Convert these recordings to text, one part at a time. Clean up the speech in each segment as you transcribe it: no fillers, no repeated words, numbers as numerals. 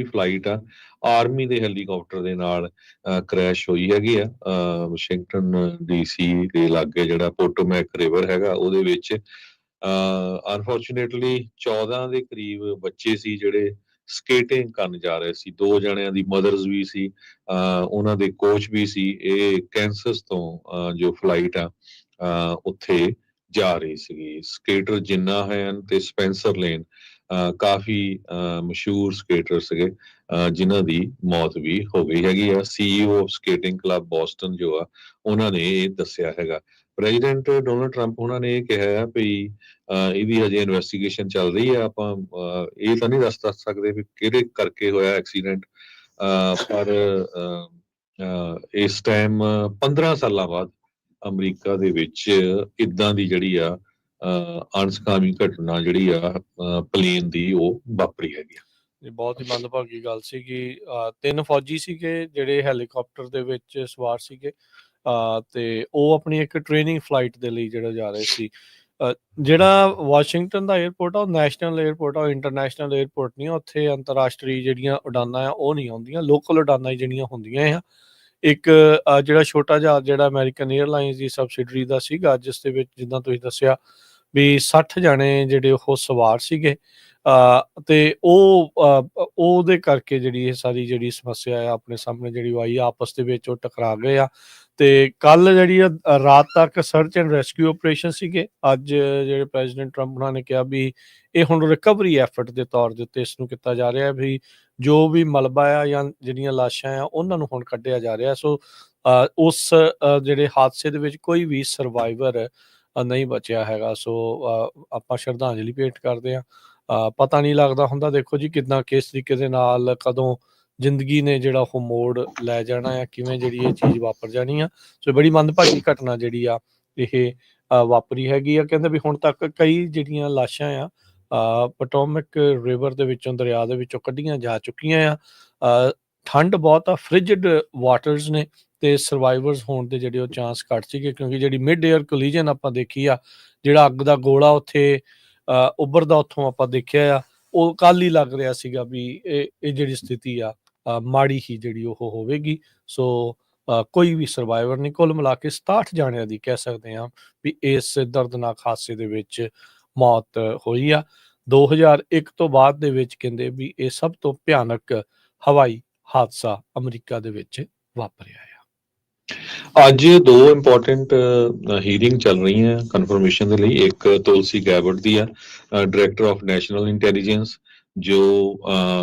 Flight ਆ army ਦੇ helicopter ਦੇ ਨਾਲ ਕ੍ਰੈਸ਼ ਹੋਈ ਹੈਗੀ ਆ ਵਾਸ਼ਿੰਗਟਨ ਡੀਸੀ ਦੇ ਲਾਗੇ ਜਿਹੜਾ ਪੋਟੋਮੈਕ ਰਿਵਰ ਹੈਗਾ ਉਹਦੇ ਵਿੱਚ। ਅਨਫੋਰਚੂਨੇਟਲੀ 14 ਦੇ ਕਰੀਬ ਬੱਚੇ ਸੀ ਜਿਹੜੇ ਸਕੇਟਿੰਗ ਕਰਨ ਜਾ ਰਹੇ ਸੀ। 2 ਜਣਿਆਂ ਦੀ ਮਦਰਸ ਵੀ ਸੀ, ਉਹਨਾਂ ਦੇ ਕੋਚ ਵੀ ਸੀ। ਇਹ ਕੈਂਸਸ ਤੋਂ ਜੋ ਫਲਾਈਟ ਆ ਉੱਥੇ ਜਾ ਰਹੀ ਸੀਗੀ। ਸਕੇਟਰ ਜਿੰਨਾ ਹਨ ਤੇ ਸਪੈਂਸਰ ਲੇਨ ਕਾਫੀ ਮਸ਼ਹੂਰ ਸਕੇਟਰ ਸੀਗੇ ਜਿਨ੍ਹਾਂ ਦੀ ਮੌਤ ਵੀ ਹੋ ਗਈ ਹੈਗੀ ਆ। CEO of skating club Boston ਜੋ ਆ ਉਹਨਾਂ ਨੇ ਇਹ ਦੱਸਿਆ ਹੈਗਾ। ਪ੍ਰੈਜ਼ੀਡੈਂਟ ਡੋਨਲਡ ਟਰੰਪ ਉਹਨਾਂ ਨੇ ਇਹ ਕਿਹਾ ਹੈ ਵੀ ਇਹਦੀ ਹਜੇ ਇਨਵੈਸਟੀਗੇਸ਼ਨ ਚੱਲ ਰਹੀ ਆ। ਆਪਾਂ ਇਹ ਤਾਂ ਨਹੀਂ ਦੱਸ ਸਕਦੇ ਵੀ ਕਿਹਦੇ ਕਰਕੇ ਹੋਇਆ ਐਕਸੀਡੈਂਟ, ਪਰ ਇਸ ਟਾਈਮ 15 ਸਾਲਾਂ ਬਾਅਦ ਅਮਰੀਕਾ ਦੇ ਵਿੱਚ ਇਦਾਂ ਦੀ ਜਿਹੜੀ ਆ ਅਣਸਕਾਮੀ ਘਟਨਾ ਜਿਹੜੀ ਆ ਪਲੇਨ ਦੀ ਉਹ ਵਾਪਰੀ ਹੈਗੀ ਆ। ਇਹ ਬਹੁਤ ਹੀ ਮੰਦਭਾਗੀ ਗੱਲ ਸੀਗੀ। 3 ਫੌਜੀ ਸੀਗੇ ਜਿਹੜੇ ਹੈਲੀਕਾਪਟਰ ਦੇ ਵਿੱਚ ਸਵਾਰ ਸੀਗੇ ਤੇ ਉਹ ਆਪਣੀ ਇੱਕ ਟ੍ਰੇਨਿੰਗ ਫਲਾਈਟ ਦੇ ਲਈ ਜਿਹੜਾ ਜਾ ਰਹੇ ਸੀ। ਜਿਹੜਾ ਵਾਸ਼ਿੰਗਟਨ ਦਾ ਏਅਰਪੋਰਟ ਆ ਉਹ ਨੈਸ਼ਨਲ ਏਅਰਪੋਰਟ ਆ, ਉਹ ਇੰਟਰਨੈਸ਼ਨਲ ਏਅਰਪੋਰਟ ਨਹੀਂ ਆ। ਉੱਥੇ ਅੰਤਰਰਾਸ਼ਟਰੀ ਜਿਹੜੀਆਂ ਉਡਾਨਾਂ ਆ ਉਹ ਨਹੀਂ ਆਉਂਦੀਆਂ, ਲੋਕਲ ਉਡਾਨਾਂ ਜਿਹੜੀਆਂ ਹੁੰਦੀਆਂ ਆ। ਇੱਕ ਜਿਹੜਾ ਛੋਟਾ ਜਹਾਜ਼ ਜਿਹੜਾ ਅਮਰੀਕਨ ਏਅਰਲਾਈਨਸ ਦੀ ਸਬਸਿਡਰੀ ਦਾ ਸੀਗਾ, ਜਿਸ ਦੇ ਵਿੱਚ ਜਿੱਦਾਂ ਤੁਸੀਂ ਦੱਸਿਆ ਵੀ 60 ਜਾਣੇ ਜਿਹੜੇ ਉਹ ਸਵਾਰ ਸੀਗੇ ਤੇ ਉਹਦੇ ਕਰਕੇ ਜਿਹੜੀ ਇਹ ਸਾਰੀ ਜਿਹੜੀ ਸਮੱਸਿਆ ਆ ਆਪਣੇ ਸਾਹਮਣੇ ਜਿਹੜੀ ਉਹ ਆਈ ਆਪਸ ਦੇ ਵਿੱਚ ਉਹ ਟਕਰਾ ਗਏ ਆ। ਤੇ ਕੱਲ ਜਿਹੜੀ ਰਾਤ ਤੱਕ ਸਰਚ ਐਂਡ ਰੈਸਕਿਊ ਆਪਰੇਸ਼ਨ ਸੀਗੇ। ਅੱਜ ਜਿਹੜੇ ਪ੍ਰੈਜ਼ੀਡੈਂਟ ਟਰੰਪ ਉਹਨਾਂ ਨੇ ਕਿਹਾ ਵੀ ਇਹ ਹੁਣ ਰਿਕਵਰੀ ਐਫਰਟ ਦੇ ਤੌਰ ਦੇ ਉੱਤੇ ਇਸ ਨੂੰ ਕੀਤਾ ਜਾ ਰਿਹਾ ਵੀ ਜੋ ਵੀ ਮਲਬਾ ਆ ਜਾਂ ਜਿਹੜੀਆਂ ਲਾਸ਼ਾਂ ਆ ਉਹਨਾਂ ਨੂੰ ਹੁਣ ਕੱਢਿਆ ਜਾ ਰਿਹਾ। ਸੋ ਉਸ ਜਿਹੜੇ ਹਾਦਸੇ ਦੇ ਵਿੱਚ ਕੋਈ ਵੀ ਸਰਵਾਈਵਰ ਨਹੀਂ ਬਚਿਆ ਹੈਗਾ। ਸੋ ਆਪਾਂ ਸ਼ਰਧਾਂਜਲੀ ਭੇਟ ਕਰਦੇ ਹਾਂ। ਪਤਾ ਨਹੀਂ ਲੱਗਦਾ ਹੁੰਦਾ, ਦੇਖੋ ਜੀ ਕਿੱਦਾਂ ਕਿਸ ਤਰੀਕੇ ਦੇ ਨਾਲ ਕਦੋਂ ਜ਼ਿੰਦਗੀ ਨੇ ਜਿਹੜਾ ਉਹ ਮੋੜ ਲੈ ਜਾਣਾ ਆ, ਕਿਵੇਂ ਜਿਹੜੀ ਇਹ ਚੀਜ਼ ਵਾਪਰ ਜਾਣੀ ਆ। ਸੋ ਬੜੀ ਮੰਦਭਾਗੀ ਘਟਨਾ ਜਿਹੜੀ ਆ ਇਹ ਵਾਪਰੀ ਹੈਗੀ ਆ। ਕਹਿੰਦੇ ਵੀ ਹੁਣ ਤੱਕ ਕਈ ਜਿਹੜੀਆਂ ਲਾਸ਼ਾਂ ਆ ਪੋਟੋਮਿਕ ਰਿਵਰ ਦੇ ਵਿੱਚੋਂ, ਦਰਿਆ ਦੇ ਵਿੱਚੋਂ ਕੱਢੀਆਂ ਜਾ ਚੁੱਕੀਆਂ ਆ। ਠੰਡ ਬਹੁਤ ਆ, ਫ੍ਰਿਜਡ ਵਾਟਰਸ ਨੇ ਤੇ ਸਰਵਾਈਵਰਸ ਹੋਣ ਦੇ ਜਿਹੜੇ ਉਹ ਚਾਂਸ ਘੱਟ ਸੀਗੇ, ਕਿਉਂਕਿ ਜਿਹੜੀ ਮਿਡ ਏਅਰ ਕੋਲੀਜਨ ਆਪਾਂ ਦੇਖੀ ਆ, ਜਿਹੜਾ ਅੱਗ ਦਾ ਗੋਲਾ ਉੱਥੇ ਉੱਭਰਦਾ ਉੱਥੋਂ ਆਪਾਂ ਦੇਖਿਆ ਆ, ਉਹ ਕੱਲ ਹੀ ਲੱਗ ਰਿਹਾ ਸੀਗਾ ਵੀ ਇਹ ਜਿਹੜੀ ਸਥਿਤੀ ਆ ਮਾੜੀ ਹੀ ਜਿਹੜੀ ਉਹ ਹੋਵੇਗੀ। ਸੋ ਕੋਈ ਵੀ ਸਰਵਾਈਵਰ ਨਹੀਂ। ਕੁੱਲ ਮਿਲਾ ਕੇ 67 ਜਾਣਿਆਂ ਦੀ ਕਹਿ ਸਕਦੇ ਹਾਂ ਵੀ ਇਸ ਦਰਦਨਾਕ ਹਾਦਸੇ ਦੇ ਵਿੱਚ ਮੌਤ ਹੋਈ ਆ। 2001 ਤੋਂ ਬਾਅਦ ਦੇ ਵਿੱਚ ਕਹਿੰਦੇ ਵੀ ਇਹ ਸਭ ਤੋਂ ਭਿਆਨਕ ਹਵਾਈ ਹਾਦਸਾ ਅਮਰੀਕਾ ਦੇ ਵਿੱਚ ਵਾਪਰਿਆ ਆ। ਅੱਜ 2 ਇੰਪੋਰਟੈਂਟ ਹੀਅਰਿੰਗ ਚੱਲ ਰਹੀਆਂ ਕਨਫਰਮੇਸ਼ਨ ਦੇ ਲਈ। ਇੱਕ ਤੁਲਸੀ ਗੈਬਟ ਦੀ ਆ, ਡਾਇਰੈਕਟਰ ਆਫ ਨੈਸ਼ਨਲ ਇੰਟੈਲੀਜੈਂਸ, ਜੋ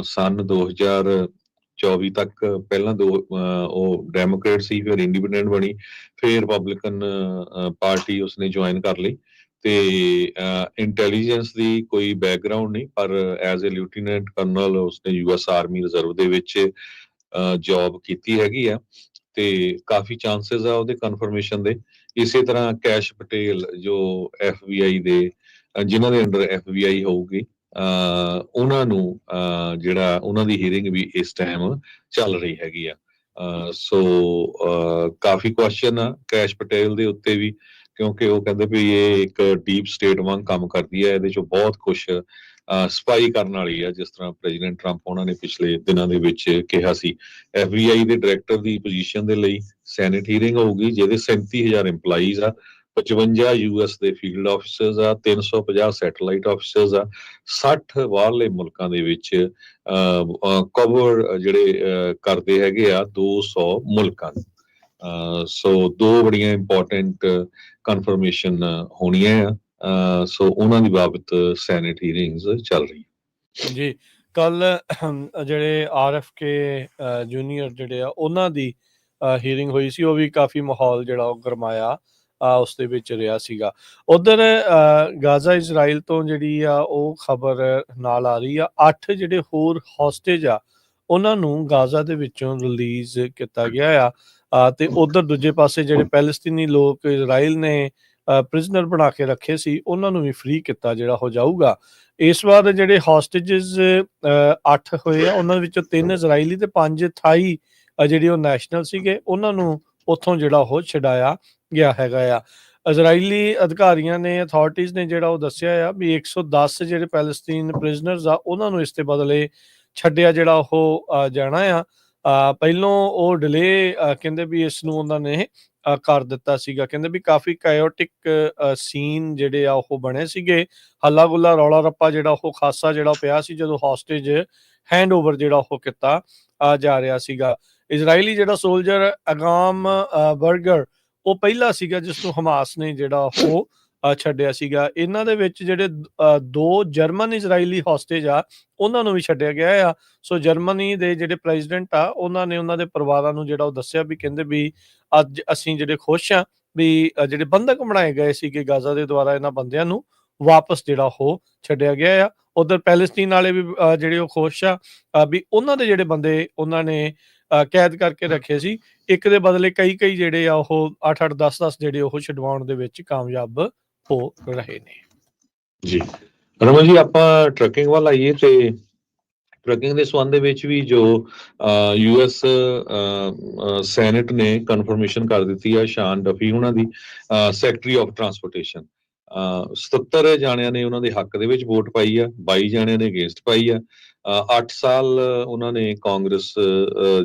ਸਨ 2024 ਤੱਕ ਪਹਿਲਾਂ ਉਹ ਡੈਮੋਕ੍ਰੇਟ ਸੀ, ਫਿਰ ਇੰਡੀਪੈਂਡੈਂਟ ਬਣੀ, ਫਿਰ ਰਿਪਬਲਿਕਨ ਪਾਰਟੀ ਉਸਨੇ ਜੁਆਇਨ ਕਰ ਲਈ। ਤੇ ਇੰਟੈਲੀਜੈਂਸ ਦੀ ਕੋਈ ਬੈਕਗਰਾਉਂਡ ਨਹੀਂ, ਪਰ ਐਜ਼ ਅ ਲਿeutenant ਕਰਨਲ ਉਸਨੇ US ਆਰਮੀ ਰਿਜ਼ਰਵ ਦੇ ਵਿੱਚ ਜੌਬ ਕੀਤੀ ਹੈਗੀ ਆ ਤੇ ਕਾਫੀ ਚਾਂਸਸ ਆ ਉਹਦੇ ਕਨਫਰਮੇਸ਼ਨ ਦੇ। ਇਸੇ ਤਰ੍ਹਾਂ ਕੈਸ਼ ਪਟੇਲ ਜੋ FBI ਦੇ ਜਿਨ੍ਹਾਂ ਦੇ ਅੰਡਰ FBI ਹੋਊਗੀ, ਉਹਨਾਂ ਨੂੰ ਜਿਹੜਾ ਉਹਨਾਂ ਦੀ ਹੀਅਰਿੰਗ ਵੀ ਇਸ ਟਾਈਮ ਚੱਲ ਰਹੀ ਹੈਗੀ ਆ। ਸੋ ਕਾਫੀ ਕੁਐਸਚਨ ਆ ਕੈਸ਼ ਪਟੇਲ ਦੇ ਉੱਤੇ ਵੀ, ਕਿਉਂਕਿ ਉਹ ਕਹਿੰਦੇ ਵੀ ਇਹ ਇੱਕ ਡੀਪ ਸਟੇਟ ਵਾਂਗ ਕੰਮ ਕਰਦੀ ਹੈ, ਇਹਦੇ ਚੋਂ ਬਹੁਤ ਕੁਛ ਸਪਾਈ ਕਰਨ ਵਾਲੀ ਆ, ਜਿਸ ਤਰ੍ਹਾਂ ਪ੍ਰੈਜ਼ੀਡੈਂਟ ਟਰੰਪ ਉਹਨਾਂ ਨੇ ਪਿਛਲੇ ਦਿਨਾਂ ਦੇ ਵਿੱਚ ਕਿਹਾ ਸੀ। FBI ਦੇ ਡਾਇਰੈਕਟਰ ਦੀ ਪੋਜੀਸ਼ਨ ਦੇ ਲਈ ਸੈਨੇਟ ਹੀਅਰਿੰਗ ਹੋਊਗੀ, ਜਿਹਦੇ 37,000 EMPLOYEES ਆ, 55 US ਦੇ ਫੀਲਡ ਆਫਿਸਰਸ ਆ, 350 ਸੈਟੇਲਾਈਟ ਆਫਿਸਰਸ ਆ, 60 ਬਾਹਰਲੇ ਮੁਲਕਾਂ ਦੇ ਵਿੱਚ ਕਵਰ ਜਿਹੜੇ ਕਰਦੇ ਹੈਗੇ ਆ 200 ਮੁਲਕਾਂ ਨੂੰ। ਸੋ 2 ਬੜੀਆਂ ਇੰਪੋਰਟੈਂਟ ਕਨਫਰਮੇਸ਼ਨ ਹੋਣੀਆਂ ਆ। ਸੋ ਉਹਨਾਂ ਦੀ ਬਾਬਤ ਸੈਨੇਟ ਹੀਅਰਿੰਗਸ ਚੱਲ ਰਹੀ ਜੀ। ਕੱਲ ਜਿਹੜੇ RFK ਜੂਨੀਅਰ ਜਿਹੜੇ ਆ ਉਹਨਾਂ ਦੀ ਹੀਅਰਿੰਗ ਹੋਈ ਸੀ, ਉਹ ਵੀ ਕਾਫੀ ਮਾਹੌਲ ਜਿਹੜਾ ਉਹ ਗਰਮਾਇਆ ਉਸ ਦੇ ਵਿੱਚ ਰਿਹਾ ਸੀਗਾ। ਉਧਰ ਗਾਜ਼ਾ ਇਜ਼ਰਾਈਲ ਤੋਂ ਜਿਹੜੀ ਆ ਉਹ ਖਬਰ ਨਾਲ ਆ ਰਹੀ ਆ, 8 ਜਿਹੜੇ ਹੋਰ ਹੌਸਟੇਜ ਆ ਉਹਨਾਂ ਨੂੰ ਗਾਜ਼ਾ ਦੇ ਵਿੱਚੋਂ ਰਿਲੀਜ਼ ਕੀਤਾ ਗਿਆ ਆ। ਤੇ ਉਧਰ ਦੂਜੇ ਪਾਸੇ ਜਿਹੜੇ ਪੈਲਸਤੀਨੀ ਲੋਕ ਇਜ਼ਰਾਈਲ ਨੇ ਪ੍ਰਿਜ਼ਨਰ ਬਣਾ ਕੇ ਰੱਖੇ ਸੀ ਉਹਨਾਂ ਨੂੰ ਵੀ ਫ੍ਰੀ ਕੀਤਾ ਜਿਹੜਾ ਹੋ ਜਾਊਗਾ। ਇਸ ਵਾਰ ਜਿਹੜੇ ਹੌਸਟੇਜਸ 8 ਹੋਏ ਆ, ਉਹਨਾਂ ਵਿੱਚੋਂ 3 ਇਜ਼ਰਾਈਲੀ ਤੇ 5 ਥਾਈ ਜਿਹੜੇ ਉਹ ਨੈਸ਼ਨਲ ਸੀਗੇ, ਉਹਨਾਂ ਨੂੰ ਉੱਥੋਂ ਜਿਹੜਾ ਉਹ ਛਡਾਇਆ ਗਿਆ ਹੈਗਾ ਆ। ਇਜ਼ਰਾਈਲੀ ਅਧਿਕਾਰੀਆਂ ਨੇ, ਅਥਾਰਟੀਜ਼ ਨੇ ਜਿਹੜਾ ਉਹ ਦੱਸਿਆ ਆ ਵੀ 110 ਜਿਹੜੇ ਪੈਲਸਤੀਨ ਪ੍ਰਿਜ਼ਨਰਸ ਆ ਉਹਨਾਂ ਨੂੰ ਇਸ ਦੇ ਬਦਲੇ ਛੱਡਿਆ ਜਿਹੜਾ ਉਹ ਜਾਣਾ ਆ। ਪਹਿਲੋਂ ਉਹ ਡਿਲੇ ਕਹਿੰਦੇ ਵੀ ਇਸ ਨੂੰ ਉਹਨਾਂ ਨੇ ਕਰ ਦਿੱਤਾ ਸੀਗਾ। ਕਹਿੰਦੇ ਵੀ ਕਾਫੀ ਕਾਇਓਟਿਕ ਸੀਨ ਜਿਹੜੇ ਆ ਉਹ ਬਣੇ ਸੀਗੇ। ਹੱਲਾ ਗੁੱਲਾ ਰੌਲਾ ਰੱਪਾ ਜਿਹੜਾ ਉਹ ਖਾਸਾ ਜਿਹੜਾ ਪਿਆ ਸੀ ਜਦੋਂ ਹੌਸਟੇਜ ਹੈਂਡਓਵਰ ਜਿਹੜਾ ਉਹ ਕੀਤਾ ਜਾ ਰਿਹਾ ਸੀਗਾ। ਇਜ਼ਰਾਈਲੀ ਜਿਹੜਾ ਸੋਲਜਰ ਅਗਾਮ ਬਰਗਰ ਉਹ ਪਹਿਲਾ ਸੀਗਾ ਜਿਸ ਨੂੰ ਹਮਾਸ ਨੇ ਜਿਹੜਾ ਉਹ ਛੱਡਿਆ ਸੀਗਾ। ਇਹਨਾਂ ਦੇ ਵਿੱਚ ਜਿਹੜੇ 2 ਜਰਮਨ ਇਜ਼ਰਾਈਲੀ ਹੌਸਟੇਜ ਆ ਉਹਨਾਂ ਨੂੰ ਵੀ ਛੱਡਿਆ ਗਿਆ ਆ। ਸੋ ਜਰਮਨੀ ਦੇ ਜਿਹੜੇ ਪ੍ਰੈਜ਼ੀਡੈਂਟ ਆ ਉਹਨਾਂ ਨੇ ਉਹਨਾਂ ਦੇ ਪਰਿਵਾਰਾਂ ਨੂੰ ਜਿਹੜਾ ਉਹ ਦੱਸਿਆ ਵੀ ਕਹਿੰਦੇ ਵੀ ਅੱਜ ਅਸੀਂ ਜਿਹੜੇ ਖੁਸ਼ ਆ ਵੀ ਜਿਹੜੇ ਬੰਧਕ ਬਣਾਏ ਗਏ ਸੀਗੇ ਗਾਜ਼ਾ ਦੇ ਦੁਆਰਾ ਇਹਨਾਂ ਬੰਦਿਆਂ ਨੂੰ ਵਾਪਸ ਜਿਹੜਾ ਉਹ ਛੱਡਿਆ ਗਿਆ ਆ। ਉਧਰ ਪੈਲਸਤੀਨ ਵਾਲੇ ਵੀ ਜਿਹੜੇ ਉਹ ਖੁਸ਼ ਆ ਵੀ ਉਹਨਾਂ ਦੇ ਜਿਹੜੇ ਬੰਦੇ ਉਹਨਾਂ ਨੇ ਕੈਦ ਕਰਕੇ ਰੱਖੇ ਸੀ ਇੱਕ ਦੇ ਬਦਲੇ ਕਈ ਜਿਹੜੇ ਆ ਉਹ 8-8 10-10 ਜਿਹੜੇ ਉਹ ਛਡਵਾਉਣ ਦੇ ਵਿੱਚ ਕਾਮਯਾਬ ਹੋ ਰਹੇ ਨੇ। ਜੀ ਰਮਨ ਜੀ, ਆਪਾਂ ਟਰੱਕਿੰਗ ਵੱਲ ਆਈਏ ਤੇ ਟਰੱਕਿੰਗ ਦੇ ਸੰਬੰਧ ਦੇ ਵਿੱਚ ਵੀ ਜੋ US ਸੈਨੇਟ ਨੇ ਕਨਫਰਮੇਸ਼ਨ ਕਰ ਦਿੱਤੀ ਹੈ ਸ਼ਾਨ ਡਫੀ ਉਹਨਾਂ ਦੀ ਸੈਕਟਰੀ ਆਫ ਟਰਾਂਸਪੋਰਟੇਸ਼ਨ। 77 ਜਾਣਿਆਂ ਨੇ ਉਹਨਾਂ ਦੇ ਹੱਕ ਦੇ ਵਿੱਚ ਵੋਟ ਪਾਈ ਆ, 22 ਜਾਣਿਆਂ ਨੇ ਅਗੇਂਸਟ ਪਾਈ ਆ। 8 ਸਾਲ ਉਹਨਾਂ ਨੇ ਕਾਂਗਰਸ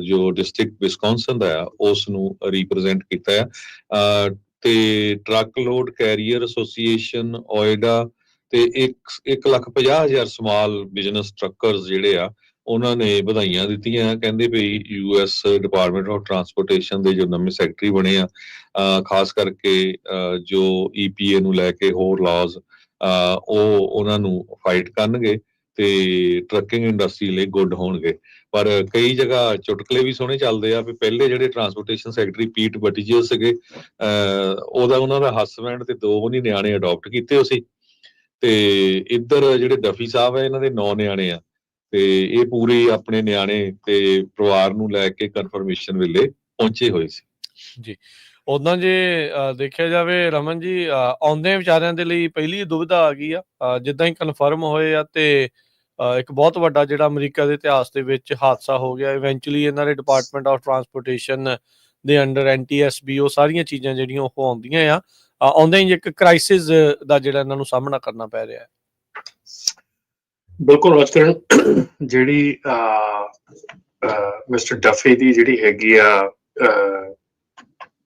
ਜੋ ਡਿਸਟ੍ਰਿਕਟ ਵਿਸਕੌਨਸਨ ਦਾ ਆ ਉਸ ਨੂੰ ਰਿਪਰੈਜ਼ੈਂਟ ਕੀਤਾ ਆ। ਤੇ ਟਰੱਕ ਲੋਡ ਕੈਰੀਅਰ ਐਸੋਸੀਏਸ਼ਨ ਓਇਡਾ ਤੇ 1,50,000 ਸਮਾਲ ਬਿਜ਼ਨਸ ਟਰੱਕਰਸ ਜਿਹੜੇ ਆ ਉਹਨਾਂ ਨੇ ਵਧਾਈਆਂ ਦਿੱਤੀਆਂ। ਕਹਿੰਦੇ ਵੀ US ਡਿਪਾਰਟਮੈਂਟ ਆਫ ਟਰਾਂਸਪੋਰਟੇਸ਼ਨ ਦੇ ਜੋ ਨਵੇਂ ਸੈਕਟਰੀ ਬਣੇ ਆ ਖਾਸ ਕਰਕੇ ਜੋ EPA ਨੂੰ ਲੈ ਕੇ ਹੋਰ ਲਾਜ਼ ਉਹ ਉਹਨਾਂ ਨੂੰ ਫਾਈਟ ਕਰਨਗੇ ਤੇ ਟਰੱਕਿੰਗ ਇੰਡਸਟਰੀ ਲਈ ਗੁੱਡ ਹੋਣਗੇ। ਪਰ ਕਈ ਜਗ੍ਹਾ ਚੁਟਕਲੇ ਵੀ ਸੋਹਣੇ ਚੱਲਦੇ ਆ ਵੀ ਪਹਿਲੇ ਜਿਹੜੇ ਟਰਾਂਸਪੋਰਟੇਸ਼ਨ ਸੈਕਟਰੀ ਪੀਟ ਬਟੀਜਰ ਸੀਗੇ ਉਹਨਾਂ ਦਾ ਹਸਬੈਂਡ ਤੇ 2 ਉਹਨੇ ਨਿਆਣੇ ਅਡਾਪਟ ਕੀਤੇ ਹੋ ਸੀ ਤੇ ਇੱਧਰ ਜਿਹੜੇ ਡਫੀ ਸਾਹਿਬ ਆ ਇਹਨਾਂ ਦੇ 9 ਨਿਆਣੇ ਆ ਤੇ ਇਹ ਪੂਰੇ ਆਪਣੇ ਨਿਆਣੇ ਤੇ ਪਰਿਵਾਰ ਨੂੰ ਲੈ ਕੇ ਕਨਫਰਮੇਸ਼ਨ ਵੇਲੇ ਪਹੁੰਚੇ ਹੋਏ ਸੀ। ਜੀ ਉਦਾਂ ਜੇ ਦੇਖਿਆ ਜਾਵੇ ਰਮਨ ਜੀ ਆਉਂਦੇ ਵਿਚਾਰਿਆਂ ਦੇ ਲਈ ਪਹਿਲੀ ਦੁਵਿਧਾ ਆ ਗਈ ਆ ਜਿੱਦਾਂ ਹੀ ਕਨਫਰਮ ਹੋਏ ਆ ਤੇ ਇੱਕ ਬਹੁਤ ਵੱਡਾ ਜਿਹੜਾ ਅਮਰੀਕਾ ਦੇ ਇਤਿਹਾਸ ਦੇ ਵਿੱਚ ਹਾਦਸਾ ਹੋ ਗਿਆ। ਇਵੈਂਚੁਅਲੀ ਇਹਨਾਂ ਦੇ ਡਿਪਾਰਟਮੈਂਟ ਆਫ ਟਰਾਂਸਪੋਰਟੇਸ਼ਨ ਦੇ ਅੰਡਰ NTSB ਉਹ ਸਾਰੀਆਂ ਚੀਜ਼ਾਂ ਜਿਹੜੀਆਂ ਉਹ ਆਉਂਦੀਆਂ ਆ ਆਉਂਦੇ ਹੀ ਇੱਕ ਕ੍ਰਾਈਸਿਸ ਦਾ ਜਿਹੜਾ ਇਹਨਾਂ ਨੂੰ ਸਾਹਮਣਾ ਕਰਨਾ ਪੈ ਰਿਹਾ ਹੈ। ਬਿਲਕੁਲ ਰਾਜਕਰਨ, ਜਿਹੜੀ ਮਿਸਟਰ ਡਫੀ ਦੀ ਜਿਹੜੀ ਹੈਗੀ ਆ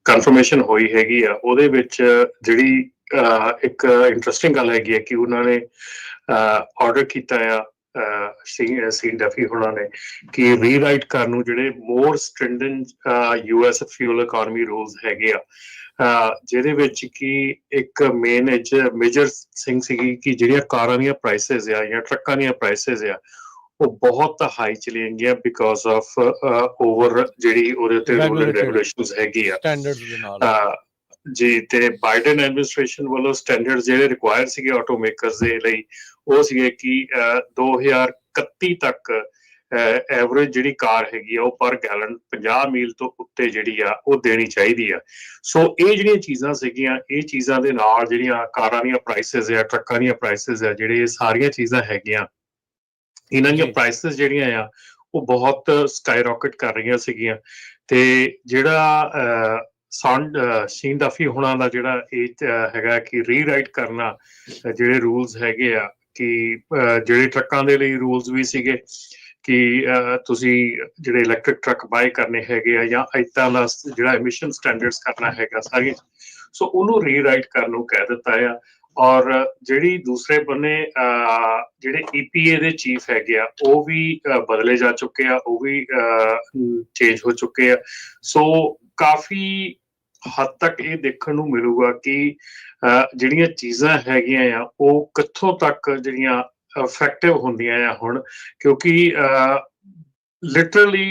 ਕਨਫਰਮੇਸ਼ਨ ਹੋਈ ਹੈਗੀ ਆ ਉਹਦੇ ਵਿੱਚ ਜਿਹੜੀ ਇੱਕ ਇੰਟਰਸਟਿੰਗ ਗੱਲ ਹੈਗੀ ਆ ਕਿ ਉਹਨਾਂ ਨੇ ਆਰਡਰ ਕੀਤਾ ਆ ਸੀ ਡਫੀ ਹੋਣਾ ਨੇ ਕਿ ਰੀਰਾਈਟ ਕਰਨ ਨੂੰ ਜਿਹੜੇ ਮੋਰ ਸਟ੍ਰਿੰਡੈਂਟ US ਫਿਊਲ ਇਕੋਨਮੀ ਰੂਲਸ ਹੈਗੇ ਆ ਜਿਹਦੇ ਵਿੱਚ ਕਿ ਇੱਕ ਮੇਜਰ ਥਿੰਗ ਸੀਗੀ ਕਿ ਜਿਹੜੀਆਂ ਕਾਰਾਂ ਦੀਆਂ ਪ੍ਰਾਈਸਿਸ ਆ ਜਾਂ ਟਰੱਕਾਂ ਦੀਆਂ ਪ੍ਰਾਈਸਿਸ ਆ ਉਹ ਬਹੁਤ ਹਾਈ ਚਲੀਆਂ ਗਈਆਂ ਬਿਕੋਜ਼ ਆਫ ਓਵਰ ਜਿਹੜੀ ਉਹਦੇ ਉੱਤੇ ਰੂਲ ਐਂਡ ਰੈਗੂਲੇਸ਼ਨਸ ਹੈਗੀ ਆ ਸਟੈਂਡਰਡਸ ਦੇ ਨਾਲ ਜੀ। ਤੇ ਬਾਈਡਨ ਐਡਮਿਨਿਸਟ੍ਰੇਸ਼ਨ ਵੱਲੋਂ ਸਟੈਂਡਰਡ ਜਿਹੜੇ ਰਿਕੁਆਇਰ ਸੀਗੇ ਆਟੋਮੇਕਰਸ ਦੇ ਲਈ ਉਹ ਸੀਗੇ ਕਿ 2031 ਤੱਕ ਐਵਰੇਜ ਜਿਹੜੀ ਕਾਰ ਹੈਗੀ ਆ ਉਹ ਪਰ ਗੈਲਨ 50 ਮੀਲ ਤੋਂ ਉੱਤੇ ਜਿਹੜੀ ਆ ਉਹ ਦੇਣੀ ਚਾਹੀਦੀ ਆ। ਸੋ ਇਹ ਜਿਹੜੀਆਂ ਚੀਜ਼ਾਂ ਸੀਗੀਆਂ ਇਹ ਚੀਜ਼ਾਂ ਦੇ ਨਾਲ ਜਿਹੜੀਆਂ ਕਾਰਾਂ ਦੀਆਂ ਪ੍ਰਾਈਸਿਸ ਆ ਟਰੱਕਾਂ ਦੀਆਂ ਪ੍ਰਾਈਸਿਸ ਆ ਜਿਹੜੇ ਸਾਰੀਆਂ ਚੀਜ਼ਾਂ ਹੈਗੀਆਂ ਇਹਨਾਂ ਦੀਆਂ ਪ੍ਰਾਈਸਿਸ ਜਿਹੜੀਆਂ ਆ ਉਹ ਬਹੁਤ ਸਕਾਈਰੌਕਟ ਕਰ ਰਹੀਆਂ ਸੀਗੀਆਂ। ਤੇ ਜਿਹੜਾ ਸ਼ੀਨ ਡਫੀ ਹੋਣਾ ਦਾ ਜਿਹੜਾ ਇਹ ਹੈਗਾ ਕਿ ਰੀਰਾਈਟ ਕਰਨਾ ਜਿਹੜੇ ਰੂਲਸ ਹੈਗੇ ਆ ਕਿ ਜਿਹੜੇ ਟਰੱਕਾਂ ਦੇ ਲਈ ਰੂਲਸ ਵੀ ਸੀਗੇ ਕਿ ਤੁਸੀਂ ਜਿਹੜੇ ਇਲੈਕਟ੍ਰਿਕ ਟਰੱਕ ਬਾਏ ਕਰਨੇ ਹੈਗੇ ਆ ਜਾਂ ਇੱਦਾਂ ਦਾ ਜਿਹੜਾ ਐਮਿਸ਼ਨ ਸਟੈਂਡਰਡਸ ਕਰਨਾ ਹੈਗਾ ਸਾਰੀਆਂ ਸੋ ਉਹਨੂੰ ਰੀਰਾਈਟ ਕਰਨ ਨੂੰ ਕਹਿ ਦਿੱਤਾ ਆ। ਔਰ ਜਿਹੜੀ ਦੂਸਰੇ ਬੰਨੇ ਜਿਹੜੇ EPA ਦੇ ਚੀਫ ਹੈਗੇ ਆ ਉਹ ਵੀ ਬਦਲੇ ਜਾ ਚੁੱਕੇ ਆ ਉਹ ਵੀ ਚੇਂਜ ਹੋ ਚੁੱਕੇ ਆ। ਸੋ ਕਾਫੀ ਹੱਦ ਤੱਕ ਇਹ ਦੇਖਣ ਨੂੰ ਮਿਲੂਗਾ ਕਿ ਜਿਹੜੀਆਂ ਚੀਜ਼ਾਂ ਹੈਗੀਆਂ ਆ ਉਹ ਕਿੱਥੋਂ ਤੱਕ ਜਿਹੜੀਆਂ ਇਫੈਕਟਿਵ ਹੁੰਦੀਆਂ ਆ ਹੁਣ ਕਿਉਂਕਿ ਲਿਟਰਲੀ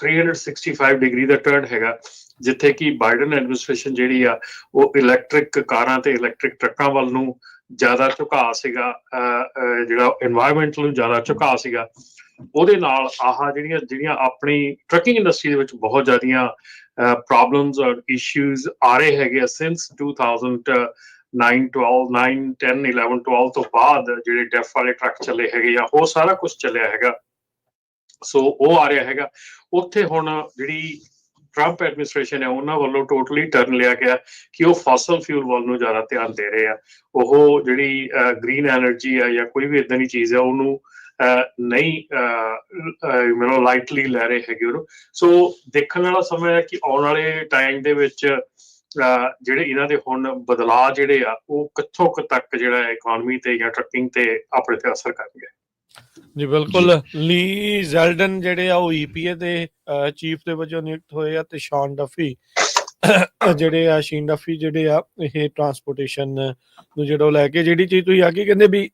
365 ਡਿਗਰੀ ਦਾ ਟਰਨ ਹੈਗਾ ਜਿੱਥੇ ਕਿ ਬਾਈਡਨ ਐਡਮਿਨਿਸਟ੍ਰੇਸ਼ਨ ਜਿਹੜੀ ਆ ਉਹ ਇਲੈਕਟ੍ਰਿਕ ਕਾਰਾਂ ਤੇ ਇਲੈਕਟ੍ਰਿਕ ਟਰੱਕਾਂ ਵੱਲ ਨੂੰ ਜ਼ਿਆਦਾ ਝੁਕਾਅ ਸੀਗਾ ਜਿਹੜਾ এনवायरमेंट ਨੂੰ ਜ਼ਿਆਦਾ ਝੁਕਾਅ ਸੀਗਾ ਉਹਦੇ ਨਾਲ ਜਿਹੜੀਆਂ ਆਪਣੀ ਟਰੱਕਿੰਗ ਇੰਡਸਟਰੀ ਦੇ ਵਿੱਚ ਬਹੁਤ ਜ਼ਿਆਦੀਆਂ ਪ੍ਰੋਬਲਮਸ ਔਰ ਇਸ਼ੂਜ਼ ਆ ਰਹੇ ਹੈਗੇ ਸਿੰਸ 2009, 10, 11, 12 ਤੋਂ ਬਾਅਦ ਜਿਹੜੇ ਡੈਫ ਵਾਲੇ ਟਰੱਕ ਚੱਲੇ ਹੈਗੇ ਆ ਉਹ ਸਾਰਾ ਕੁਝ ਚੱਲਿਆ ਹੈਗਾ। ਸੋ ਉਹ ਆ ਰਿਹਾ ਹੈਗਾ ਉੱਥੇ ਹੁਣ ਜਿਹੜੀ ਟਰੰਪ ਐਡਮਿਨਿਸਟ੍ਰੇਸ਼ਨ ਹੈ ਉਹਨਾਂ ਵੱਲੋਂ ਟੋਟਲੀ ਟਰਨ ਲਿਆ ਗਿਆ ਕਿ ਉਹ ਫੋਸਲ ਫਿਊਲ ਵੱਲ ਨੂੰ ਜ਼ਿਆਦਾ ਧਿਆਨ ਦੇ ਰਹੇ ਆ। ਉਹ ਜਿਹੜੀ ਗ੍ਰੀਨ ਐਨਰਜੀ ਆ ਜਾਂ ਕੋਈ ਵੀ ਏਦਾਂ ਦੀ ਚੀਜ਼ ਆ ਉਹਨੂੰ ਨਹੀਂ ਮਤਲਬ ਲਾਈਟਲੀ ਲੈ ਰਹੇ ਹੈਗੇ ਉਹਨੂੰ। ਸੋ ਦੇਖਣ ਵਾਲਾ ਸਮਾਂ ਹੈ ਕਿ ਆਉਣ ਵਾਲੇ ਟਾਈਮ ਦੇ ਵਿੱਚ ਜਿਹੜੇ ਇਹਨਾਂ ਦੇ ਹੁਣ ਬਦਲਾਅ ਜਿਹੜੇ ਆ ਉਹ ਕਿੱਥੋਂ ਕੁ ਤੱਕ ਜਿਹੜਾ ਇਕਨੋਮੀ ਤੇ ਜਾਂ ਟਰੱਕਿੰਗ ਤੇ ਆਪਣੇ ਤੇ ਅਸਰ ਕਰਨਗੇ। ਜੀ ਬਿਲਕੁਲ। ਲੀ ਜ਼ੈਲਡਨ ਜਿਹੜੇ ਆ ਉਹ EPA ਦੇ ਚੀਫ ਦੇ ਵਜੋਂ ਨਿਯੁਕਤ ਹੋਏ ਆ, ਤੇ ਸ਼ਾਨ ਡਫੀ ਜਿਹੜੇ ਆ ਇਹ ਟਰਾਂਸਪੋਰਟੇਸ਼ਨ ਨੂੰ ਜਿਹੜਾ ਲੈ ਕੇ ਜਿਹੜੀ ਚੀਜ਼ ਤੁਸੀਂ ਆਖੀ ਕਹਿੰਦੇ ਵੀ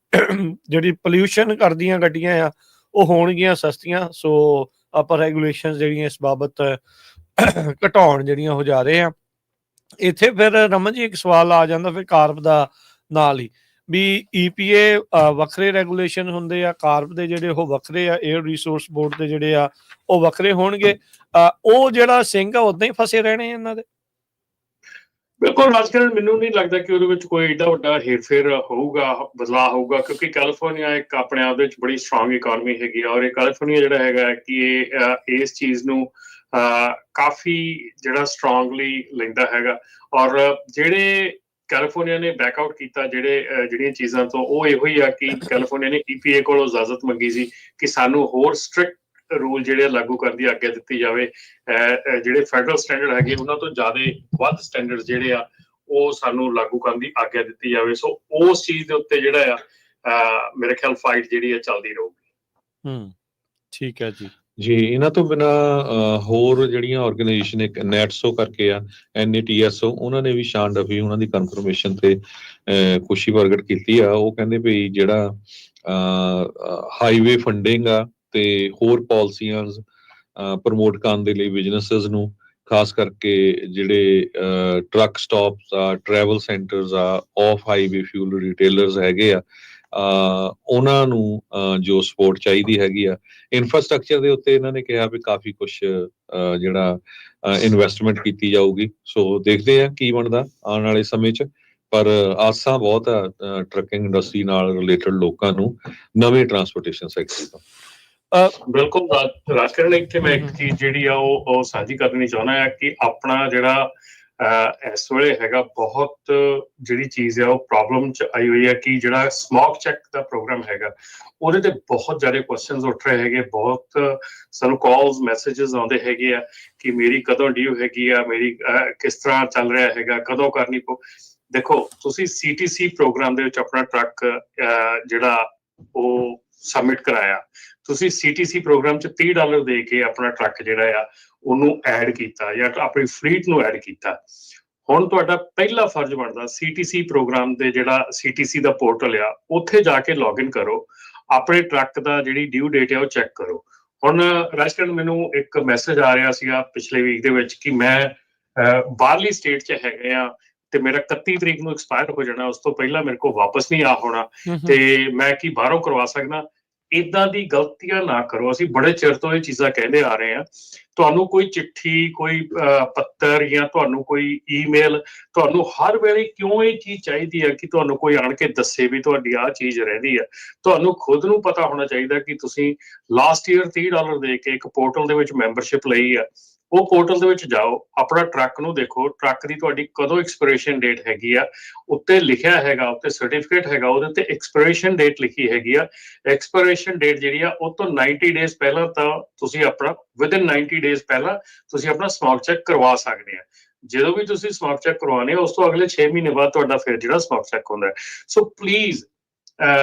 ਜਿਹੜੀ ਪੋਲਿਊਸ਼ਨ ਕਰਦੀਆਂ ਗੱਡੀਆਂ ਆ ਉਹ ਹੋਣਗੀਆਂ ਸਸਤੀਆਂ। ਸੋ ਆਪਾਂ ਰੈਗੂਲੇਸ਼ਨ ਜਿਹੜੀਆਂ ਇਸ ਬਾਬਤ ਘਟਾਉਣ ਜਿਹੜੀਆਂ ਹੋ ਜਾ ਰਹੇ ਆ। ਇੱਥੇ ਫਿਰ ਰਮਨ ਜੀ ਇੱਕ ਸਵਾਲ ਆ ਜਾਂਦਾ ਫਿਰ ਕਾਰਬ ਦਾ ਨਾਲ ਹੀ ਵੀ EPA ਵੱਖਰੇ ਰੈਗੂਲੇਸ਼ਨ ਹੁੰਦੇ ਆ, ਕਾਰਬ ਦੇ ਜਿਹੜੇ ਉਹ ਵੱਖਰੇ ਆ, 에ਅਰ ਰਿਸੋਰਸ ਬੋਰਡ ਦੇ ਜਿਹੜੇ ਆ ਉਹ ਵੱਖਰੇ ਹੋਣਗੇ। ਉਹ ਜਿਹੜਾ ਸਿੰਘ ਆ ਉਦਾਂ ਹੀ ਫਸੇ ਰਹਿਣੇ ਇਹਨਾਂ ਦੇ। ਬਿਲਕੁਲ ਰਾਜਕਰਨ, ਮੈਨੂੰ ਨਹੀਂ ਲੱਗਦਾ ਕਿ ਉਹਦੇ ਵਿੱਚ ਕੋਈ ਏਡਾ ਵੱਡਾ ਹੇਰਫੇਰ ਹੋਊਗਾ, ਬਦਲਾਅ ਹੋਊਗਾ, ਕਿਉਂਕਿ ਕੈਲੀਫੋਰਨੀਆ ਇੱਕ ਆਪਣੇ ਆਪ ਦੇ ਵਿੱਚ ਬੜੀ ਸਟਰੋਂਗ ਇਕਨੋਮੀ ਹੈਗੀ ਆ, ਔਰ ਇਹ ਕੈਲੀਫੋਰਨੀਆ ਜਿਹੜਾ ਹੈਗਾ ਕਿ ਇਹ ਇਸ ਚੀਜ਼ ਨੂੰ ਕਾਫੀ ਜਿਹੜਾ ਸਟਰੋਂਗਲੀ ਲੈਂਦਾ ਹੈਗਾ। ਔਰ ਜਿਹੜੇ ਕੈਲੀਫੋਰਨੀਆ ਨੇ ਬੈਕਆਊਟ ਕੀਤਾ ਜਿਹੜੀਆਂ ਚੀਜ਼ਾਂ ਤੋਂ, ਉਹ ਇਹੋ ਹੀ ਆ ਕਿ ਕੈਲੀਫੋਰਨੀਆ ਨੇ EPA ਕੋਲੋਂ ਇਜਾਜ਼ਤ ਮੰਗੀ ਸੀ ਕਿ ਸਾਨੂੰ ਹੋਰ ਸਟ੍ਰਿਕਟ ਰੂਲ ਜਿਹੜੇ ਲਾਗੂ ਕਰਨ ਦੀ ਆਗਿਆ ਦਿੱਤੀ ਜਾਵੇ। ਜਿਹੜੇ ਫੈਡਰਲ ਸਟੈਂਡਰਡ ਹੈਗੇ ਉਹਨਾਂ ਤੋਂ ਜ਼ਿਆਦਾ ਵੱਧ ਸਟੈਂਡਰਡ ਜਿਹੜੇ ਆ ਉਹ ਸਾਨੂੰ ਲਾਗੂ ਕਰਨ ਦੀ ਆਗਿਆ ਦਿੱਤੀ ਜਾਵੇ। ਸੋ ਉਸ ਚੀਜ਼ ਦੇ ਉੱਤੇ ਜਿਹੜਾ ਆ ਮੇਰੇ ਖਿਆਲ ਫਾਈਟ ਜਿਹੜੀ ਆ ਚੱਲਦੀ ਰਹੂਗੀ। ਠੀਕ ਹੈ ਜੀ। ਇਹਨਾਂ ਤੋਂ ਬਿਨਾ ਹੋਰ ਜਿਹੜੀਆਂ ਆਰਗੇਨਾਈਜੇਸ਼ਨ ਇੱਕ ਨੈਟਸੋ ਕਰਕੇ ਆ, NATSO, ਉਹਨਾਂ ਨੇ ਵੀ ਸ਼ਾਨ ਡਫੀ ਉਹਨਾਂ ਦੀ ਕਨਫਰਮੇਸ਼ਨ ਤੇ ਖੁਸ਼ੀ ਪ੍ਰਗਟ ਕੀਤੀ ਆ। ਉਹ ਕਹਿੰਦੇ ਵੀ ਜਿਹੜਾ ਹਾਈਵੇ ਫੰਡਿੰਗ ਆ ਤੇ ਹੋਰ ਪਾਲਿਸੀਆਂ ਪ੍ਰਮੋਟ ਕਰਨ ਦੇ ਲਈ ਬਿਜ਼ਨੈਸਿਸ ਨੂੰ, ਖਾਸ ਕਰਕੇ ਜਿਹੜੇ ਟਰੱਕ ਸਟਾਪਸ ਆ, ਟਰੈਵਲ ਸੈਂਟਰਸ ਆ, ਆਫ ਹਾਈਵੇ ਫਿਊਲ ਰਿਟੇਲਰਸ ਹੈਗੇ ਆ, ਉਹਨਾਂ ਨੂੰ ਜੋ ਸਪੋਰਟ ਚਾਹੀਦੀ ਹੈਗੀ ਆ। ਇਨਫਰਾਸਟਰਕਚਰ ਦੇ ਉੱਤੇ ਇਹਨਾਂ ਨੇ ਕਿਹਾ ਵੀ ਕਾਫੀ ਕੁਛ ਜਿਹੜਾ ਇਨਵੈਸਟਮੈਂਟ ਕੀਤੀ ਜਾਊਗੀ। ਸੋ ਦੇਖਦੇ ਆ ਕੀ ਬਣਦਾ ਆਉਣ ਵਾਲੇ ਸਮੇਂ 'ਚ, ਪਰ ਆਸਾਂ ਬਹੁਤ ਆ ਟਰੱਕਿੰਗ ਇੰਡਸਟਰੀ ਨਾਲ ਰਿਲੇਟਡ ਲੋਕਾਂ ਨੂੰ ਨਵੇਂ ਟਰਾਂਸਪੋਰਟੇਸ਼ਨ ਸੈਕਟਰ ਤੋਂ। ਬਿਲਕੁਲ ਰਾਜਕਰਨ, ਇੱਥੇ ਮੈਂ ਇੱਕ ਚੀਜ਼ ਜਿਹੜੀ ਆ ਉਹ ਸਾਂਝੀ ਕਰਨੀ ਚਾਹੁੰਦਾ ਆ ਕਿ ਆਪਣਾ ਜਿਹੜਾ ਇਸ ਵੇਲੇ ਹੈਗਾ ਬਹੁਤ ਜਿਹੜੀ ਚੀਜ਼ ਆ ਉਹ ਪ੍ਰੋਬਲਮ 'ਚ ਆਈ ਹੋਈ ਹੈ ਕਿ ਜਿਹੜਾ ਸਮੋਕ ਚੈੱਕ ਦਾ ਪ੍ਰੋਗਰਾਮ ਹੈਗਾ ਉਹਦੇ ਤੇ ਬਹੁਤ ਜ਼ਿਆਦਾ ਕੁਐਸਚਨਸ ਉੱਠ ਰਹੇ ਹੈਗੇ। ਬਹੁਤ ਸਾਨੂੰ ਕਾਲਸ ਮੈਸੇजेस ਆਉਂਦੇ ਹੈਗੇ ਆ ਕਿ ਮੇਰੀ ਕਦੋਂ ਡਿਊ ਹੈਗੀ ਆ, ਮੇਰੀ ਕਿਸ ਤਰ੍ਹਾਂ ਚੱਲ ਰਿਹਾ ਹੈਗਾ, ਕਦੋਂ ਕਰਨੀ ਪਊ। ਦੇਖੋ, ਤੁਸੀਂ CTC ਪ੍ਰੋਗਰਾਮ ਦੇ ਵਿੱਚ ਆਪਣਾ ਟਰੱਕ ਜਿਹੜਾ ਉਹ ਸਬਮਿਟ ਕਰਾਇਆ, ਤੁਸੀਂ CTC ਪ੍ਰੋਗਰਾਮ 'ਚ $30 ਦੇ ਕੇ ਆਪਣਾ ਟਰੱਕ ਜਿਹੜਾ ਆ ਉਹਨੂੰ ਐਡ ਕੀਤਾ ਜਾਂ ਆਪਣੀ ਫਲੀਟ ਨੂੰ ਐਡ ਕੀਤਾ। ਹੁਣ ਤੁਹਾਡਾ ਪਹਿਲਾ ਫਰਜ਼ ਬਣਦਾ CTC ਪ੍ਰੋਗਰਾਮ ਦੇ ਜਿਹੜਾ CTC ਦਾ ਪੋਰਟਲ ਆ ਉੱਥੇ ਜਾ ਕੇ ਲੌਗਇਨ ਕਰੋ, ਆਪਣੇ ਟਰੱਕ ਦਾ ਜਿਹੜੀ ਡਿਊ ਡੇਟ ਆ ਉਹ ਚੈੱਕ ਕਰੋ। ਹੁਣ ਰਾਜਕਰਨ, ਮੈਨੂੰ ਇੱਕ ਮੈਸੇਜ ਆ ਰਿਹਾ ਸੀਗਾ ਪਿਛਲੇ ਵੀਕ ਦੇ ਵਿੱਚ ਕਿ ਮੈਂ ਬਾਹਰਲੀ ਸਟੇਟ 'ਚ ਹੈਗੇ ਆ ਤੇ ਮੇਰਾ 31 ਤਰੀਕ ਨੂੰ ਐਕਸਪਾਇਰ ਹੋ ਜਾਣਾ, ਉਸ ਤੋਂ ਪਹਿਲਾਂ ਮੇਰੇ ਕੋਲ ਵਾਪਸ ਨਹੀਂ ਆ ਹੋਣਾ, ਤੇ ਮੈਂ ਕੀ ਬਾਹਰੋਂ ਕਰਵਾ ਸਕਦਾ। ਏਦਾਂ ਦੀ ਗਲਤੀਆਂ ਨਾ ਕਰੋ। ਅਸੀਂ ਬੜੇ ਚਿਰ ਤੋਂ ਇਹ ਚੀਜ਼ਾਂ ਕਹਿੰਦੇ ਆ ਰਹੇ ਹਾਂ। ਤੁਹਾਨੂੰ ਕੋਈ ਚਿੱਠੀ, ਕੋਈ ਪੱਤਰ ਜਾਂ ਤੁਹਾਨੂੰ ਕੋਈ ਈਮੇਲ, ਤੁਹਾਨੂੰ ਹਰ ਵੇਲੇ ਕਿਉਂ ਇਹ ਚੀਜ਼ ਚਾਹੀਦੀ ਹੈ ਕਿ ਤੁਹਾਨੂੰ ਕੋਈ ਆਣ ਕੇ ਦੱਸੇ ਵੀ ਤੁਹਾਡੀ ਆਹ ਚੀਜ਼ ਰਹਿੰਦੀ ਹੈ? ਤੁਹਾਨੂੰ ਖੁਦ ਨੂੰ ਪਤਾ ਹੋਣਾ ਚਾਹੀਦਾ ਕਿ ਤੁਸੀਂ ਲਾਸਟ ਈਅਰ $30 ਦੇ ਕੇ ਇੱਕ ਪੋਰਟਲ ਦੇ ਵਿੱਚ ਮੈਂਬਰਸ਼ਿਪ ਲਈ ਆ। ਉਹ ਪੋਰਟਲ ਦੇ ਵਿੱਚ ਜਾਓ, ਆਪਣਾ ਟਰੱਕ ਨੂੰ ਦੇਖੋ, ਟਰੱਕ ਦੀ ਤੁਹਾਡੀ ਕਦੋਂ ਐਕਸਪੀਰੇਸ਼ਨ ਡੇਟ ਹੈਗੀ ਆ, ਉੱਤੇ ਲਿਖਿਆ ਹੈਗਾ, ਉੱਤੇ ਸਰਟੀਫਿਕੇਟ ਹੈਗਾ, ਉਹਦੇ ਉੱਤੇ ਐਕਸਪੀਰੇਸ਼ਨ ਡੇਟ ਲਿਖੀ ਹੈਗੀ ਆ। ਐਕਸਪੀਰੇਸ਼ਨ ਡੇਟ ਜਿਹੜੀ ਆ ਉਹ ਤੋਂ 90 ਡੇਜ਼ ਪਹਿਲਾਂ ਤਾਂ ਤੁਸੀਂ ਆਪਣਾ ਵਿਦਿਨ 90 ਡੇਜ਼ ਪਹਿਲਾਂ ਤੁਸੀਂ ਆਪਣਾ ਸਮੋਕ ਚੈੱਕ ਕਰਵਾ ਸਕਦੇ ਆ। ਜਦੋਂ ਵੀ ਤੁਸੀਂ ਸਮੋਕ ਚੈੱਕ ਕਰਵਾਉਣੇ ਉਸ ਤੋਂ ਅਗਲੇ 6 ਮਹੀਨੇ ਬਾਅਦ ਤੁਹਾਡਾ ਫਿਰ ਜਿਹੜਾ ਸਮੋਕ ਚੈੱਕ ਹੁੰਦਾ। ਸੋ ਪਲੀਜ਼,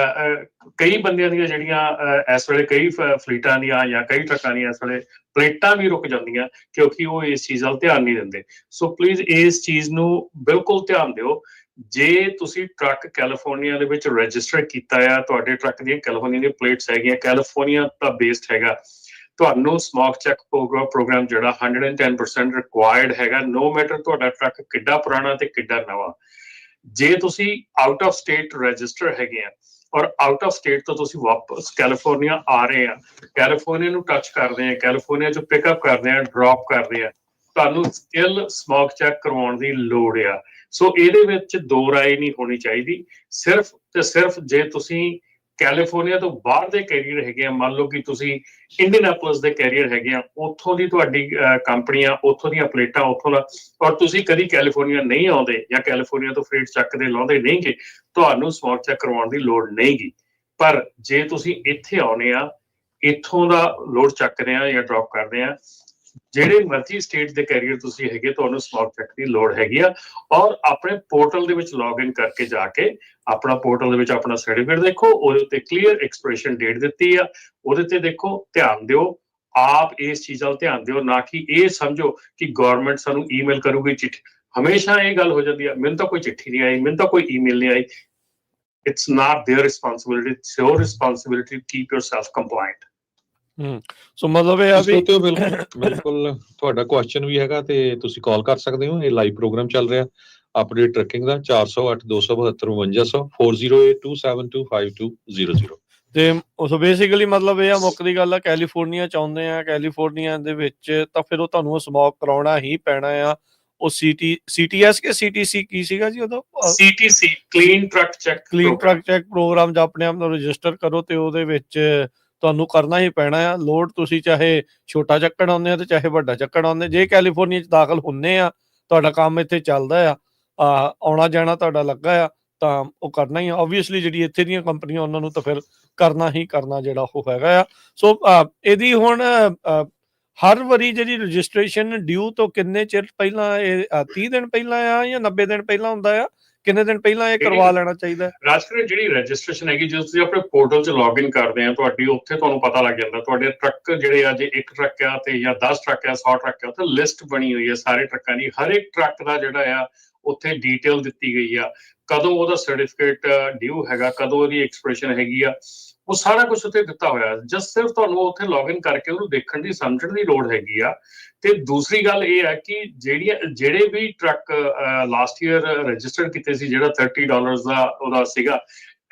ਕਈ ਬੰਦਿਆਂ ਦੀਆਂ ਜਿਹੜੀਆਂ ਇਸ ਵੇਲੇ ਕਈ ਫਲੀਟਾਂ ਦੀਆਂ ਜਾਂ ਕਈ ਟਰੱਕਾਂ ਦੀਆਂ ਇਸ ਵੇਲੇ ਪਲੇਟਾਂ ਵੀ ਰੁਕ ਜਾਂਦੀਆਂ ਕਿਉਂਕਿ ਉਹ ਇਸ ਚੀਜ਼ ਵੱਲ ਧਿਆਨ ਨਹੀਂ ਦਿੰਦੇ। ਸੋ ਪਲੀਜ਼ ਇਸ ਚੀਜ਼ ਨੂੰ ਬਿਲਕੁਲ ਧਿਆਨ ਦਿਓ। ਜੇ ਤੁਸੀਂ ਟਰੱਕ ਕੈਲੀਫੋਰਨੀਆ ਦੇ ਵਿੱਚ ਰਜਿਸਟਰ ਕੀਤਾ ਆ, ਤੁਹਾਡੇ ਟਰੱਕ ਦੀਆਂ ਕੈਲੀਫੋਰਨੀਆ ਦੀਆਂ ਪਲੇਟਸ ਹੈਗੀਆਂ, ਕੈਲੀਫੋਰਨੀਆ ਦਾ ਬੇਸਡ ਹੈਗਾ, ਤੁਹਾਨੂੰ ਸਮੋਕ ਚੈੱਕ ਪ੍ਰੋਗਰਾਮ ਜਿਹੜਾ 110% ਰਿਕੁਆਇਰਡ ਹੈਗਾ, ਨੋ ਮੈਟਰ ਤੁਹਾਡਾ ਟਰੱਕ ਕਿੱਡਾ ਪੁਰਾਣਾ ਤੇ ਕਿੱਡਾ ਨਵਾਂ। ਜੇ ਤੁਸੀਂ ਆਊਟ ਆਫ ਸਟੇਟ ਰਜਿਸਟਰ ਹੈਗੇ ਆ ਔਰ ਆਊਟ ਆਫ ਸਟੇਟ ਤੋਂ ਤੁਸੀਂ ਵਾਪਸ ਕੈਲੀਫੋਰਨੀਆ ਆ ਰਹੇ ਆ, ਕੈਲੀਫੋਰਨੀਆ ਨੂੰ ਟੱਚ ਕਰਦੇ ਆ, ਕੈਲੀਫੋਰਨੀਆ 'ਚ ਪਿਕਅਪ ਕਰਦੇ ਆ, ਡ੍ਰੌਪ ਕਰਦੇ ਆ, ਤੁਹਾਨੂੰ ਸਟਿਲ ਸਮੋਕ ਚੈੱਕ ਕਰਵਾਉਣ ਦੀ ਲੋੜ ਆ। ਸੋ ਇਹਦੇ ਵਿੱਚ ਦੋ ਰਾਏ ਨਹੀਂ ਹੋਣੀ ਚਾਹੀਦੀ। ਸਿਰਫ ਤੇ ਸਿਰਫ ਜੇ ਤੁਸੀਂ ਕੈਲੀਫੋਰਨੀਆ ਤੋਂ ਬਾਹਰ ਦੇ ਕੈਰੀਅਰ ਹੈਗੇ ਆ, ਮੰਨ ਲਓ ਕਿ ਤੁਸੀਂ ਇੰਡੀਅਨਾਪੋਲਿਸ ਦੇ ਕੈਰੀਅਰ ਹੈਗੇ ਆ, ਉੱਥੋਂ ਦੀ ਤੁਹਾਡੀ ਕੰਪਨੀ ਆ, ਉੱਥੋਂ ਦੀਆਂ ਪਲੇਟਾਂ ਉੱਥੋਂ ਦਾ, ਔਰ ਤੁਸੀਂ ਕਦੀ ਕੈਲੀਫੋਰਨੀਆ ਨਹੀਂ ਆਉਂਦੇ ਜਾਂ ਕੈਲੀਫੋਰਨੀਆ ਤੋਂ ਫਰੇਟ ਚੱਕਦੇ ਲਾਉਂਦੇ ਨਹੀਂਗੇ, ਤੁਹਾਨੂੰ ਸਮੋਕ ਚੈੱਕ ਕਰਵਾਉਣ ਦੀ ਲੋੜ ਨਹੀਂਗੀ। ਪਰ ਜੇ ਤੁਸੀਂ ਇੱਥੇ ਆਉਨੇ ਆ, ਇੱਥੋਂ ਦਾ ਲੋਡ ਚੱਕਦੇ ਆ ਜਾਂ ਡ੍ਰੌਪ ਕਰਦੇ ਆ, ਜਿਹੜੇ ਮਰਜ਼ੀ ਸਟੇਟ ਦੇ ਕੈਰੀਅਰ ਤੁਸੀਂ ਹੈਗੇ, ਤੁਹਾਨੂੰ ਸਮੋਕ ਚੈੱਕ ਦੀ ਲੋੜ ਹੈਗੀ ਆ। ਔਰ ਆਪਣੇ ਪੋਰਟਲ ਦੇ ਵਿੱਚ ਲੌਗਇਨ ਕਰਕੇ ਜਾ ਕੇ ਆਪਣਾ ਪੋਰਟਲ ਦੇ ਵਿੱਚ ਆਪਣਾ ਸਰਟੀਫਿਕੇਟ ਦੇਖੋ, ਉਹਦੇ ਉੱਤੇ ਕਲੀਅਰ ਐਕਸਪੀਰੀਸ਼ਨ ਡੇਟ ਦਿੱਤੀ ਆ, ਉਹਦੇ ਤੇ ਦੇਖੋ, ਧਿਆਨ ਦਿਓ। ਆਪ ਇਸ ਚੀਜ਼ ਵੱਲ ਧਿਆਨ ਦਿਓ, ਨਾ ਕਿ ਇਹ ਸਮਝੋ ਕਿ ਗਵਰਨਮੈਂਟ ਸਾਨੂੰ ਈਮੇਲ ਕਰੂਗੀ, ਚਿੱਠੀ। ਹਮੇਸ਼ਾ ਇਹ ਗੱਲ ਹੋ ਜਾਂਦੀ ਆ, ਮੈਨੂੰ ਤਾਂ ਕੋਈ ਚਿੱਠੀ ਨਹੀਂ ਆਈ, ਮੈਨੂੰ ਤਾਂ ਕੋਈ ਈਮੇਲ ਨਹੀਂ ਆਈ। It's not their responsibility, it's your responsibility to keep yourself compliant. ਸੋ ਮਤਲਬ ਇਹ ਆ ਵੀ ਬਿਲਕੁਲ ਤੁਹਾਡਾ ਕੁਐਸਚਨ ਵੀ ਹੈਗਾ ਤੇ ਤੁਸੀਂ ਕਾਲ ਕਰ ਸਕਦੇ ਹੋ। ਇਹ ਲਾਈਵ ਪ੍ਰੋਗਰਾਮ ਚੱਲ ਰਿਹਾ ਅਪਡੇਟ ਟਰੈਕਿੰਗ ਦਾ 408-272-5200 4082725200 ਤੇ ਸੋ ਬੇਸਿਕਲੀ ਮਤਲਬ ਇਹ ਆ, ਮੁੱਕ ਦੀ ਗੱਲ ਆ, ਕੈਲੀਫੋਰਨੀਆ ਚਾਹੁੰਦੇ ਆ, ਕੈਲੀਫੋਰਨੀਆ ਦੇ ਵਿੱਚ ਤਾਂ ਫਿਰ ਉਹ ਤੁਹਾਨੂੰ ਸਮੋਕ ਕਰਾਉਣਾ ਹੀ ਪੈਣਾ ਆ। ਉਹ CTS ਕੇ CTC ਕੀ ਸੀਗਾ ਜੀ ਉਦੋਂ? CTC clean truck check program ਜਾਂ ਆਪਣੇ ਆਪ ਨੂੰ ਰਜਿਸਟਰ ਕਰੋ ਤੇ ਉਹਦੇ ਵਿੱਚ ਤੁਹਾਨੂੰ ਕਰਨਾ ਹੀ ਪੈਣਾ ਆ। ਲੋਡ ਤੁਸੀਂ ਚਾਹੇ ਛੋਟਾ ਚੱਕਣ ਆਉਂਦੇ ਆ ਤੇ ਚਾਹੇ ਵੱਡਾ ਚੱਕਣ ਆਉਂਦੇ, ਜੇ ਕੈਲੀਫੋਰਨੀਆ 'ਚ ਦਾਖਲ ਹੁੰਦੇ ਆ, ਤੁਹਾਡਾ ਕੰਮ ਇੱਥੇ ਚੱਲਦਾ ਆ, ਆਉਣਾ ਜਾਣਾ ਤੁਹਾਡਾ ਲੱਗਾ ਆ, ਤਾਂ ਉਹ ਕਰਨਾ ਹੀ ਆ। ਓਬਵੀਅਸਲੀ ਜਿਹੜੀ ਇੱਥੇ ਦੀਆਂ ਕੰਪਨੀਆਂ ਉਹਨਾਂ ਨੂੰ ਤਾਂ ਫਿਰ ਕਰਨਾ ਹੀ ਕਰਨਾ ਜਿਹੜਾ ਉਹ ਹੈਗਾ ਆ। ਸੋ ਇਹਦੀ ਹੁਣ ਹਰ ਵਾਰੀ ਜਿਹੜੀ ਰਜਿਸਟ੍ਰੇਸ਼ਨ ਡਿਊ ਤੋਂ ਕਿੰਨੇ ਚਿਰ ਪਹਿਲਾਂ, ਇਹ 30 ਦਿਨ ਪਹਿਲਾਂ ਆ ਜਾਂ 90 ਦਿਨ ਪਹਿਲਾਂ ਹੁੰਦਾ ਆ? ਕਿੰਨੇ ਦਿਨ ਪਹਿਲਾਂ ਇਹ ਕਰਵਾ ਲੈਣਾ ਚਾਹੀਦਾ? ਰਾਜਕਰਨ, ਜਿਹੜੀ ਰਜਿਸਟ੍ਰੇਸ਼ਨ ਹੈਗੀ, ਜਦੋਂ ਤੁਸੀਂ ਆਪਣੇ ਪੋਰਟਲ 'ਚ ਲੌਗਇਨ ਕਰਦੇ ਆ, ਤੁਹਾਡੀ ਉੱਥੇ ਤੁਹਾਨੂੰ ਪਤਾ ਲੱਗ ਜਾਂਦਾ ਤੁਹਾਡੇ ਟਰੱਕ ਜਿਹੜੇ ਆ, ਜੇ 1 ਟਰੱਕ ਆ ਤੇ ਜਾਂ 10 ਟਰੱਕ ਆ, 100 ਟਰੱਕ ਆ, ਉੱਥੇ ਲਿਸਟ ਬਣੀ ਹੋਈ ਹੈ ਸਾਰੇ ਟਰੱਕਾਂ ਦੀ। ਹਰ ਇੱਕ ਟਰੱਕ ਦਾ ਜਿਹੜਾ ਆ ਉੱਥੇ ਡੀਟੇਲ ਦਿੱਤੀ ਗਈ ਆ, ਕਦੋਂ ਉਹਦਾ ਸਰਟੀਫਿਕੇਟ ਡਿਊ ਹੈਗਾ, ਕਦੋਂ ਉਹਦੀ ਐਕਸਪੀਰੀਸ਼ਨ ਹੈਗੀ ਆ, ਉਹ ਸਾਰਾ ਕੁਝ ਉੱਥੇ ਦਿੱਤਾ ਹੋਇਆ। ਜਸਟ ਸਿਰਫ ਤੁਹਾਨੂੰ ਉੱਥੇ ਲੌਗਇਨ ਕਰਕੇ ਉਹਨੂੰ ਦੇਖਣ ਦੀ, ਸਮਝਣ ਦੀ ਲੋੜ ਹੈਗੀ ਆ। ਤੇ ਦੂਸਰੀ ਗੱਲ ਇਹ ਹੈ ਕਿ ਜਿਹੜੇ ਵੀ ਟਰੱਕ ਲਾਸਟ ਈਅਰ ਰਜਿਸਟਰ ਕੀਤੇ ਸੀ, ਜਿਹੜਾ $30 ਦਾ ਉਹਦਾ ਸੀਗਾ,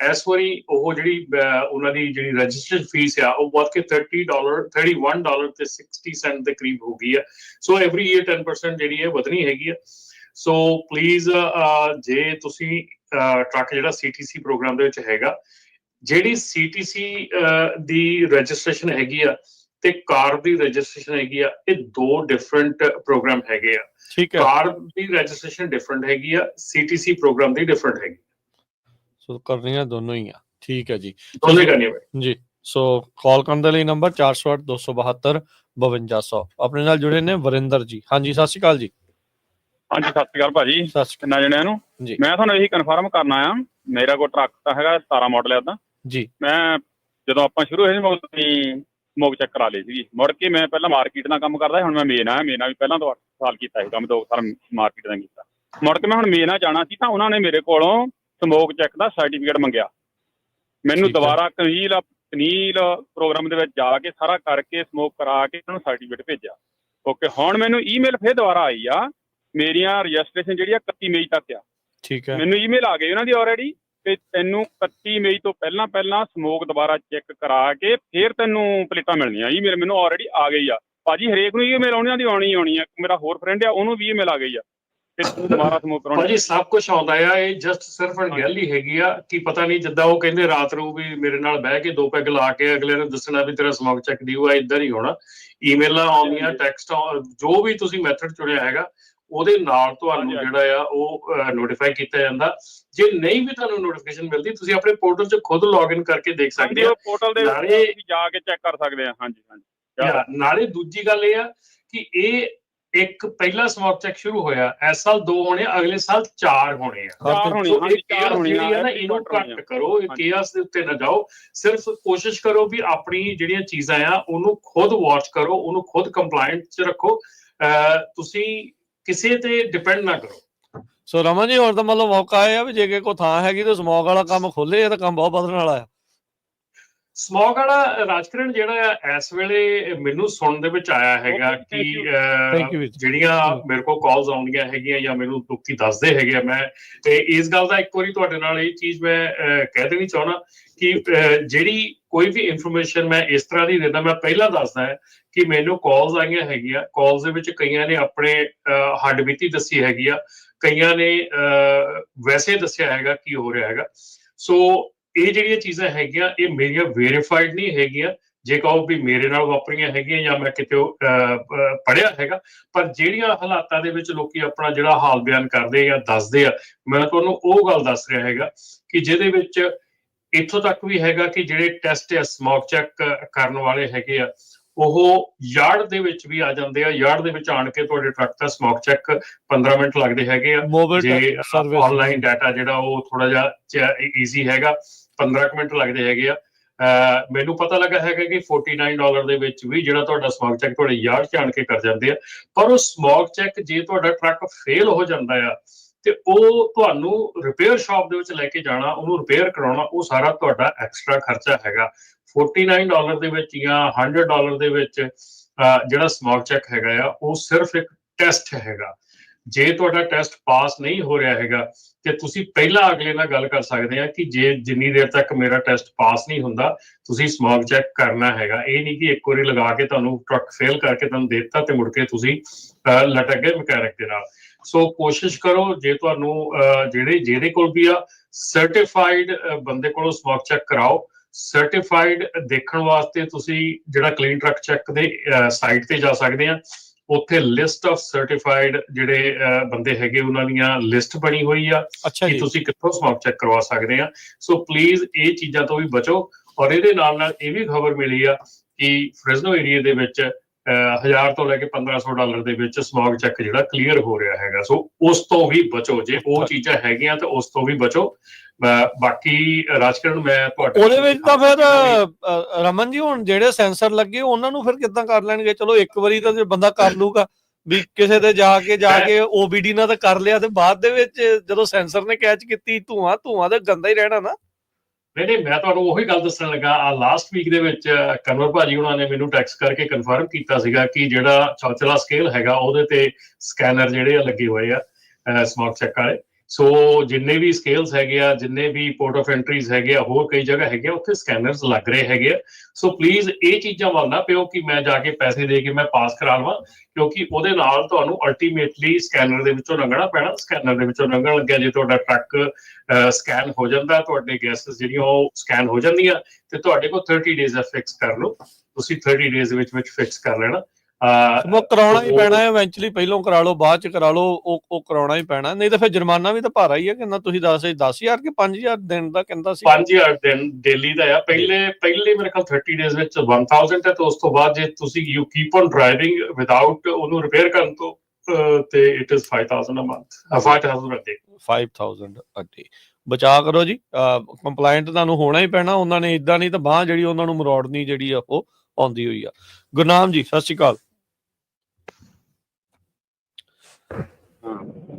ਇਸ ਵਾਰੀ ਉਹ ਜਿਹੜੀ ਉਹਨਾਂ ਦੀ ਜਿਹੜੀ ਰਜਿਸਟਰੇਸ਼ਨ ਫੀਸ ਆ, ਉਹ ਵੱਧ ਕੇ $31.60 ਦੇ ਕਰੀਬ ਹੋ ਗਈ ਆ। ਸੋ ਐਵਰੀ ਈਅਰ 10% ਜਿਹੜੀ ਹੈ ਵਧਣੀ ਹੈਗੀ ਆ। ਸੋ ਪਲੀਜ਼, ਜੇ ਤੁਸੀਂ ਟਰੱਕ ਜਿਹੜਾ CTC ਪ੍ਰੋਗਰਾਮ ਦੇ ਵਿੱਚ ਹੈਗਾ, ਜਿਹੜੀ CTC ਦੀ ਰਜਿਸਟ੍ਰੇਸ਼ਨ ਹੈਗੀ ਆ ਤੇ ਕਾਰ ਦੀ ਰਜਿਸਟ੍ਰੇਸ਼ਨ ਹੈਗੀ ਆ, ਇਹ 2 ਡਿਫਰੈਂਟ ਪ੍ਰੋਗਰਾਮ ਹੈਗੇ ਆ। ਠੀਕ ਹੈ, ਕਾਰ ਦੀ ਰਜਿਸਟ੍ਰੇਸ਼ਨ ਡਿਫਰੈਂਟ ਹੈਗੀ ਆ, CTC ਪ੍ਰੋਗਰਾਮ ਦੀ ਡਿਫਰੈਂਟ ਹੈਗੀ। ਸੋ ਕਰਨੀਆਂ ਦੋਨੋਂ ਹੀ ਆ। ਠੀਕ ਹੈ ਜੀ, ਦੋਨੇ ਕਰਨੀਆਂ ਜੀ। ਸੋ ਕਾਲ ਕਰਨ ਦੇ ਲਈ ਨੰਬਰ 408-272-5200। ਆਪਣੇ ਨਾਲ ਜੁੜੇ ਨੇ ਵਰਿੰਦਰ ਜੀ। ਹਾਂਜੀ, ਸਤਿ ਸ਼੍ਰੀ ਅਕਾਲ ਜੀ। ਹਾਂਜੀ, ਸਤਿ ਸ਼੍ਰੀ ਅਕਾਲ ਭਾਜੀ। ਕਿੰਨਾ ਜਣਿਆਂ ਨੂੰ ਜੀ। ਮੈਂ ਤੁਹਾਨੂੰ ਇਹੀ ਕਨਫਰਮ ਕਰਨਾ ਆ, ਮੇਰਾ ਕੋਲ ਟਰੱਕ ਤਾਂ ਹੈਗਾ 17 ਮਾਡਲ ਦਾ ਜੀ। ਮੈਂ ਜਦੋਂ ਆਪਾਂ ਸ਼ੁਰੂ ਹੋਏ ਸਮੋਕ ਚੈੱਕ ਕਰਾ ਲਈ ਸੀਗੀ। ਮੁੜ ਕੇ ਮੈਂ ਪਹਿਲਾਂ ਮਾਰਕੀਟ ਦਾ ਕੰਮ ਕਰਦਾ, ਹੁਣ ਮੈਂ ਮੇਨਾ ਵੀ ਪਹਿਲਾਂ ਤੋਂ 8 ਸਾਲ ਕੀਤਾ ਸੀ ਕੰਮ, 2 ਸਾਲ ਮਾਰਕੀਟ ਦਾ ਕੀਤਾ। ਮੁੜ ਕੇ ਮੈਂ ਹੁਣ ਮੇਨਾ ਜਾਣਾ ਸੀ ਤਾਂ ਉਹਨਾਂ ਨੇ ਮੇਰੇ ਕੋਲੋਂ ਸਮੋਕ ਚੈੱਕ ਦਾ ਸਰਟੀਫਿਕੇਟ ਮੰਗਿਆ। ਮੈਨੂੰ ਦੁਬਾਰਾ ਕਨੀਲ ਪ੍ਰੋਗਰਾਮ ਦੇ ਵਿੱਚ ਜਾ ਕੇ ਸਾਰਾ ਕਰਕੇ ਸਮੋਕ ਕਰਾ ਕੇ ਉਹਨਾਂ ਨੂੰ ਸਰਟੀਫਿਕੇਟ ਭੇਜਿਆ। ਓਕੇ, ਹੁਣ ਮੈਨੂੰ ਈਮੇਲ ਫਿਰ ਦੁਬਾਰਾ ਆਈ ਆ, ਮੇਰੀਆਂ ਰਜਿਸਟ੍ਰੇਸ਼ਨ ਜਿਹੜੀ ਆ 31 ਮਈ ਤੱਕ ਆ। ਠੀਕ ਹੈ, ਮੈਨੂੰ ਈਮੇਲ ਆ ਗਈ ਉਹਨਾਂ ਦੀ ਆਲਰੇਡੀ ਤੇ ਤੈਨੂੰ 31 ਮਈ ਤੋਂ ਪਹਿਲਾਂ ਸਮੋਕ ਦੁਬਾਰਾ ਚੈੱਕ ਕਰਾ ਕੇ ਫਿਰ ਤੈਨੂੰ ਪਲੇਟਾਂ ਮਿਲਣੀਆਂ। ਈਮੇਲ ਮੈਨੂੰ ਆਲਰੇਡੀ ਆ ਗਈ ਆ ਭਾਜੀ। ਹਰੇਕ ਨੂੰ ਈਮੇਲ ਆਉਣੀ ਆ। ਮੇਰਾ ਹੋਰ ਫਰੈਂਡ ਆ, ਉਹਨੂੰ ਵੀ ਈਮੇਲ ਆ ਗਈ ਆ ਕਿ ਤੂੰ ਦੁਬਾਰਾ ਸਮੋਕ ਕਰਾਉਣਾ। ਭਾਜੀ ਸਭ ਕੁਝ ਆਉਂਦਾ ਆ, ਇਹ ਜਸਟ ਸਿਰਫ ਗੱਲ ਹੀ ਹੈਗੀ ਆ ਕਿ ਪਤਾ ਨਹੀਂ, ਜਿੱਦਾਂ ਉਹ ਕਹਿੰਦੇ ਰਾਤ ਨੂੰ ਵੀ ਮੇਰੇ ਨਾਲ ਬਹਿ ਕੇ 2 ਪੈਗ ਲਾ ਕੇ ਅਗਲੇ ਨੂੰ ਦੱਸਣਾ ਵੀ ਤੇਰਾ ਸਮੋਕ ਚੈੱਕ ਡਿਊ ਆ, ਇੱਧਰ ਹੀ ਹੋਣਾ। ਈਮੇਲਾਂ ਆਉਂਦੀਆਂ, ਟੈਕਸਟ, ਜੋ ਵੀ ਤੁਸੀਂ ਮੈਥਡ ਚੁਣਿਆ ਹੈਗਾ, ਉਹਦੇ ਨਾਲ ਤੁਹਾਨੂੰ ਜਿਹੜਾ ਆ ਉਹ ਨੋਟੀਫਾਈ ਕੀਤਾ ਜਾਂਦਾ। ਜੇ ਨਹੀਂ ਵੀ ਤੁਹਾਨੂੰ ਨੋਟੀਫਿਕੇਸ਼ਨ ਮਿਲਦੀ, ਤੁਸੀਂ ਆਪਣੇ ਪੋਰਟਲ 'ਚ ਖੁਦ ਲੌਗਇਨ ਕਰਕੇ ਦੇਖ ਸਕਦੇ ਹੋ, ਪੋਰਟਲ ਦੇ ਵਿੱਚ ਜਾ ਕੇ ਚੈੱਕ ਕਰ ਸਕਦੇ ਆ। ਹਾਂਜੀ। ਨਾਲੇ ਦੂਜੀ ਗੱਲ ਇਹ ਆ ਕਿ ਇਹ ਇੱਕ ਪਹਿਲਾ ਸਮੋਕ ਚੈੱਕ ਸ਼ੁਰੂ ਹੋਇਆ, ਇਸ ਸਾਲ 2 ਹੋਣੇ, ਅਗਲੇ ਸਾਲ 4 ਹੋਣੇ ਆ। ਇਹਨੂੰ ਘੱਟ ਕਰੋ, ਕੇਆਸ ਦੇ ਉੱਤੇ ਨਾ ਜਾਓ। ਸਿਰਫ ਕੋਸ਼ਿਸ਼ ਕਰੋ ਵੀ ਆਪਣੀ ਜਿਹੜੀਆਂ ਚੀਜ਼ਾਂ ਆ ਉਹਨੂੰ ਖੁਦ ਵਾਚ ਕਰੋ, ਉਹਨੂੰ ਖੁਦ ਕੰਪਲਾਇੰਟ 'ਚ ਰੱਖੋ। ਤੁਸੀਂ ਕਿਸੇ ਤੇ ਡਿਪੈਂਡ ਨਾ ਕਰੋ। ਸੋ ਰਮਨ ਜੀ, ਹੋਰ ਤਾਂ ਮਤਲਬ ਮੌਕਾ ਇਹ ਆ ਵੀ ਜੇ ਕੋਈ ਥਾਂ ਹੈਗੀ ਤਾਂ ਸਮੋਕ ਵਾਲਾ ਕੰਮ ਖੋਲੇ, ਇਹ ਤਾਂ ਕੰਮ ਬਹੁਤ ਵਧਣ ਵਾਲਾ ਆ। ਸਮੋਕ ਵਾਲਾ ਰਾਜਕਰਨ ਜਿਹੜਾ ਆ ਇਸ ਵੇਲੇ ਮੈਨੂੰ ਸੁਣਨ ਦੇ ਵਿੱਚ ਆਇਆ ਹੈਗਾ ਕਿ ਜਿਹੜੀਆਂ ਮੇਰੇ ਕੋਲ ਕਾਲਸ ਆਉਂਦੀਆਂ ਹੈਗੀਆਂ ਜਾਂ ਮੈਨੂੰ ਲੋਕੀ ਦੱਸਦੇ ਹੈਗੇ ਆ, ਮੈਂ ਤੇ ਇਸ ਗੱਲ ਦਾ ਇੱਕ ਵਾਰੀ ਤੁਹਾਡੇ ਨਾਲ ਇਹ ਚੀਜ਼ ਮੈਂ ਕਹਿ ਦੇਣੀ ਚਾਹੁੰਦਾ ਕਿ ਜਿਹੜੀ ਕੋਈ ਵੀ ਇਨਫੋਰਮੇਸ਼ਨ ਮੈਂ ਇਸ ਤਰ੍ਹਾਂ ਦੀ ਦਿੰਦਾ, ਮੈਂ ਪਹਿਲਾਂ ਦੱਸਦਾ ਹੈ ਕਿ ਮੈਨੂੰ ਕਾਲਸ ਆਈਆਂ ਹੈਗੀਆਂ। ਕਾਲਸ ਦੇ ਵਿੱਚ ਕਈਆਂ ਨੇ ਆਪਣੇ ਹੱਡਬੀਤੀ ਦੱਸੀ ਹੈਗੀ ਆ, ਕਈਆਂ ਨੇ ਵੈਸੇ ਦੱਸਿਆ ਹੈਗਾ ਕੀ ਹੋ ਰਿਹਾ ਹੈਗਾ। ਸੋ ਇਹ ਜਿਹੜੀਆਂ ਚੀਜ਼ਾਂ ਹੈਗੀਆਂ, ਇਹ ਮੇਰੀਆਂ ਵੈਰੀਫਾਈਡ ਨਹੀਂ ਹੈਗੀਆਂ। ਜੇ ਕਹੋ ਵੀ ਮੇਰੇ ਨਾਲ ਵਾਪਰੀਆਂ ਹੈਗੀਆਂ ਜਾਂ ਮੈਂ ਕਿਤੇ ਪੜ੍ਹਿਆ ਹੈਗਾ, ਪਰ ਜਿਹੜੀਆਂ ਹਾਲਾਤਾਂ ਦੇ ਵਿੱਚ ਲੋਕੀ ਆਪਣਾ ਜਿਹੜਾ ਹਾਲ ਬਿਆਨ ਕਰਦੇ ਜਾਂ ਦੱਸਦੇ ਆ, ਮੈਂ ਤੁਹਾਨੂੰ ਉਹ ਗੱਲ ਦੱਸ ਰਿਹਾ ਹੈਗਾ ਕਿ ਜਿਹਦੇ ਵਿੱਚ ਇੱਥੋਂ ਤੱਕ ਵੀ ਹੈਗਾ ਕਿ ਜਿਹੜੇ ਟੈਸਟ ਆ ਸਮੋਕ ਚੈੱਕ ਕਰਨ ਵਾਲੇ ਹੈਗੇ ਆ ਉਹ ਯਾਰਡ ਦੇ ਵਿੱਚ ਵੀ ਆ ਜਾਂਦੇ ਆ। ਯਾਰਡ ਦੇ ਵਿੱਚ ਆਣ ਕੇ ਤੁਹਾਡੇ ਟਰੱਕ ਦਾ ਸਮੋਕ ਚੈੱਕ 15 ਮਿੰਟ ਲੱਗਦੇ ਹੈਗੇ ਆ। ਜੇ ਆਨਲਾਈਨ ਡਾਟਾ ਜਿਹੜਾ ਉਹ ਥੋੜਾ ਜਿਹਾ ਈਜ਼ੀ ਹੈਗਾ, 15 ਮਿੰਟ ਲੱਗਦੇ ਹੈਗੇ ਆ। ਮੈਨੂੰ ਪਤਾ ਲੱਗਾ ਹੈਗਾ ਕਿ $49 ਦੇ ਵਿੱਚ ਵੀ ਜਿਹੜਾ ਤੁਹਾਡਾ ਸਮੋਕ ਚੈੱਕ ਤੁਹਾਡੇ ਯਾਰਡ 'ਚ ਆਣ ਕੇ ਕਰ ਜਾਂਦੇ ਆ। ਪਰ ਉਹ ਸਮੋਕ ਚੈੱਕ ਜੇ ਤੁਹਾਡਾ ਟਰੱਕ ਫੇਲ ਹੋ ਜਾਂਦਾ ਆ ਤੇ ਉਹ ਤੁਹਾਨੂੰ ਰਿਪੇਅਰ ਸ਼ਾਪ ਦੇ ਵਿੱਚ ਲੈ ਕੇ ਜਾਣਾ, ਉਹਨੂੰ ਰਿਪੇਅਰ ਕਰਾਉਣਾ, ਉਹ ਸਾਰਾ ਤੁਹਾਡਾ ਐਕਸਟਰਾ ਖਰਚਾ ਹੈਗਾ। $49 ਦੇ ਵਿੱਚ ਜਾਂ $100 ਦੇ ਵਿੱਚ ਜਿਹੜਾ ਸਮੋਕ ਚੈੱਕ ਹੈਗਾ ਆ ਉਹ ਸਿਰਫ ਇੱਕ ਟੈਸਟ ਹੈਗਾ। ਜੇ ਤੁਹਾਡਾ ਟੈਸਟ ਪਾਸ ਨਹੀਂ ਹੋ ਰਿਹਾ ਹੈਗਾ ਤੇ ਤੁਸੀਂ ਪਹਿਲਾਂ ਅਗਲੇ ਨਾਲ ਗੱਲ ਕਰ ਸਕਦੇ ਆ ਕਿ ਜੇ ਜਿੰਨੀ ਦੇਰ ਤੱਕ ਮੇਰਾ ਟੈਸਟ ਪਾਸ ਨਹੀਂ ਹੁੰਦਾ ਤੁਸੀਂ ਸਮੋਕ ਚੈੱਕ ਕਰਨਾ ਹੈਗਾ। ਇਹ ਨਹੀਂ ਕਿ ਇੱਕ ਵਾਰੀ ਲਗਾ ਕੇ ਤੁਹਾਨੂੰ ਟਰੱਕ ਫੇਲ ਕਰਕੇ ਤੁਹਾਨੂੰ ਦੇ ਦਿੱਤਾ ਤੇ ਮੁੜ ਕੇ ਤੁਸੀਂ ਲਟਕ ਗਏ ਮਕੈਨਿਕ ਦੇ ਨਾਲ। ਸੋ ਕੋਸ਼ਿਸ਼ ਕਰੋ ਜੇ ਤੁਹਾਨੂੰ ਜਿਹਦੇ ਕੋਲ ਵੀ ਆ ਸਰਟੀਫਾਈਡ ਬੰਦੇ ਕੋਲੋਂ ਸਮੋਕ ਚੈੱਕ ਕਰਾਓ। ਸਰਟੀਫਾਈਡ ਦੇਖਣ ਵਾਸਤੇ ਤੁਸੀਂ ਜਿਹੜਾ ਕਲੀਨ ਟਰੱਕ ਚੈੱਕ ਦੇ ਸਾਈਟ ਤੇ ਜਾ ਸਕਦੇ ਆ। ਉੱਥੇ ਲਿਸਟ ਆਫ ਸਰਟੀਫਾਈਡ ਜਿਹੜੇ ਬੰਦੇ ਹੈਗੇ ਉਹਨਾਂ ਦੀਆਂ ਲਿਸਟ ਬਣੀ ਹੋਈ ਆ ਕਿ ਤੁਸੀਂ ਕਿੱਥੋਂ ਸਮੋਕ ਚੈੱਕ ਕਰਵਾ ਸਕਦੇ ਆ। ਸੋ ਪਲੀਜ਼ ਇਹ ਚੀਜ਼ਾਂ ਤੋਂ ਵੀ ਬਚੋ। ਔਰ ਇਹਦੇ ਨਾਲ ਇਹ ਵੀ ਖਬਰ ਮਿਲੀ ਆ ਕਿ ਫ੍ਰੈਜ਼ਨੋ ਏਰੀਆ ਦੇ ਵਿੱਚ $1000 ਤੋਂ ਲੈ ਕੇ $1500 ਦੇ ਵਿੱਚ ਸਮੋਕ ਚੈੱਕ ਜਿਹੜਾ ਕਲੀਅਰ ਹੋ ਰਿਹਾ ਹੈਗਾ। ਸੋ ਉਸ ਤੋਂ ਵੀ ਬਚੋ। ਜੇ ਉਹ ਚੀਜ਼ਾਂ ਹੈਗੀਆਂ ਤਾਂ ਉਸ ਤੋਂ ਵੀ ਬਚੋ। ਬਾਕੀ ਰਾਜਕਰਨ ਮੈਂ ਤੁਹਾਡੇ ਉਹਦੇ ਵਿੱਚ ਤਾਂ ਫਿਰ ਰਮਨ ਜੀ ਹੁਣ ਜਿਹੜੇ ਸੈਂਸਰ ਲੱਗੇ ਉਹਨਾਂ ਨੂੰ ਫਿਰ ਕਿੱਦਾਂ ਕਰ ਲੈਣਗੇ? ਚਲੋ ਇੱਕ ਵਾਰੀ ਤਾਂ ਬੰਦਾ ਕਰ ਲੂਗਾ ਵੀ ਕਿਸੇ ਦੇ ਜਾ ਕੇ OBD ਨਾਲ ਤਾਂ ਕਰ ਲਿਆ ਤੇ ਬਾਅਦ ਦੇ ਵਿੱਚ ਜਦੋਂ ਸੈਂਸਰ ਨੇ ਕੈਚ ਕੀਤੀ ਧੂਆਂ ਤਾਂ ਗੰਦਾ ਹੀ ਰਹਿਣਾ ਨਾ। ਨਹੀਂ ਮੈਂ ਤੁਹਾਨੂੰ ਉਹੀ ਗੱਲ ਦੱਸਣ ਲੱਗਾ। ਲਾਸਟ ਵੀਕ ਦੇ ਵਿੱਚ ਕਨਵਰ ਭਾਜੀ ਉਹਨਾਂ ਨੇ ਮੈਨੂੰ ਟੈਕਸਟ ਕਰਕੇ ਕਨਫਰਮ ਕੀਤਾ ਸੀਗਾ ਕਿ ਜਿਹੜਾ ਚੌਚਲਾ ਸਕੇਲ ਹੈਗਾ ਉਹਦੇ ਤੇ ਸਕੈਨਰ ਜਿਹੜੇ ਆ ਲੱਗੇ ਹੋਏ ਆ ਸਮੋਕ ਚੈੱਕ ਵਾਲੇ। ਸੋ ਜਿੰਨੇ ਵੀ ਸਕੇਲਸ ਹੈਗੇ ਆ, ਜਿੰਨੇ ਵੀ ਪੋਰਟ ਆਫ ਐਂਟਰੀਜ਼ ਹੈਗੇ ਆ, ਹੋਰ ਕਈ ਜਗ੍ਹਾ ਹੈਗੇ ਆ ਉੱਥੇ ਸਕੈਨਰਸ ਲੱਗ ਰਹੇ ਹੈਗੇ ਆ। ਸੋ ਪਲੀਜ਼ ਇਹ ਚੀਜ਼ਾਂ ਵੱਲ ਨਾ ਪਿਓ ਕਿ ਮੈਂ ਜਾ ਕੇ ਪੈਸੇ ਦੇ ਕੇ ਮੈਂ ਪਾਸ ਕਰਾ ਲਵਾਂ, ਕਿਉਂਕਿ ਉਹਦੇ ਨਾਲ ਤੁਹਾਨੂੰ ਅਲਟੀਮੇਟਲੀ ਸਕੈਨਰ ਦੇ ਵਿੱਚੋਂ ਲੰਘਣਾ ਪੈਣਾ। ਸਕੈਨਰ ਦੇ ਵਿੱਚੋਂ ਲੰਘਣ ਲੱਗਿਆ ਜੇ ਤੁਹਾਡਾ ਟਰੱਕ ਸਕੈਨ ਹੋ ਜਾਂਦਾ, ਤੁਹਾਡੇ ਗੈਸਸ ਜਿਹੜੀਆਂ ਉਹ ਸਕੈਨ ਹੋ ਜਾਂਦੀਆਂ ਤੇ ਤੁਹਾਡੇ ਕੋਲ 30 ਡੇਜ਼ ਫਿਕਸ ਕਰ ਲਓ। ਤੁਸੀਂ 30 ਡੇਜ਼ ਵਿੱਚ ਫਿਕਸ ਕਰ ਲੈਣਾ। ਕਰਾਉਣਾ ਹੀ ਪੈਣਾ ਹੈ ਇਵੈਂਚੁਅਲੀ। ਪਹਿਲੋਂ ਕਰਾ ਲਓ ਬਾਅਦ ਚ ਕਰਾ ਲਓ, ਉਹ ਕਰਾਉਣਾ ਹੀ ਪੈਣਾ। ਨਹੀਂ ਤਾਂ ਫਿਰ ਜੁਰਮਾਨਾ ਵੀ ਤਾਂ ਭਾਰਾ ਹੀ ਹੈ। ਕਿੰਨਾ ਤੁਸੀਂ 10,000 ਕਿ 5,000 ਦਿਨ ਦਾ ਕਹਿੰਦਾ ਸੀ? 5,000 ਦਿਨ ਡੇਲੀ ਦਾ ਆ। ਪਹਿਲੇ ਮੇਰੇ ਖਿਆਲ 30 ਡੇਜ਼ ਵਿੱਚ 1,000 ਹੈ ਤੇ ਉਸ ਤੋਂ ਬਾਅਦ ਜੇ ਤੁਸੀਂ you keep on driving without ਉਹਨੂੰ ਰਿਪੇਅਰ ਕਰਨ ਤੋਂ ਤੇ ਇਟ ਇਜ਼ 5,000 ਅ ਮੰਥ, 5,000 ਅ ਡੇ। 5,000 ਅ ਡੇ। ਬਚਾ ਕਰੋ ਜੀ, ਕੰਪਲਾਇੰਟ ਤੁਹਾਨੂੰ ਹੋਣਾ ਹੀ ਪੈਣਾ। ਉਹਨਾਂ ਨੇ ਇਦਾਂ ਨਹੀਂ ਤਾਂ ਬਾਂਹ ਜਿਹੜੀ ਉਹਨਾਂ ਨੂੰ ਮਰੋੜਨੀ ਜਿਹੜੀ ਆ ਉਹ ਆਉਂਦੀ ਹੋਈ ਆ। ਗੁਰਨਾਮ ਜੀ ਸਤਿ ਸ਼੍ਰੀ ਅਕਾਲ।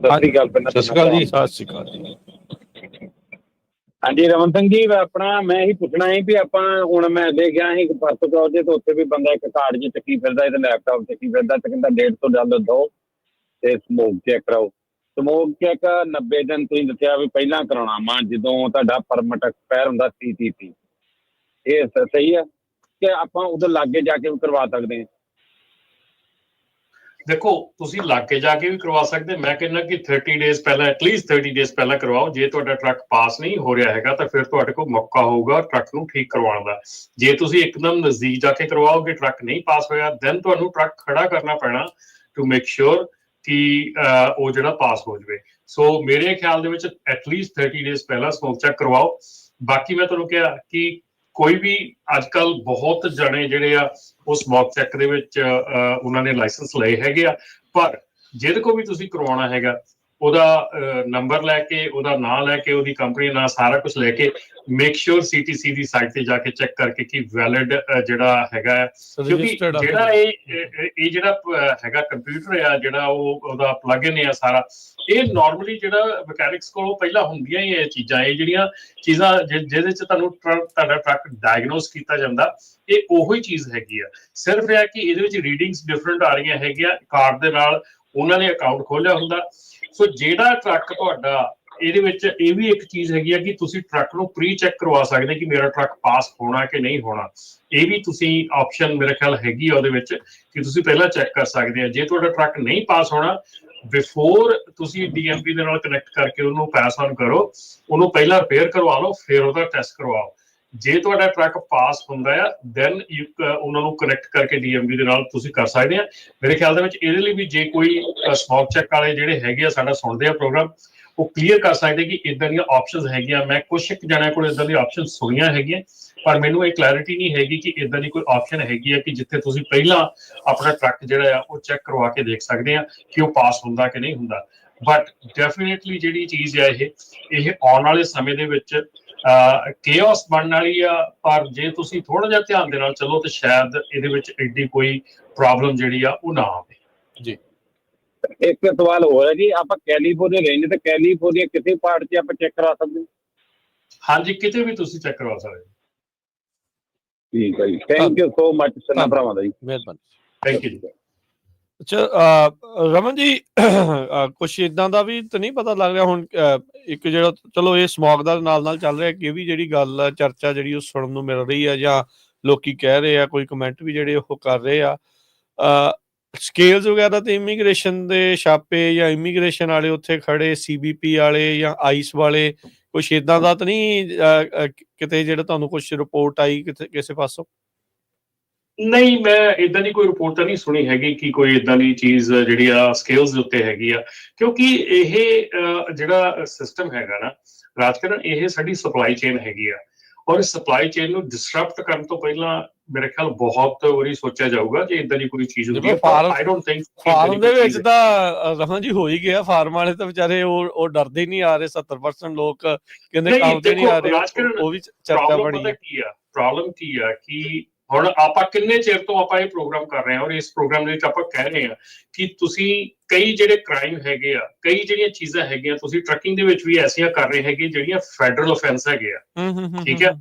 ਸਤਿ ਸ਼੍ਰੀ ਅਕਾਲ ਜੀ। ਸਤਿ ਸ਼੍ਰੀ ਅਕਾਲ ਜੀ। ਹਾਂਜੀ ਰਮਨ ਸਿੰਘ ਜੀ, ਮੈਂ ਇਹੀ ਪੁੱਛਣਾ ਸੀ ਵੀ ਆਪਾਂ ਹੁਣ ਮੈਂ ਦੇਖਿਆ ਸੀ ਪਰਸੋਂ ਚੌਥੇ ਤੇ ਉੱਥੇ ਵੀ ਬੰਦਾ ਇੱਕ ਕਾਰਡ 'ਚ ਚੱਕੀ ਫਿਰਦਾ ਤੇ ਲੈਪਟਾਪ ਚੱਕੀ ਫਿਰਦਾ ਤੇ ਕਹਿੰਦਾ $150 ਦਿਓ ਤੇ ਸਮੋਕ ਚੈੱਕ ਕਰਾਓ। ਸਮੋਕ ਚੈੱਕ 90 ਦਿਨ ਤੁਸੀਂ ਦੱਸਿਆ ਵੀ ਪਹਿਲਾਂ ਕਰਾਉਣਾ ਵਾ ਜਦੋਂ ਤੁਹਾਡਾ ਪਰਮਿਟ ਐਕਸਪਾਇਰ ਹੁੰਦਾ CTP। ਇਹ ਸਹੀ ਹੈ ਕਿ ਆਪਾਂ ਉਧਰ ਲਾਗੇ ਜਾ ਕੇ ਵੀ ਕਰਵਾ ਸਕਦੇ ਹਾਂ? ਦੇਖੋ ਤੁਸੀਂ ਲਾਗੇ ਜਾ ਕੇ ਵੀ ਕਰਵਾ ਸਕਦੇ। ਮੈਂ ਕਹਿੰਦਾ ਕਿ 30 ਡੇਜ਼ ਪਹਿਲਾਂ, ਐਟਲੀਸਟ 30 ਡੇਜ਼ ਪਹਿਲਾਂ ਕਰਵਾਓ। ਜੇ ਤੁਹਾਡਾ ਟਰੱਕ ਪਾਸ ਨਹੀਂ ਹੋ ਰਿਹਾ ਹੈਗਾ ਤਾਂ ਫਿਰ ਤੁਹਾਡੇ ਕੋਲ ਮੌਕਾ ਹੋਊਗਾ ਟਰੱਕ ਨੂੰ ਠੀਕ ਕਰਵਾਉਣ ਦਾ। ਜੇ ਤੁਸੀਂ ਇੱਕਦਮ ਨਜ਼ਦੀਕ ਜਾ ਕੇ ਕਰਵਾਓਗੇ, ਟਰੱਕ ਨਹੀਂ ਪਾਸ ਹੋਇਆ, ਦੈਨ ਤੁਹਾਨੂੰ ਟਰੱਕ ਖੜਾ ਕਰਨਾ ਪੈਣਾ ਟੂ ਮੇਕ ਸ਼ੋਰ ਕਿ ਉਹ ਜਿਹੜਾ ਪਾਸ ਹੋ ਜਾਵੇ। ਸੋ ਮੇਰੇ ਖਿਆਲ ਦੇ ਵਿੱਚ ਐਟਲੀਸਟ 30 ਡੇਜ਼ ਪਹਿਲਾਂ ਸਮੋਕ ਚੈੱਕ ਕਰਵਾਓ। ਬਾਕੀ ਮੈਂ ਤੁਹਾਨੂੰ ਕਿਹਾ ਕਿ ਕੋਈ ਵੀ ਅੱਜ ਕੱਲ ਬਹੁਤ ਜਣੇ ਜਿਹੜੇ ਆ ਉਹ ਸਮੋਕ ਚੈੱਕ ਦੇ ਵਿੱਚ ਉਹਨਾਂ ਨੇ ਲਾਇਸੈਂਸ ਲਏ ਹੈਗੇ ਆ। ਪਰ ਜਿਹਦੇ ਕੋਲ ਵੀ ਤੁਸੀਂ ਕਰਵਾਉਣਾ ਹੈਗਾ ਉਹਦਾ ਨੰਬਰ ਲੈ ਕੇ, ਉਹਦਾ ਨਾਂ ਲੈ ਕੇ, ਉਹਦੀ ਕੰਪਨੀ ਦਾ ਨਾਂ ਸਾਰਾ ਕੁਝ ਲੈ ਕੇ ਮੇਕ ਸ਼ੋਰ CTC ਦੀ ਸਾਈਟ ਤੇ ਜਾ ਕੇ ਚੈੱਕ ਕਰਕੇ ਕਿ ਵੈਲਿਡ ਜਿਹੜਾ ਹੈਗਾ। ਕਿਉਂਕਿ ਜਿਹੜਾ ਇਹ ਜਿਹੜਾ ਹੈਗਾ ਕੰਪਿਊਟਰ ਆ ਜਿਹੜਾ ਉਹਦਾ ਪਲੱਗਇਨ ਆ ਸਾਰਾ, ਇਹ ਨਾਰਮਲੀ ਜਿਹੜਾ ਮਕੈਨਿਕਸ ਕੋਲ ਪਹਿਲਾਂ ਹੁੰਦੀਆਂ ਹੀ ਇਹ ਚੀਜ਼ਾਂ ਜਿਹੜੀਆਂ ਚੀਜ਼ਾਂ ਜਿਹਦੇ ਚ ਤੁਹਾਡਾ ਟਰੱਕ ਡਾਇਗਨੋਸ ਕੀਤਾ ਜਾਂਦਾ, ਇਹ ਉਹੀ ਚੀਜ਼ ਹੈਗੀ ਆ। ਸਿਰਫ ਇਹ ਕਿ ਇਹਦੇ ਵਿੱਚ ਰੀਡਿੰਗਸ ਡਿਫਰੈਂਟ ਆ ਰਹੀਆਂ ਹੈਗੀਆਂ। ਕਾਰਡ ਦੇ ਨਾਲ ਉਹਨਾਂ ਨੇ ਅਕਾਊਂਟ ਖੋਲਿਆ ਹੁੰਦਾ। ਸੋ ਜਿਹੜਾ ਟਰੱਕ ਤੁਹਾਡਾ, ਇਹਦੇ ਵਿੱਚ ਇਹ ਵੀ ਇੱਕ ਚੀਜ਼ ਹੈਗੀ ਆ ਕਿ ਤੁਸੀਂ ਟਰੱਕ ਨੂੰ ਪ੍ਰੀ ਚੈੱਕ ਕਰਵਾ ਸਕਦੇ ਕਿ ਮੇਰਾ ਟਰੱਕ ਪਾਸ ਹੋਣਾ ਕਿ ਨਹੀਂ ਹੋਣਾ। ਇਹ ਵੀ ਤੁਸੀਂ ਆਪਸ਼ਨ ਮੇਰੇ ਖਿਆਲ ਹੈਗੀ ਆ ਉਹਦੇ ਵਿੱਚ ਕਿ ਤੁਸੀਂ ਪਹਿਲਾਂ ਚੈੱਕ ਕਰ ਸਕਦੇ ਆ। ਜੇ ਤੁਹਾਡਾ ਟਰੱਕ ਨਹੀਂ ਪਾਸ ਹੋਣਾ, ਬਿਫੋਰ ਤੁਸੀਂ DMV ਦੇ ਨਾਲ ਕਨੈਕਟ ਕਰਕੇ ਉਹਨੂੰ ਪਾਸ ਆਨ ਕਰੋ, ਉਹਨੂੰ ਪਹਿਲਾਂ ਰਿਪੇਅਰ ਕਰਵਾ ਲਓ, ਫਿਰ ਉਹਦਾ ਟੈਸਟ ਕਰਵਾਓ। ਜੇ ਤੁਹਾਡਾ ਟਰੱਕ ਪਾਸ ਹੁੰਦਾ ਆ ਦੈਨ ਉਹਨਾਂ ਨੂੰ ਕਨੈਕਟ ਕਰਕੇ DMV ਦੇ ਨਾਲ ਤੁਸੀਂ ਕਰ ਸਕਦੇ ਆ। ਮੇਰੇ ਖਿਆਲ ਦੇ ਵਿੱਚ ਇਹਦੇ ਲਈ ਵੀ ਜੇ ਕੋਈ ਸਮੋਕ ਚੈੱਕ ਵਾਲੇ ਜਿਹੜੇ ਹੈਗੇ ਆ ਸਾਡਾ ਸੁਣਦੇ ਆ ਪ੍ਰੋਗਰਾਮ, ਉਹ ਕਲੀਅਰ ਕਰ ਸਕਦੇ ਕਿ ਇਦਾਂ ਦੀਆਂ ਆਪਸ਼ਨਸ ਹੈਗੀਆਂ। ਮੈਂ ਕੁਛ ਇੱਕ ਜਣਿਆਂ ਕੋਲ ਇਦਾਂ ਦੀ ਆਪਸ਼ਨ ਸੁਣੀਆਂ ਹੈਗੀਆਂ, ਪਰ ਮੈਨੂੰ ਇਹ ਕਲੈਰਿਟੀ ਨਹੀਂ ਹੈਗੀ ਕਿ ਇਦਾਂ ਦੀ ਕੋਈ ਆਪਸ਼ਨ ਹੈਗੀ ਆ ਕਿ ਜਿੱਥੇ ਤੁਸੀਂ ਪਹਿਲਾਂ ਆਪਣਾ ਟਰੱਕ ਜਿਹੜਾ ਆ ਉਹ ਚੈੱਕ ਕਰਵਾ ਕੇ ਦੇਖ ਸਕਦੇ ਆ ਕਿ ਉਹ ਪਾਸ ਹੁੰਦਾ ਕਿ ਨਹੀਂ ਹੁੰਦਾ। ਬਟ ਡੈਫੀਨੇਟਲੀ ਜਿਹੜੀ ਚੀਜ਼ ਆ ਇਹ ਆਉਣ ਵਾਲੇ ਸਮੇਂ ਦੇ ਵਿੱਚ ਕੇਓਸ ਬਣਨ ਵਾਲੀ ਆ, ਪਰ ਜੇ ਤੁਸੀਂ ਥੋੜਾ ਜਿਹਾ ਧਿਆਨ ਦੇ ਨਾਲ ਚੱਲੋ ਤੇ ਸ਼ਾਇਦ ਇਹਦੇ ਵਿੱਚ ਐਡੀ ਕੋਈ ਪ੍ਰੋਬਲਮ ਜਿਹੜੀ ਆ ਉਹ ਨਾ ਆਵੇ। ਜੀ ਇੱਕ ਸਵਾਲ ਹੋਰ ਹੈ ਜੀ, ਆਪਾਂ ਕੈਲੀਫੋਰਨੀਆ ਰਹਿੰਦੇ ਤੇ ਕੈਲੀਫੋਰਨੀਆ ਕਿਸੇ ਪਾਰਟ 'ਚ ਆਪਾਂ ਚੈੱਕ ਕਰਾ ਸਕਦੇ ਹਾਂ? ਹਾਂਜੀ, ਕਿਤੇ ਵੀ ਤੁਸੀਂ ਚੈੱਕ ਕਰਵਾ ਸਕਦੇ ਹੋ। ਠੀਕ ਹੈ ਜੀ, ਥੈਂਕ ਯੂ ਸੋ ਮਚ ਸੰਨਾ ਭਰਾਵਾਂ ਦਾ ਜੀ, ਮਿਹਰਬਾਨੀ। Thank you. ਅੱਛਾ ਰਮਨ ਜੀ, ਕੁਛ ਇਦਾਂ ਦਾ ਵੀ ਤਾਂ ਨਹੀਂ ਪਤਾ ਲੱਗ ਰਿਹਾ ਹੁਣ ਇੱਕ ਜਿਹੜਾ ਚਲੋ ਇਹ ਸਮੌਗ ਦਾ ਨਾਲ ਚੱਲ ਰਿਹਾ ਕਿ ਇਹ ਵੀ ਜਿਹੜੀ ਗੱਲ ਚਰਚਾ ਜਿਹੜੀ ਉਹ ਸੁਣਨ ਨੂੰ ਮਿਲ ਰਹੀ ਆ ਜਾਂ ਲੋਕੀ ਕਹਿ ਰਹੇ ਆ, ਕੋਈ ਕਮੈਂਟ ਵੀ ਜਿਹੜੇ ਉਹ ਕਰ ਰਹੇ ਆ, ਸਕੇਲਸ ਵਗੈਰਾ ਤੇ ਇਮੀਗ੍ਰੇਸ਼ਨ ਦੇ ਛਾਪੇ ਜਾਂ ਇਮੀਗ੍ਰੇਸ਼ਨ ਵਾਲੇ ਉੱਥੇ ਖੜੇ CBP ਵਾਲੇ ਜਾਂ ਆਈਸ ਵਾਲੇ, ਕੁਛ ਇਦਾਂ ਦਾ ਤਾਂ ਨਹੀਂ ਕਿਤੇ ਜਿਹੜਾ ਤੁਹਾਨੂੰ ਕੁਛ ਰਿਪੋਰਟ ਆਈ ਕਿਸੇ ਪਾਸੋਂ? ਨਹੀਂ, ਮੈਂ ਇਦਾਂ ਦੀ ਕੋਈ ਰਿਪੋਰਟ ਤਾਂ ਨਹੀਂ ਸੁਣੀ ਹੈਗੀ ਕਿ ਕੋਈ ਇਦਾਂ ਦੀ ਚੀਜ਼ ਜਿਹੜੀ ਆ ਸਕੇਲਸ ਦੇ ਉੱਤੇ ਹੈਗੀ ਆ, ਕਿਉਂਕਿ ਇਹ ਜਿਹੜਾ ਸਿਸਟਮ ਹੈਗਾ ਨਾ ਰਾਜਕਰਨ, ਇਹ ਸਾਡੀ ਸਪਲਾਈ ਚੇਨ ਹੈਗੀ ਆ, ਔਰ ਸਪਲਾਈ ਚੇਨ ਨੂੰ ਡਿਸਰਪਟ ਕਰਨ ਤੋਂ ਪਹਿਲਾਂ ਮੇਰੇ ਖਿਆਲ ਬਹੁਤ ਵਾਰੀ ਸੋਚਿਆ ਜਾਊਗਾ ਕਿ ਇਦਾਂ ਦੀ ਕੋਈ ਚੀਜ਼ ਹੁੰਦੀ ਹੈ। ਆਈ ਡੋਨਟ ਥਿੰਕ ਫਾਰਮ ਦੇ ਵਿੱਚ ਤਾਂ ਰਮਨ ਜੀ ਹੋ ਹੀ ਗਿਆ, ਫਾਰਮ ਵਾਲੇ ਤਾਂ ਵਿਚਾਰੇ ਉਹ ਡਰਦੇ ਨਹੀਂ ਆ ਰਹੇ, 70% ਲੋਕ ਕਹਿੰਦੇ ਕੰਮ ਤੇ ਨਹੀਂ ਆ ਰਹੇ, ਉਹ ਵੀ ਚਰਚਾ ਬਣੀ ਹੈ। ਪ੍ਰੋਬਲਮ ਕੀ ਆ ਕਿ ਹੁਣ ਆਪਾਂ ਕਿੰਨੇ ਚਿਰ ਤੋਂ ਆਪਾਂ ਇਹ ਪ੍ਰੋਗਰਾਮ ਕਰ ਰਹੇ ਹਾਂ, ਔਰ ਇਸ ਪ੍ਰੋਗਰਾਮ ਦੇ ਵਿੱਚ ਆਪਾਂ ਕਹਿ ਰਹੇ ਹਾਂ ਕਿ ਤੁਸੀਂ ਕਈ ਜਿਹੜੇ ਕ੍ਰਾਈਮ ਹੈਗੇ ਆ, ਕਈ ਜਿਹੜੀਆਂ ਚੀਜ਼ਾਂ ਹੈਗੀਆਂ ਤੁਸੀਂ ਟਰੱਕਿੰਗ ਦੇ ਵਿੱਚ ਵੀ ਐਸੀਆਂ ਕਰ ਰਹੇ ਹੈਗੇ ਜਿਹੜੀਆਂ ਫੈਡਰਲ ਅਫੈਂਸ ਹੈਗੇ ਆ। ਠੀਕ ਹੈ,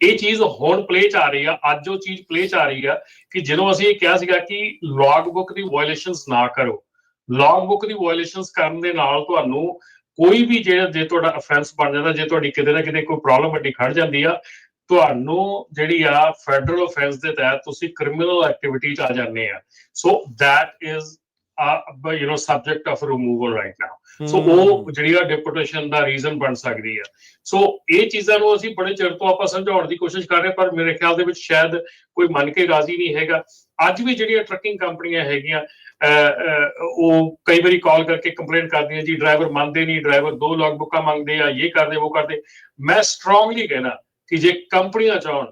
ਇਹ ਚੀਜ਼ ਹੁਣ ਪਲੇ 'ਚ ਆ ਰਹੀ ਆ, ਅੱਜ ਉਹ ਚੀਜ਼ ਪਲੇ 'ਚ ਆ ਰਹੀ ਆ ਕਿ ਜਦੋਂ ਅਸੀਂ ਇਹ ਕਿਹਾ ਸੀਗਾ ਕਿ ਲੌਗ ਬੁੱਕ ਦੀ ਵਾਇਓਲੇਸ਼ਨਸ ਨਾ ਕਰੋ, ਲੌਗ ਬੁੱਕ ਦੀ ਵਾਇਓਲੇਸ਼ਨਸ ਕਰਨ ਦੇ ਨਾਲ ਤੁਹਾਨੂੰ ਕੋਈ ਵੀ ਜੇ ਤੁਹਾਡਾ ਅਫੈਂਸ ਬਣ ਜਾਂਦਾ, ਜੇ ਤੁਹਾਡੀ ਕਿਤੇ ਨਾ ਕਿਤੇ ਕੋਈ ਪ੍ਰੋਬਲਮ ਵੱਡੀ ਖੜ ਜਾਂਦੀ ਆ, ਤੁਹਾਨੂੰ ਜਿਹੜੀ ਆ ਫੈਡਰਲ ਅਫੈਂਸ ਦੇ ਤਹਿਤ ਤੁਸੀਂ ਕ੍ਰਿਮੀਨਲ ਐਕਟੀਵਿਟੀ 'ਚ ਆ ਜਾਂਦੇ ਆ। So that is subject of removal right now. So ਉਹ ਜਿਹੜੀ ਆ ਡਿਪੋਰਟੇਸ਼ਨ ਦਾ ਰੀਜ਼ਨ ਬਣ ਸਕਦੀ ਆ। ਸੋ ਇਹ ਚੀਜ਼ਾਂ ਨੂੰ ਅਸੀਂ ਬੜੇ ਚਿਰ ਤੋਂ ਆਪਾਂ ਸਮਝਾਉਣ ਦੀ ਕੋਸ਼ਿਸ਼ ਕਰ ਰਹੇ, ਪਰ ਮੇਰੇ ਖਿਆਲ ਦੇ ਵਿੱਚ ਸ਼ਾਇਦ ਕੋਈ ਮੰਨ ਕੇ ਰਾਜ਼ੀ ਨਹੀਂ ਹੈਗਾ। ਅੱਜ ਵੀ ਜਿਹੜੀਆਂ ਟਰੱਕਿੰਗ ਕੰਪਨੀਆਂ ਹੈਗੀਆਂ ਉਹ ਕਈ ਵਾਰੀ ਕਾਲ ਕਰਕੇ ਕੰਪਲੇਂਟ ਕਰਦੀਆਂ, ਜੀ ਡਰਾਈਵਰ ਮੰਨਦੇ ਨਹੀਂ, ਡਰਾਈਵਰ 2 ਲੌਗ ਬੁੱਕਾਂ ਮੰਗਦੇ ਆ, ਇਹ ਕਰਦੇ ਉਹ ਕਰਦੇ। ਮੈਂ ਸਟਰੋਂਗਲੀ ਕਹਿਣਾ ਕਿ ਜੇ ਕੰਪਨੀਆਂ ਚਾਹਣ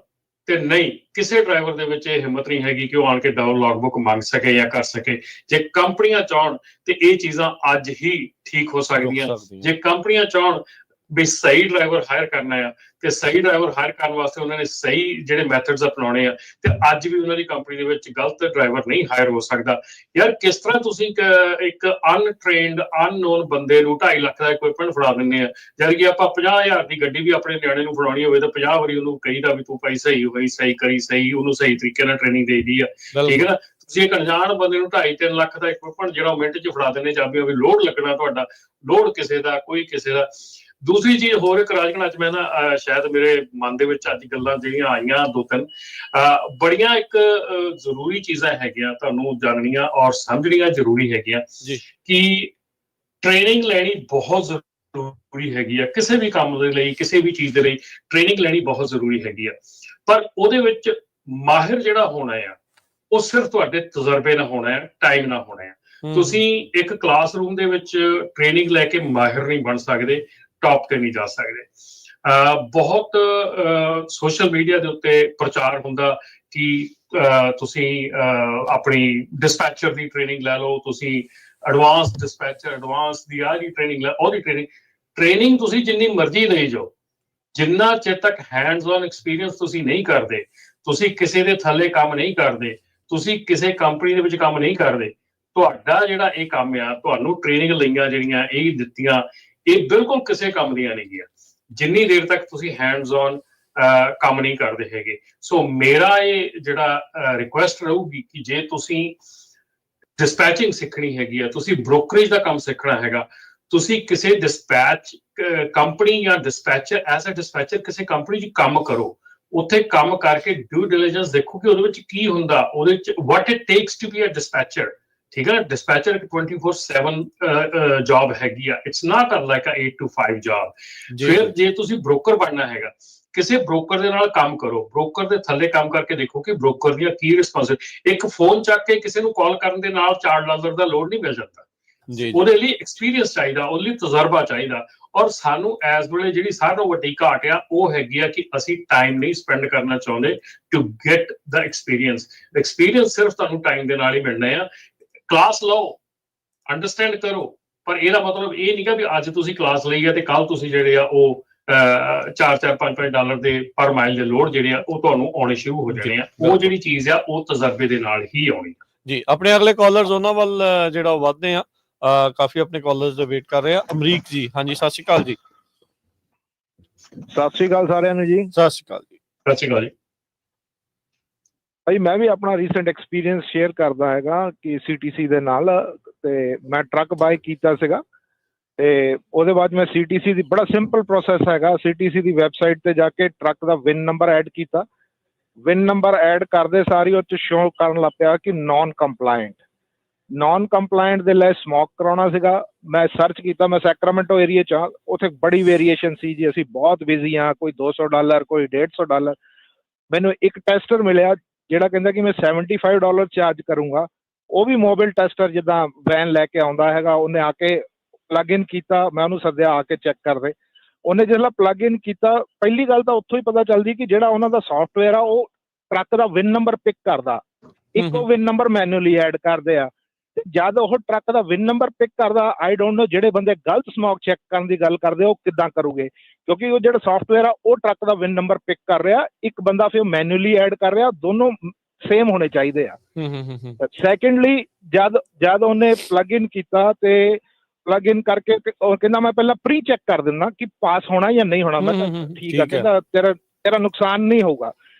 ਤੇ ਨਹੀਂ, ਕਿਸੇ ਡਰਾਈਵਰ ਦੇ ਵਿੱਚ ਇਹ ਹਿੰਮਤ ਨਹੀਂ ਹੈਗੀ ਕਿ ਉਹ ਆਣ ਕੇ ਡਬਲ ਲੌਗ ਬੁੱਕ ਮੰਗ ਸਕੇ ਜਾਂ ਕਰ ਸਕੇ। ਜੇ ਕੰਪਨੀਆਂ ਚਾਹਣ ਤੇ ਇਹ ਚੀਜ਼ਾਂ ਅੱਜ ਹੀ ਠੀਕ ਹੋ ਸਕਦੀਆਂ। ਜੇ ਕੰਪਨੀਆਂ ਚਾਹਣ ਵੀ ਸਹੀ ਡਰਾਈਵਰ ਹਾਇਰ ਕਰਨਾ ਆ ਤੇ ਸਹੀ ਡਰਾਈਵਰ ਹਾਇਰ ਕਰਨ ਵਾਸਤੇ ਉਹਨਾਂ ਨੇ ਸਹੀ ਜਿਹੜੇ ਮੈਥਡਸ ਅਪਣਾਉਣੇ ਆ, ਤੇ ਅੱਜ ਵੀ ਉਹਨਾਂ ਦੀ ਕੰਪਨੀ ਦੇ ਵਿੱਚ ਗਲਤ ਡਰਾਈਵਰ ਨਹੀਂ ਹਾਇਰ ਹੋ ਸਕਦਾ। ਯਾਰ ਕਿਸ ਤਰ੍ਹਾਂ ਤੁਸੀਂ ਇੱਕ ਅਨਟ੍ਰੇਨਡ ਅਨਨੋਨ ਬੰਦੇ ਨੂੰ 2.5 ਲੱਖ ਦਾ ਇਕਵਿਪਮੈਂਟ ਫੜਾ ਦਿੰਦੇ ਆ, ਜਦ ਕਿ ਆਪਾਂ 50,000 ਦੀ ਗੱਡੀ ਵੀ ਆਪਣੇ ਨਿਆਣੇ ਨੂੰ ਫੜਾਉਣੀ ਹੋਵੇ ਤਾਂ 50 ਵਾਰੀ ਉਹਨੂੰ ਕਹੀਦਾ ਵੀ ਤੂੰ ਭਾਈ ਸਹੀ ਹੋਈ, ਸਹੀ ਕਰੀ, ਸਹੀ, ਉਹਨੂੰ ਸਹੀ ਤਰੀਕੇ ਨਾਲ ਟ੍ਰੇਨਿੰਗ ਦੇਈਦੀ ਆ। ਠੀਕ ਹੈ ਨਾ, ਤੁਸੀਂ ਇੱਕ ਅਣਜਾਣ ਬੰਦੇ ਨੂੰ 2.5-3 ਲੱਖ ਦਾ ਇਕਵਿਪਮੈਂਟ ਜਿਹੜਾ ਮਿੰਟ 'ਚ ਫੜਾ ਦਿੰਦੇ, ਚਾਬੀਆਂ ਵੀ ਲੋਡ ਲੱਗਣਾ ਤੁਹਾਡਾ, ਲੋਡ ਕਿਸੇ ਦਾ, ਕੋਈ ਕਿਸੇ ਦਾ। ਦੂਸਰੀ ਚੀਜ਼ ਹੋਰ ਇੱਕ ਰਾਜਕਰਨ, ਅੱਜ ਮੈਂ ਨਾ ਸ਼ਾਇਦ ਮੇਰੇ ਮਨ ਦੇ ਵਿੱਚ ਅੱਜ ਗੱਲਾਂ ਜਿਹੜੀਆਂ ਆਈਆਂ 2-3 ਬੜੀਆਂ ਇੱਕ ਜ਼ਰੂਰੀ ਚੀਜ਼ਾਂ ਹੈਗੀਆਂ ਤੁਹਾਨੂੰ ਜਾਣਨੀਆਂ ਔਰ ਸਮਝਣੀਆਂ ਜ਼ਰੂਰੀ ਹੈਗੀਆਂ ਕਿ ਟ੍ਰੇਨਿੰਗ ਲੈਣੀ ਬਹੁਤ ਜ਼ਰੂਰੀ ਹੈਗੀ ਆ। ਕਿਸੇ ਵੀ ਕੰਮ ਦੇ ਲਈ, ਕਿਸੇ ਵੀ ਚੀਜ਼ ਦੇ ਲਈ ਟ੍ਰੇਨਿੰਗ ਲੈਣੀ ਬਹੁਤ ਜ਼ਰੂਰੀ ਹੈਗੀ ਆ, ਪਰ ਉਹਦੇ ਵਿੱਚ ਮਾਹਿਰ ਜਿਹੜਾ ਹੋਣਾ ਆ ਉਹ ਸਿਰਫ ਤੁਹਾਡੇ ਤਜਰਬੇ ਨਾਲ ਹੋਣਾ ਹੈ, ਟਾਈਮ ਨਾਲ ਹੋਣਾ ਹੈ। ਤੁਸੀਂ ਇੱਕ ਕਲਾਸਰੂਮ ਦੇ ਵਿੱਚ ਟ੍ਰੇਨਿੰਗ ਲੈ ਕੇ ਮਾਹਿਰ ਨਹੀਂ ਬਣ ਸਕਦੇ, ਟੌਪ ਤੇ ਨਹੀਂ ਜਾ ਸਕਦੇ। ਬਹੁਤ ਸੋਸ਼ਲ ਮੀਡੀਆ ਦੇ ਉੱਤੇ ਪ੍ਰਚਾਰ ਹੁੰਦਾ ਕਿ ਤੁਸੀਂ ਆਪਣੀ ਡਿਸਪੈਚਰ ਦੀ ਟ੍ਰੇਨਿੰਗ ਲੈ ਲਓ, ਤੁਸੀਂ ਐਡਵਾਂਸ ਡਿਸਪੈਚਰ, ਐਡਵਾਂਸ ਦੀ ਆਹ ਦੀ ਟ੍ਰੇਨਿੰਗ ਲੈ, ਉਹਦੀ ਟ੍ਰੇਨਿੰਗ ਤੁਸੀਂ ਜਿੰਨੀ ਮਰਜ਼ੀ ਲਈ ਜਾਓ, ਜਿੰਨਾ ਚਿਰ ਤੱਕ ਹੈਂਡਸ ਔਨ ਐਕਸਪੀਰੀਅੰਸ ਤੁਸੀਂ ਨਹੀਂ ਕਰਦੇ, ਤੁਸੀਂ ਕਿਸੇ ਦੇ ਥੱਲੇ ਕੰਮ ਨਹੀਂ ਕਰਦੇ, ਤੁਸੀਂ ਕਿਸੇ ਕੰਪਨੀ ਦੇ ਵਿੱਚ ਕੰਮ ਨਹੀਂ ਕਰਦੇ, ਤੁਹਾਡਾ ਜਿਹੜਾ ਇਹ ਕੰਮ ਆ, ਤੁਹਾਨੂੰ ਟ੍ਰੇਨਿੰਗ ਲਈਆਂ ਜਿਹੜੀਆਂ ਇਹ ਦਿੱਤੀਆਂ, ਇਹ ਬਿਲਕੁਲ ਕਿਸੇ ਕੰਮ ਦੀਆਂ ਨਹੀਂ ਗਿਆ ਜਿੰਨੀ ਦੇਰ ਤੱਕ ਤੁਸੀਂ ਹੈਂਡਸ ਔਨ ਕੰਮ ਨਹੀਂ ਕਰਦੇ ਹੈਗੇ। ਸੋ ਮੇਰਾ ਇਹ ਜਿਹੜਾ ਰਿਕੁਐਸਟ ਰਹੂਗੀ ਕਿ ਜੇ ਤੁਸੀਂ ਡਿਸਪੈਚਿੰਗ ਸਿੱਖਣੀ ਹੈਗੀ ਆ, ਤੁਸੀਂ ਬ੍ਰੋਕਰੇਜ ਦਾ ਕੰਮ ਸਿੱਖਣਾ ਹੈਗਾ, ਤੁਸੀਂ ਕਿਸੇ ਡਿਸਪੈਚ ਕੰਪਨੀ ਜਾਂ ਡਿਸਪੈਚਰ ਐਜ਼ ਅ ਡਿਸਪੈਚਰ ਕਿਸੇ ਕੰਪਨੀ 'ਚ ਕੰਮ ਕਰੋ, ਉੱਥੇ ਕੰਮ ਕਰਕੇ ਡਿਊ ਡਿਲੀਜੈਂਸ ਦੇਖੋ ਕਿ ਉਹਦੇ ਵਿੱਚ ਕੀ ਹੁੰਦਾ, ਉਹਦੇ ਵਿੱਚ what it takes to be a dispatcher. ਠੀਕ ਹੈ, ਡਿਸਪੈਚਰ 24/7 ਜੌਬ ਹੈਗੀ ਆ, it's not like a 8 to 5 job. ਫਿਰ ਜੇ ਤੁਸੀਂ ਬ੍ਰੋਕਰ ਬਣਨਾ ਹੈਗਾ, ਕਿਸੇ ਬ੍ਰੋਕਰ ਦੇ ਨਾਲ ਕੰਮ ਕਰੋ, ਬ੍ਰੋਕਰ ਦੇ ਥੱਲੇ ਕੰਮ ਕਰਕੇ ਦੇਖੋ ਕਿ ਬ੍ਰੋਕਰ ਦੀਆਂ ਕੀ ਰਿਸਪੌਂਸਿਬਿਲਿਟੀ। ਇੱਕ ਫੋਨ ਚੱਕ ਕੇ ਕਿਸੇ ਨੂੰ ਕਾਲ ਕਰਨ ਦੇ ਨਾਲ $4 ਦਾ ਲੋਡ ਨਹੀਂ ਮਿਲ ਜਾਂਦਾ। ਜੀ ਉਹਦੇ ਲਈ ਐਕਸਪੀਰੀਅੰਸ ਚਾਹੀਦਾ, ਉਹਦੇ ਲਈ ਤਜਰਬਾ ਚਾਹੀਦਾ। ਔਰ ਸਾਨੂੰ ਇਸ ਵੇਲੇ ਜਿਹੜੀ ਸਾਰਿਆਂ ਤੋਂ ਵੱਡੀ ਘਾਟ ਆ ਉਹ ਹੈਗੀ ਆ ਕਿ ਅਸੀਂ ਟਾਈਮ ਨਹੀਂ ਸਪੈਂਡ ਕਰਨਾ ਚਾਹੁੰਦੇ to get the experience. Experience ਸਿਰਫ ਤੁਹਾਨੂੰ ਟਾਈਮ ਦੇ ਨਾਲ ਹੀ ਮਿਲਣਾ ਆ। ਕਲਾਸ ਲਓ, ਅੰਡਰਸਟੈਂਡ ਕਰੋ, ਪਰ ਇਹਦਾ ਮਤਲਬ ਇਹ ਨਹੀਂਗਾ ਵੀ ਅੱਜ ਤੁਸੀਂ ਕਲਾਸ ਲਈ ਆ ਤੇ ਕੱਲ ਤੁਸੀਂ ਜਿਹੜੇ ਆ ਉਹ $4-5 ਦੇ ਪਰ ਮਾਈਲ ਦੇ ਲੋਡ ਜਿਹੜੇ ਆ ਉਹ ਤੁਹਾਨੂੰ ਆਉਣੇ ਸ਼ੁਰੂ ਹੋ ਜਾਣੇ ਆ। ਉਹ ਜਿਹੜੀ ਚੀਜ਼ ਆ ਉਹ ਤਜਰਬੇ ਦੇ ਨਾਲ ਹੀ ਆਉਣੀ ਜੀ। ਆਪਣੇ ਅਗਲੇ ਕਾਲਰਸ ਉਹਨਾਂ ਵੱਲ ਜਿਹੜਾ ਉਹ ਵੱਧਦੇ ਆ, ਕਾਫੀ ਆਪਣੇ ਕਾਲਰਸ ਦਾ ਵੇਟ ਕਰ ਰਹੇ ਆ। ਅਮਰੀਕ ਜੀ, ਹਾਂਜੀ ਸਤਿ ਸ਼੍ਰੀ ਅਕਾਲ ਜੀ। ਸਤਿ ਸ਼੍ਰੀ ਅਕਾਲ ਸਾਰਿਆਂ ਨੂੰ ਜੀ। ਸਤਿ ਸ਼੍ਰੀ ਅਕਾਲ ਜੀ। ਸਤਿ ਸ਼੍ਰੀ ਅਕਾਲ ਜੀ। ਭਾਈ ਮੈਂ ਵੀ ਆਪਣਾ ਰੀਸੈਂਟ ਐਕਸਪੀਰੀਅੰਸ ਸ਼ੇਅਰ ਕਰਦਾ ਹੈਗਾ ਕਿ CTC ਦੇ ਨਾਲ। ਤੇ ਮੈਂ ਟਰੱਕ ਬਾਈ ਕੀਤਾ ਸੀਗਾ ਤੇ ਉਹਦੇ ਬਾਅਦ ਮੈਂ CTC ਦੀ ਬੜਾ ਸਿੰਪਲ ਪ੍ਰੋਸੈਸ ਹੈਗਾ। CTC ਦੀ ਵੈਬਸਾਈਟ ਤੇ ਜਾ ਕੇ ਟਰੱਕ ਦਾ ਵਿਨ ਨੰਬਰ ਐਡ ਕੀਤਾ। ਵਿਨ ਨੰਬਰ ਐਡ ਕਰਦੇ ਸਾਰੀ ਉਹ 'ਚ ਸ਼ੋ ਕਰਨ ਲੱਗ ਪਿਆ ਕਿ ਨਾਨ ਕੰਪਲਾਇੰਟ ਦੇ ਲਈ ਸਮੋਕ ਕਰਾਉਣਾ ਸੀਗਾ। ਮੈਂ ਸਰਚ ਕੀਤਾ, ਮੈਂ ਸੈਕਰਾਮੈਂਟੋ ਏਰੀਆ 'ਚ ਹਾਂ, ਉੱਥੇ ਬੜੀ ਵੇਰੀਏਸ਼ਨ ਸੀ ਜੀ। ਅਸੀਂ ਬਹੁਤ ਬਿਜ਼ੀ ਹਾਂ, ਕੋਈ $200, ਕੋਈ $150। ਮੈਨੂੰ ਇੱਕ ਟੈਸਟਰ ਮਿਲਿਆ ਜਿਹੜਾ ਕਹਿੰਦਾ ਕਿ ਮੈਂ $75 ਚਾਰਜ ਕਰੂੰਗਾ। ਉਹ ਵੀ ਮੋਬਾਈਲ ਟੈਸਟਰ, ਜਿੱਦਾਂ ਵੈਨ ਲੈ ਕੇ ਆਉਂਦਾ ਹੈਗਾ। ਉਹਨੇ ਆ ਕੇ ਪਲੱਗ ਇਨ ਕੀਤਾ, ਮੈਂ ਉਹਨੂੰ ਸੱਦਿਆ ਆ ਕੇ ਚੈੱਕ ਕਰਦੇ। ਉਹਨੇ ਜਿਹੜਾ ਪਲੱਗ ਇਨ ਕੀਤਾ, ਪਹਿਲੀ ਗੱਲ ਤਾਂ ਉੱਥੋਂ ਹੀ ਪਤਾ ਚੱਲਦੀ ਕਿ ਜਿਹੜਾ ਉਹਨਾਂ ਦਾ ਸੌਫਟਵੇਅਰ ਆ ਉਹ ਟਰੱਕ ਦਾ ਵਿਨ ਨੰਬਰ ਪਿਕ ਕਰਦਾ। ਇੱਕੋ ਵਿਨ ਨੰਬਰ ਮੈਨੂਅਲੀ ਐਡ ਕਰਦੇ ਆ। ਤੇ ਜਦ ਉਹ ਟਰੱਕ ਦਾ ਵਿਨ ਨੰਬਰ ਪਿਕ ਕਰਦਾ, ਆਈ ਡੋਂਟ ਨੋ ਜਿਹੜੇ ਬੰਦੇ ਗਲਤ ਸਮੋਕ ਚੈੱਕ ਕਰਨ ਦੀ ਗੱਲ ਕਰਦੇ ਉਹ ਕਿੱਦਾਂ ਕਰੂਗੇ, ਕਿਉਂਕਿ ਉਹ ਜਿਹੜਾ ਸੌਫਟਵੇਅਰ ਆ ਉਹ ਟਰੱਕ ਦਾ ਵਿਨ ਨੰਬਰ ਪਿਕ ਕਰ ਰਿਹਾ, ਇੱਕ ਬੰਦਾ ਫਿਰ ਮੈਨੂਅਲੀ ਐਡ ਕਰ ਰਿਹਾ, ਦੋਨੋਂ ਸੇਮ ਹੋਣੇ ਚਾਹੀਦੇ ਆ। ਸੈਕੰਡਲੀ ਜਦ ਉਹਨੇ ਪਲੱਗ ਇਨ ਕੀਤਾ ਤੇ ਪਲੱਗ ਇਨ ਕਰਕੇ ਉਹ ਕਹਿੰਦਾ ਮੈਂ ਪਹਿਲਾਂ ਪ੍ਰੀ ਚੈੱਕ ਕਰ ਦਿੰਦਾ ਕਿ ਪਾਸ ਹੋਣਾ ਜਾਂ ਨਹੀਂ ਹੋਣਾ। ਮੈਂ ਕਿਹਾ ਠੀਕ ਆ, ਕਹਿੰਦਾ ਤੇਰਾ ਨੁਕਸਾਨ ਨਹੀਂ ਹੋਊਗਾ।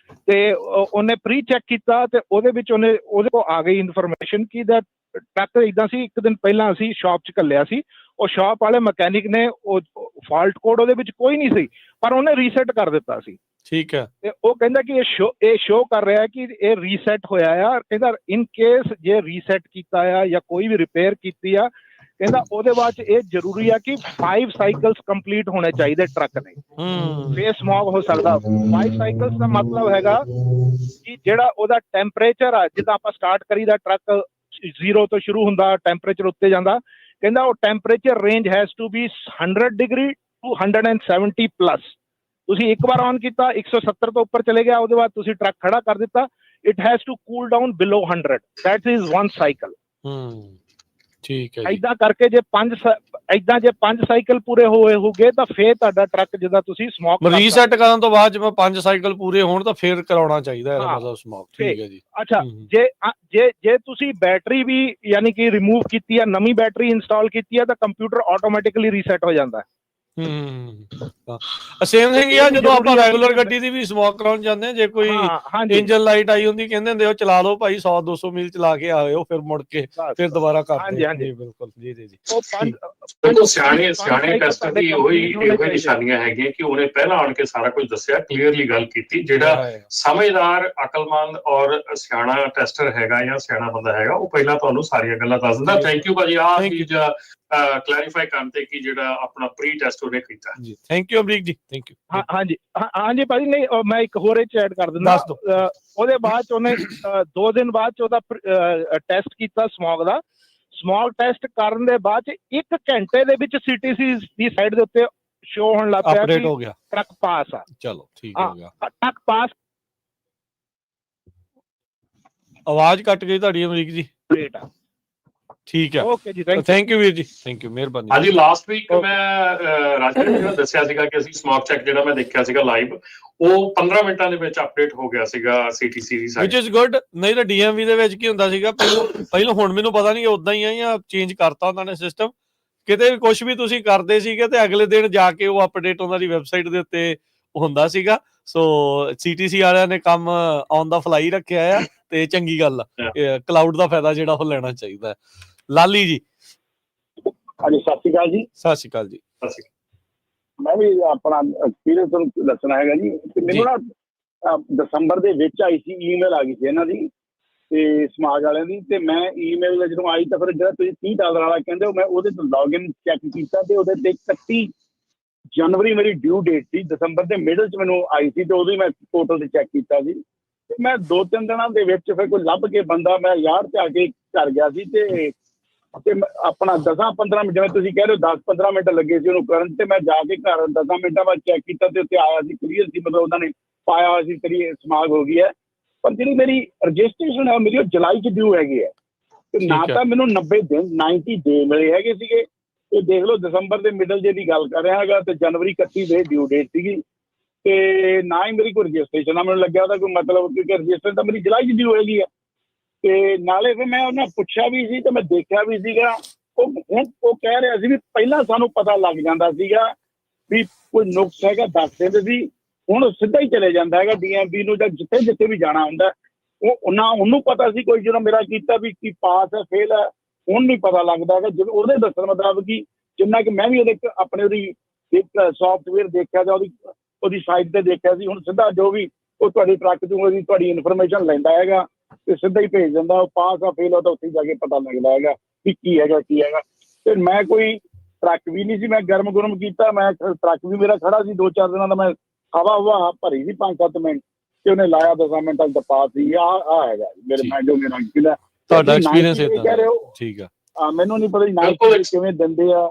ਤੇ ਉਹਨੇ ਪ੍ਰੀ ਚੈੱਕ ਕੀਤਾ ਤੇ ਉਹਦੇ ਵਿੱਚ ਉਹਦੇ ਕੋਲ ਆ ਗਈ ਇਨਫੋਰਮੇਸ਼ਨ ਕਿ ਦਾ ਟਰੱਕ ਇੱਦਾਂ ਸੀ, ਇੱਕ ਦਿਨ ਪਹਿਲਾਂ ਅਸੀਂ ਸ਼ਾਪ 'ਚ ਘੱਲਿਆ ਸੀ, ਉਹ ਸ਼ਾਪ ਵਾਲੇ ਮਕੈਨਿਕ ਨੇ ਉਹ ਫਾਲਟ ਕੋਡ ਉਹਦੇ ਵਿੱਚ ਕੋਈ ਨਹੀਂ ਸੀ, ਪਰ ਉਹਨੇ ਰੀਸੈਟ ਕਰ ਦਿੱਤਾ ਸੀ। ਠੀਕ ਹੈ। ਤੇ ਉਹ ਕਹਿੰਦਾ ਕਿ ਇਹ ਸ਼ੋ ਕਰ ਰਿਹਾ ਕਿ ਇਹ ਰੀਸੈਟ ਹੋਇਆ ਆ। ਕਹਿੰਦਾ ਇਨ ਕੇਸ ਜੇ ਰੀਸੈਟ ਕੀਤਾ ਆ ਜਾਂ ਕੋਈ ਵੀ ਰਿਪੇਅਰ ਕੀਤੀ ਆ, ਕਹਿੰਦਾ ਉਹਦੇ ਬਾਅਦ 'ਚ ਇਹ ਜ਼ਰੂਰੀ ਆ ਕਿ 5 ਸਾਈਕਲਸ ਕੰਪਲੀਟ ਹੋਣੇ ਚਾਹੀਦੇ ਟਰੱਕ ਦੇ, ਫੇਰ ਸਮੋਕ ਹੋ ਸਕਦਾ। 5 ਸਾਈਕਲਸ ਦਾ ਮਤਲਬ ਹੈਗਾ ਕਿ ਜਿਹੜਾ ਉਹਦਾ ਟੈਂਪਰੇਚਰ ਆ, ਜਿੱਦਾਂ ਆਪਾਂ ਸਟਾਰਟ ਕਰੀਦਾ ਟਰੱਕ 0 ਤੋਂ ਸ਼ੁਰੂ ਹੁੰਦਾ, ਟੈਂਪਰੇਚਰ ਉੱਤੇ ਜਾਂਦਾ। ਕਹਿੰਦਾ ਉਹ temperature range has to be 100 degree to 170 plus. ਤੁਸੀਂ ਇੱਕ ਵਾਰ ਔਨ ਕੀਤਾ 170 ਤੋਂ ਉੱਪਰ ਚਲੇ ਗਿਆ, ਉਹਦੇ ਬਾਅਦ ਤੁਸੀਂ ਟਰੱਕ ਖੜਾ ਕਰ ਦਿੱਤਾ, it has to cool down below 100, that is 1 cycle. ਠੀਕ ਹੈ। ਏਦਾਂ ਕਰਕੇ ਜੇ 5 ਸਾਈਕਲ ਪੂਰੇ ਹੋਗੇ ਤਾਂ ਫੇਰ ਤੁਹਾਡਾ ਟਰੱਕ ਜਿੱਦਾਂ ਤੁਸੀਂ ਸਮੋਕ ਰੀਸੈਟ ਕਰਨ ਤੋਂ ਬਾਅਦ ਜਿਵੇਂ 5 ਸਾਈਕਲ ਪੂਰੇ ਹੋਣ ਤਾਂ ਫੇਰ ਕਰਾਉਣਾ ਚਾਹੀਦਾ ਇਹਦਾ ਮਤਲਬ ਸਮੋਕ। ਠੀਕ ਹੈ ਜੀ। ਅੱਛਾ, ਜੇ ਤੁਸੀਂ ਬੈਟਰੀ ਵੀ ਯਾਨੀ ਕਿ ਰਿਮੂਵ ਕੀਤੀ ਆ, ਨਵੀਂ ਬੈਟਰੀ ਇੰਸਟਾਲ ਕੀਤੀ ਆ, ਤਾਂ ਕੰਪਿਊਟਰ ਆਟੋਮੈਟਿਕਲੀ ਰੀਸੈਟ ਹੋ ਜਾਂਦਾ। ਸੇਮ ਥਿੰਗ ਆ ਜਦੋਂ ਆਪਾਂ ਰੈਗੂਲਰ ਗੱਡੀ ਦੀ ਵੀ ਸਮੋਕ ਕਰਾਉਣ ਜਾਂਦੇ ਆ, ਜੇ ਕੋਈ ਇੰਜਨ ਲਾਈਟ ਆਈ ਹੁੰਦੀ ਕਹਿੰਦੇ ਹੁੰਦੇ ਉਹ ਚਲਾ ਲਓ ਭਾਈ 100-200 ਮੀਲ ਚਲਾ ਕੇ ਆਇਓ, ਫਿਰ ਮੁੜ ਕੇ ਫਿਰ ਦੁਬਾਰਾ ਕਰਦੇ। ਹਾਂਜੀ ਬਿਲਕੁਲ ਜੀ ਜੀ ਜੀ। ਉਹ ਸਿਆਣੇ ਟੈਸਟਰ ਦੀ ਉਹੀ ਨਿਸ਼ਾਨੀਆਂ ਹੈਗੀਆਂ ਕਿ ਉਹਨੇ ਪਹਿਲਾਂ ਆਣ ਕੇ ਸਾਰਾ ਕੁਝ ਦੱਸਿਆ, ਕਲੀਅਰਲੀ ਗੱਲ ਕੀਤੀ। ਜਿਹੜਾ ਸਮਝਦਾਰ, ਅਕਲਮੰਦ ਔਰ ਸਿਆਣਾ ਟੈਸਟਰ ਹੈਗਾ ਜਾਂ ਸਿਆਣਾ ਬੰਦਾ ਹੈਗਾ, ਉਹ ਪਹਿਲਾਂ ਤੁਹਾਨੂੰ ਸਾਰੀਆਂ ਗੱਲਾਂ ਦੱਸ ਦਿੰਦਾ। ਥੈਂਕ ਯੂ ਭਾਜੀ ਆਹ ਚੀਜ਼ ਕਲੈਰੀਫਾਈ ਕਰਨ ਤੇ ਕਿ ਜਿਹੜਾ ਆਪਣਾ ਪ੍ਰੀ ਟੈਸਟ ਉਹਨੇ ਕੀਤਾ ਜੀ। ਥੈਂਕ ਯੂ ਅਮਰੀਕ ਜੀ, ਥੈਂਕ ਯੂ। ਹਾਂਜੀ ਭਾਜੀ। ਨਹੀਂ, ਮੈਂ ਇੱਕ ਹੋਰ ਇਹ ਐਡ ਕਰ ਦਿੰਦਾ। ਉਹਦੇ ਬਾਅਦ ਚ ਉਹਨੇ 2 ਦਿਨ ਬਾਅਦ ਚ ਉਹਦਾ ਟੈਸਟ ਕੀਤਾ ਸਮੋਕ ਦਾ। ਸਮੋਕ ਟੈਸਟ ਕਰਨ ਦੇ ਬਾਅਦ ਚ 1 ਘੰਟੇ ਦੇ ਵਿੱਚ CTC ਦੀ ਸਾਈਡ ਦੇ ਉੱਤੇ ਸ਼ੋ ਹੋਣ ਲੱਗ ਪਿਆ ਅਪਡੇਟ ਹੋ ਗਿਆ, ਟਰੱਕ ਪਾਸ ਆ। ਚਲੋ ਠੀਕ ਹੋ ਗਿਆ, ਟਰੱਕ ਪਾਸ। ਆਵਾਜ਼ ਕੱਟ ਗਈ ਤੁਹਾਡੀ ਅਮਰੀਕ ਜੀ। ਗ੍ਰੇਟ ਆ। ਠੀਕ ਹੈ, ਓਕੇ ਜੀ, ਥੈਂਕ ਯੂ ਵੀਰ ਜੀ, ਥੈਂਕ ਯੂ, ਮਿਹਰਬਾਨੀ। ਹਾਂਜੀ, ਲਾਸਟ ਵੀਕ ਮੈਂ ਰਾਜਵੀਰ ਜੀ ਨੂੰ ਦੱਸਿਆ ਸੀਗਾ ਕਿ ਅਸੀਂ ਸਮੋਕ ਚੈੱਕ ਜਿਹੜਾ ਮੈਂ ਦੇਖਿਆ ਸੀਗਾ ਲਾਈਵ, ਉਹ 15 ਮਿੰਟਾਂ ਦੇ ਵਿੱਚ ਅਪਡੇਟ ਹੋ ਗਿਆ ਸੀਗਾ CTC the side, which is good। ਨਹੀਂ ਤਾਂ DMV ਦੇ ਵਿੱਚ ਕੀ ਹੁੰਦਾ ਸੀਗਾ ਪਹਿਲਾਂ, ਹੁਣ ਮੈਨੂੰ ਪਤਾ ਨਹੀਂ ਉਦਾਂ ਹੀ ਆ ਜਾਂ ਚੇਂਜ ਕਰਤਾ ਉਹਨਾਂ ਨੇ ਸਿਸਟਮ। ਕਿਤੇ ਵੀ ਕੁਝ ਵੀ ਤੁਸੀਂ ਕਰਦੇ ਸੀਗੇ ਤੇ ਅਗਲੇ ਦਿਨ ਜਾ ਕੇ ਉਹ ਅਪਡੇਟ ਉਹਨਾਂ ਦੀ ਵੈਬਸਾਈਟ ਦੇ ਉੱਤੇ ਹੁੰਦਾ ਸੀਗਾ। ਸੋ CTC ਵਾਲਿਆਂ ਨੇ ਕੰਮ ਔਨ ਦਾ ਫਲਾਈ ਰੱਖਿਆ ਆ ਤੇ ਚੰਗੀ ਗੱਲ ਆ। ਕਲਾਊਡ ਦਾ ਫਾਇਦਾ ਜਿਹੜਾ ਉਹ ਲੈਣਾ ਚਾਹੀਦਾ। ਲਾਲੀ ਜੀ। ਹਾਂਜੀ, ਸਤਿ ਸ਼੍ਰੀ ਅਕਾਲ ਜੀ। ਸਤਿ ਸ਼੍ਰੀ ਅਕਾਲ ਜੀ। ਮੈਂ ਵੀ ਆਪਣਾ ਐਕਸਪੀਰੀਅੰਸ ਤੁਹਾਨੂੰ ਦੱਸਣਾ ਹੈਗਾ ਜੀ। ਮੈਨੂੰ ਨਾ ਦਸੰਬਰ ਦੇ ਵਿੱਚ ਆਈ ਸੀ, ਈਮੇਲ ਆ ਗਈ ਸੀ ਇਹਨਾਂ ਦੀ ਤੇ ਸਮਾਜ ਵਾਲਿਆਂ ਦੀ, ਤੇ ਮੈਂ ਈਮੇਲ ਜਦੋਂ ਆਈ ਤਾਂ ਫਿਰ ਜਿਹੜਾ ਤੁਸੀਂ $30 ਵਾਲਾ ਕਹਿੰਦੇ ਹੋ, ਮੈਂ ਉਹਦੇ ਤੋਂ ਲੌਗਇਨ ਚੈੱਕ ਕੀਤਾ ਤੇ ਉਹਦੇ ਤੇ 31 ਜਨਵਰੀ ਮੇਰੀ ਡਿਊ ਡੇਟ ਸੀ। ਦਸੰਬਰ ਦੇ ਮਿਡਲ 'ਚ ਮੈਨੂੰ ਆਈ ਸੀ ਤੇ ਉਦੋਂ ਹੀ ਮੈਂ ਪੋਰਟਲ ਤੇ ਚੈੱਕ ਕੀਤਾ ਸੀ। ਤੇ ਮੈਂ 2-3 ਦਿਨਾਂ ਦੇ ਵਿੱਚ ਫਿਰ ਕੋਈ ਲੱਭ ਕੇ ਬੰਦਾ ਮੈਂ ਯਾਰ ਤੇ ਆ ਕੇ ਕਰ ਗਿਆ ਸੀ ਤੇ ਤੇ ਆਪਣਾ 10-15 ਮਿੰਟ, ਜਿਵੇਂ ਤੁਸੀਂ ਕਹਿ ਰਹੇ ਹੋ 10-15 ਮਿੰਟ ਲੱਗੇ ਸੀ ਉਹਨੂੰ ਕਰਨ ਤੇ ਮੈਂ ਜਾ ਕੇ ਘਰ 10 ਮਿੰਟਾਂ ਬਾਅਦ ਚੈੱਕ ਕੀਤਾ ਤੇ ਉੱਤੇ ਆਇਆ ਸੀ ਕਲੀਅਰ ਸੀ, ਮਤਲਬ ਉਹਨਾਂ ਨੇ ਪਾਇਆ ਹੋਇਆ ਸੀ ਤੇਰੀ ਸਮਾਗ ਹੋ ਗਈ ਹੈ। ਪਰ ਜਿਹੜੀ ਮੇਰੀ ਰਜਿਸਟ੍ਰੇਸ਼ਨ ਹੈ ਮੇਰੀ ਉਹ ਜੁਲਾਈ 'ਚ ਡਿਊ ਹੈਗੀ ਹੈ ਤੇ ਨਾ ਤਾਂ ਮੈਨੂੰ 90 ਦਿਨ 90 ਡੇ ਮਿਲੇ ਹੈਗੇ ਸੀਗੇ। ਇਹ ਦੇਖ ਲਓ ਦਸੰਬਰ ਦੇ ਮਿਡਲ ਜੇ ਦੀ ਗੱਲ ਕਰ ਰਿਹਾ ਹੈਗਾ ਤੇ ਜਨਵਰੀ 31 ਦੇ ਡਿਊ ਡੇਟ ਸੀਗੀ ਤੇ ਨਾ ਹੀ ਮੇਰੀ ਕੋਈ ਰਜਿਸਟ੍ਰੇਸ਼ਨ ਨਾ ਮੈਨੂੰ ਲੱਗਿਆ ਉਹਦਾ ਕੋਈ ਮਤਲਬ, ਕਿਉਂਕਿ ਰਜਿਸਟ੍ਰੇਸ਼ਨ ਤਾਂ ਮੇਰੀ ਜੁਲਾਈ 'ਚ ਡਿਊ ਹੈਗੀ ਹੈ। ਤੇ ਨਾਲੇ ਫਿਰ ਮੈਂ ਉਹਨਾਂ ਪੁੱਛਿਆ ਵੀ ਸੀ ਤੇ ਮੈਂ ਦੇਖਿਆ ਵੀ ਸੀਗਾ, ਉਹ ਕਹਿ ਰਿਹਾ ਸੀ ਵੀ ਪਹਿਲਾਂ ਸਾਨੂੰ ਪਤਾ ਲੱਗ ਜਾਂਦਾ ਸੀਗਾ ਵੀ ਕੋਈ ਨੁਕਸ ਹੈਗਾ ਦੱਸ ਦਿੰਦੇ ਸੀ, ਹੁਣ ਸਿੱਧਾ ਹੀ ਚਲੇ ਜਾਂਦਾ ਹੈਗਾ DMB ਨੂੰ ਜਾਂ ਜਿੱਥੇ ਜਿੱਥੇ ਵੀ ਜਾਣਾ ਹੁੰਦਾ। ਉਹ ਨਾ ਉਹਨੂੰ ਪਤਾ ਸੀ ਕੋਈ ਜਦੋਂ ਮੇਰਾ ਕੀਤਾ ਵੀ ਕੀ ਪਾਸ ਹੈ ਫੇਲ ਹੈ, ਹੁਣ ਨਹੀਂ ਪਤਾ ਲੱਗਦਾ ਹੈਗਾ। ਜਦੋਂ ਉਹਦੇ ਦੱਸਣ ਮੁਤਾਬਕ ਹੀ ਜਿੰਨਾ ਕਿ ਮੈਂ ਵੀ ਉਹਦੇ ਆਪਣੇ ਉਹਦੀ ਸੌਫਟਵੇਅਰ ਦੇਖਿਆ ਜਾਂ ਉਹਦੀ ਸਾਈਟ ਤੇ ਦੇਖਿਆ ਸੀ, ਹੁਣ ਸਿੱਧਾ ਜੋ ਵੀ ਉਹ ਤੁਹਾਡੀ ਟਰੱਕ ਤੋਂ ਉਹਦੀ ਤੁਹਾਡੀ ਇਨਫੋਰਮੇਸ਼ਨ ਲੈਂਦਾ ਹੈਗਾ ਤੇ ਸਿੱਧਾ ਹੀ ਭੇਜ ਦਿੰਦਾ। ਉਹ ਪਾਸ ਆ ਫੇਲ ਆ ਤਾਂ ਉੱਥੇ ਜਾ ਕੇ ਪਤਾ ਲੱਗਦਾ ਹੈਗਾ ਵੀ ਕੀ ਹੈਗਾ। ਤੇ ਮੈਂ ਕੋਈ ਟਰੱਕ ਵੀ ਨਹੀਂ ਸੀ, ਮੈਂ ਗਰਮ ਕੀਤਾ, ਮੈਂ ਟਰੱਕ ਵੀ ਮੇਰਾ ਖੜਾ ਸੀ 2-4 ਦਿਨਾਂ ਦਾ, ਮੈਂ ਹਵਾ ਭਰੀ ਸੀ 5-7 ਮਿੰਟ ਤੇ ਉਹਨੇ ਲਾਇਆ 10 ਮਿੰਟਾਂ ਤੱਕ ਪਾਸ ਸੀ। ਆ ਹੈਗਾ ਮੇਰੇ ਮੈਂ ਜੋ ਮੇਰਾ ਤੁਹਾਡਾ ਐਕਸਪੀਰੀਅੰਸ ਇਦਾਂ। ਠੀਕ ਆ, ਮੈਨੂੰ ਨਹੀਂ ਪਤਾ ਕਿਵੇਂ ਦਿੰਦੇ ਆ।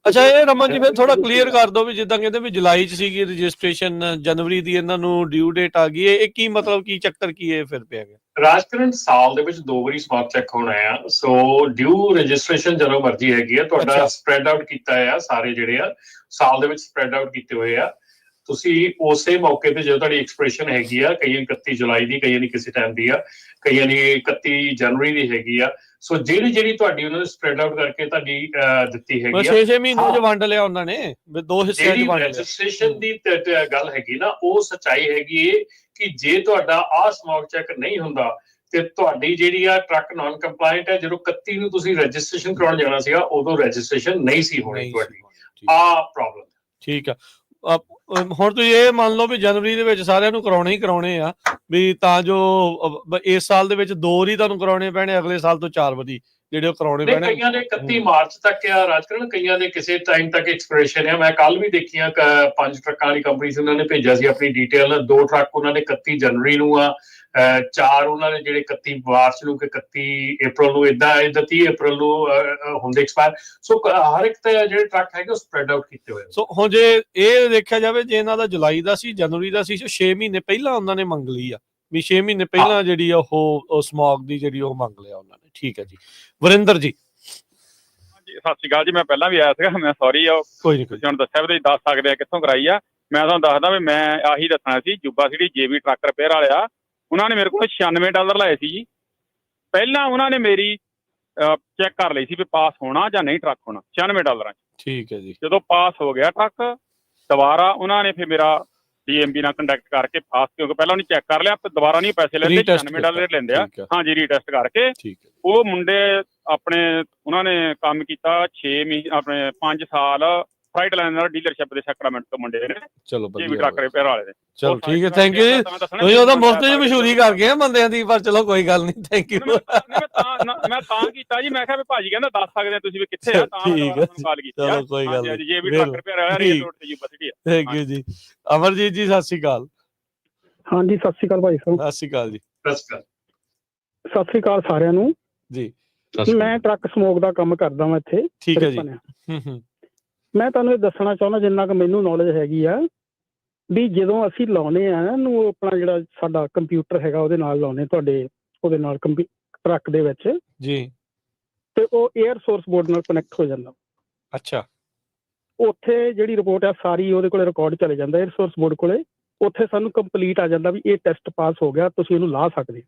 ਅੱਛਾ ਇਹ ਰਮਨ ਜੀ ਫਿਰ ਥੋੜਾ ਕਲੀਅਰ ਕਰ ਦਿਓ ਵੀ ਜਿੱਦਾਂ ਕਹਿੰਦੇ ਵੀ ਜੁਲਾਈ 'ਚ ਸੀਗੀ ਰਜਿਸਟ੍ਰੇਸ਼ਨ, ਜਨਵਰੀ ਦੀ ਇਹਨਾਂ ਨੂੰ ਡਿਊ ਡੇਟ ਆ ਗਈ ਹੈ, ਇਹ ਕੀ ਮਤਲਬ ਕੀ ਚੱਕਰ ਕੀ ਹੈ ਫਿਰ ਪਿਆ ਗਿਆ? ਰਾਜਕਰਨ ਸਾਲ ਦੇ ਵਿੱਚ 2 ਵਾਰੀ ਸਮਾਰਟ ਚੈੱਕ ਹੋਣਾ ਆ, ਸੋ ਡਿਊ ਰਜਿਸਟ੍ਰੇਸ਼ਨ ਜਦੋਂ ਮਰਜ਼ੀ ਹੈਗੀ ਆ ਤੁਹਾਡਾ ਸਪਰੈਡ ਆਊਟ ਕੀਤਾ ਆ, ਸਾਰੇ ਜਿਹੜੇ ਆ ਸਾਲ ਦੇ ਵਿੱਚ ਸਪਰੈਡ ਆਊਟ ਕੀਤੇ ਹੋਏ ਆ। ਤੁਸੀਂ ਉਸੇ ਮੌਕੇ ਤੇ ਜਦੋਂ ਤੁਹਾਡੀ ਐਕਸਪ੍ਰੈਸ਼ਨ ਹੈਗੀ ਆ, ਕਈਆਂ 31 ਜੁਲਾਈ ਦੀ, ਕਈਆਂ ਦੀ ਕਿਸੇ ਟਾਈਮ ਦੀ ਆ, ਕਈਆਂ ਦੀ 31 ਜਨਵਰੀ ਦੀ ਹੈਗੀ ਆ। ਸੋ ਜਿਹੜੀ ਤੁਹਾਡੀ ਉਹਨਾਂ ਨੇ ਸਪਰੈਡ ਆਊਟ ਕਰਕੇ ਤੁਹਾਡੀ ਦਿੱਤੀ ਹੈਗੀ ਆ 6 ਮਹੀਨੇ 'ਚ ਵੰਡ ਲਿਆ ਉਹਨਾਂ ਨੇ, 2 ਹਿੱਸਿਆਂ 'ਚ ਵੰਡ ਲਿਆ। ਰਜਿਸਟ੍ਰੇਸ਼ਨ ਦੀ ਗੱਲ ਹੈਗੀ ਨਾ, ਉਹ ਸੱਚਾਈ ਹੈਗੀ ਏ ਕਿ ਜੇ ਤੁਹਾਡਾ ਆਹ ਸਮਾਰਟ ਚੈੱਕ ਨਹੀਂ ਹੁੰਦਾ ਤੇ ਤੁਹਾਡੀ ਜਿਹੜੀ ਆ ਟਰੱਕ ਨਾਨ ਕੰਪਲਾਇੰਟ ਹੈ। ਜਦੋਂ 31 ਨੂੰ ਤੁਸੀਂ ਰਜਿਸਟ੍ਰੇਸ਼ਨ ਕਰਾਉਣ ਜਾਣਾ ਸੀਗਾ ਉਦੋਂ ਰਜਿਸਟ੍ਰੇਸ਼ਨ ਨਹੀਂ ਸੀ ਹੋਣੀ ਤੁਹਾਡੀ। ਆਹ ਪ੍ਰੋਬਲਮ। ਠੀਕ ਆ, ਹੁਣ ਤੁਸੀਂ ਇਹ ਮੰਨ ਲਓ ਵੀ ਜਨਵਰੀ ਦੇ ਵਿੱਚ ਸਾਰਿਆਂ ਨੂੰ ਕਰਾਉਣੇ ਆ ਵੀ ਤਾਂ ਜੋ ਇਸ ਸਾਲ ਦੇ ਵਿੱਚ 2 ਵਾਰੀ ਤੁਹਾਨੂੰ ਕਰਾਉਣੇ ਪੈਣੇ, ਅਗਲੇ ਸਾਲ ਤੋਂ 4 ਵਾਰੀ ਜਿਹੜੇ ਉਹ ਕਰਾਉਣੇ ਪੈਣੇ। ਕਈਆਂ ਦੇ 31 ਮਾਰਚ ਤੱਕ ਆ ਰਾਜਕਰਨ, ਕਈਆਂ ਦੇ ਕਿਸੇ ਟਾਈਮ ਤੱਕ ਐਕਸਪੀਰੇਸ਼ਨ ਆ। ਮੈਂ ਕੱਲ ਵੀ ਦੇਖੀਆਂ 5 ਟਰੱਕਾਂ ਵਾਲੀ ਕੰਪਨੀ ਸੀ, ਉਹਨਾਂ ਨੇ ਭੇਜਿਆ ਸੀ ਆਪਣੀ ਡਿਟੇਲ। 2 ਟਰੱਕ ਉਹਨਾਂ ਨੇ 31 ਜਨਵਰੀ ਨੂੰ ਆ, 4 ਉਹਨਾਂ ਨੇ ਜਿਹੜੇ 31 ਮਾਰਚ ਨੂੰ ਕਿ 31 ਅਪ੍ਰੈਲ ਨੂੰ, ਏਦਾਂ 30 ਅਪ੍ਰੈਲ ਨੂੰ ਹੁੰਦੇ ਐਕਸਪਾਇਰ। ਸੋ ਹਰ ਇੱਕ ਤੇ ਜਿਹੜੇ ਟਰੱਕ ਹੈਗੇ ਉਹ ਸਪਰੈਡ ਆਊਟ ਕੀਤੇ ਹੋਏ। ਸੋ ਹੁਣ ਜੇ ਇਹ ਦੇਖਿਆ ਜਾਵੇ, ਜੇ ਇਹਨਾਂ ਦਾ ਜੁਲਾਈ ਦਾ ਸੀ, ਜਨਵਰੀ ਦਾ ਸੀ, 6 ਮਹੀਨੇ ਪਹਿਲਾਂ ਉਹਨਾਂ ਨੇ ਮੰਗ ਲਈ ਆ ਵੀ 6 ਮਹੀਨੇ ਪਹਿਲਾਂ ਜਿਹੜੀ ਉਹ ਸਮੌਗ ਦੀ ਜਿਹੜੀ ਉਹ ਮੰਗ ਲਿਆ ਉਹਨਾਂ ਨੇ। ਠੀਕ ਹੈ ਜੀ, ਵਰਿੰਦਰ ਜੀ। ਸਤਿ ਸ਼੍ਰੀ ਅਕਾਲ ਜੀ। ਮੈਂ ਪਹਿਲਾਂ ਵੀ ਆਇਆ ਸੀਗਾ, ਮੈਂ ਸੌਰੀ ਕੋਈ ਨਹੀਂ, ਤੁਸੀਂ ਹੁਣ ਦੱਸਿਆ ਵੀ ਤੁਸੀਂ ਦੱਸ ਸਕਦੇ ਆ ਕਿੱਥੋਂ ਕਰਾਈ ਆ। ਮੈਂ ਤੁਹਾਨੂੰ ਦੱਸਦਾ ਵੀ ਮੈਂ ਆਹੀ ਦੱਸਣਾ ਸੀ, ਜੁਬਾ ਸਿਟੀ JB ਟਰੱਕ ਰਿਪੇਅਰ ਵਾਲੇ ਆ, ਉਹਨਾਂ ਨੇ ਮੇਰੇ ਕੋਲ $96 ਲਾਏ ਸੀ ਜੀ। ਪਹਿਲਾਂ ਉਹਨਾਂ ਨੇ ਮੇਰੀ ਚੈੱਕ ਕਰ ਲਈ ਸੀ ਵੀ ਪਾਸ ਹੋਣਾ ਜਾਂ ਨਹੀਂ ਟਰੱਕ ਹੋਣਾ, $96 'ਚ। ਠੀਕ ਹੈ ਜੀ। ਜਦੋਂ ਪਾਸ ਹੋ ਗਿਆ ਟਰੱਕ, ਦੁਬਾਰਾ ਉਹਨਾਂ ਨੇ ਫਿਰ ਮੇਰਾ DMB ਨਾਲ ਕੰਟੈਕਟ ਕਰਕੇ ਪਾਸ, ਕਿਉਂਕਿ ਪਹਿਲਾਂ ਉਹਨੇ ਚੈੱਕ ਕਰ ਲਿਆ, ਦੁਬਾਰਾ ਨਹੀਂ ਪੈਸੇ ਲੈਂਦੇ, $96 ਲੈਂਦੇ ਆ। ਹਾਂਜੀ, ਰੀਟੈਸਟ ਕਰਕੇ। ਉਹ ਮੁੰਡੇ ਆਪਣੇ ਉਹਨਾਂ ਨੇ ਕੰਮ ਕੀਤਾ 6 ਮਹੀਨੇ, ਆਪਣੇ 5 ਸਾਲ ਫਰਾਈਟ ਲਾਈਨਰ ਡੀਲਰਸ਼ਿਪ ਦੇ ਸੈਕਰਾਮੈਂਟ ਤੋਂ ਮੁੰਡੇ ਨੇ। ਚਲੋ JB ਟਰੱਕ ਰਿਪੇਅਰ ਵਾਲੇ ਦੇ। ਚਲੋ ਠੀਕ ਹੈ, ਥੈਂਕ ਯੂ ਜੀ। ਤੁਸੀਂ ਉਹਦਾ ਮੁਫਤ ਚ ਮਸ਼ਹੂਰੀ ਕਰ ਗਏ ਆ ਬੰਦਿਆਂ ਦੀ, ਪਰ ਚਲੋ ਕੋਈ ਗੱਲ ਨਹੀਂ, ਥੈਂਕ ਯੂ। ਮੈਂ ਤਾਂ ਕੀਤਾ ਜੀ, ਮੈਂ ਕਿਹਾ ਵੀ ਭਾਜੀ ਕਹਿੰਦਾ ਦੱਸ ਸਕਦੇ ਤੁਸੀਂ ਵੀ ਕਿੱਥੇ ਆ, ਤਾਂ ਕਾਲ ਕੀਤੀ। ਚਲੋ ਕੋਈ ਗੱਲ ਨਹੀਂ, JB ਟਰੱਕ ਰਿਪੇਅਰ ਵਾਲਾ ਰੇਲ ਰੋਡ ਤੇ ਜੁਬਾ ਸਿਟੀ ਆ। ਥੈਂਕ ਯੂ ਜੀ। ਅਮਰਜੀਤ ਜੀ ਸਤਿ ਸ਼੍ਰੀ ਅਕਾਲ। ਹਾਂਜੀ ਸਤਿ ਸ਼੍ਰੀ ਅਕਾਲ ਭਾਈ ਸਾਹਿਬ। ਸਤਿ ਸ਼੍ਰੀ ਅਕਾਲ ਜੀ। ਸਤਿ ਸ਼੍ਰੀ ਅਕਾਲ ਸਾਰਿਆਂ ਨੂੰ ਜੀ। ਮੈਂ ਟਰੱਕ ਸਮੋਕ ਦਾ ਕੰਮ ਕਰਦਾ ਵਾਂ ਇੱਥੇ। ਠੀਕ ਹੈ ਜੀ। ਮੈਂ ਤੁਹਾਨੂੰ ਇਹ ਦੱਸਣਾ ਚਾਹੁੰਦਾ, ਜਿੰਨਾ ਕੁ ਮੈਨੂੰ ਨੌਲੇਜ ਹੈਗੀ ਆ, ਵੀ ਜਦੋਂ ਅਸੀਂ ਲਾਉਨੇ ਆ ਨੂੰ ਆਪਣਾ ਜਿਹੜਾ ਸਾਡਾ ਕੰਪਿਊਟਰ ਹੈਗਾ ਉਹਦੇ ਨਾਲ ਲਾਉਨੇ, ਤੁਹਾਡੇ ਉਹਦੇ ਨਾਲ ਟਰੱਕ ਦੇ ਵਿੱਚ ਜੀ, ਤੇ ਉਹ 에ਅਰ ਸੋਰਸ ਬੋਰਡ ਨਾਲ ਕਨੈਕਟ ਹੋ ਜਾਂਦਾ। ਅੱਛਾ। ਉੱਥੇ ਜਿਹੜੀ ਰਿਪੋਰਟ ਆ ਸਾਰੀ ਉਹਦੇ ਕੋਲੇ ਰਿਕਾਰਡ ਚਲੇ ਜਾਂਦਾ 에ਅਰ ਸੋਰਸ ਬੋਰਡ ਕੋਲੇ। ਉੱਥੇ ਸਾਨੂੰ ਕੰਪਲੀਟ ਆ ਜਾਂਦਾ ਵੀ ਇਹ ਟੈਸਟ ਪਾਸ ਹੋ ਗਿਆ, ਤੁਸੀਂ ਇਹਨੂੰ ਲਾ ਸਕਦੇ ਹੋ।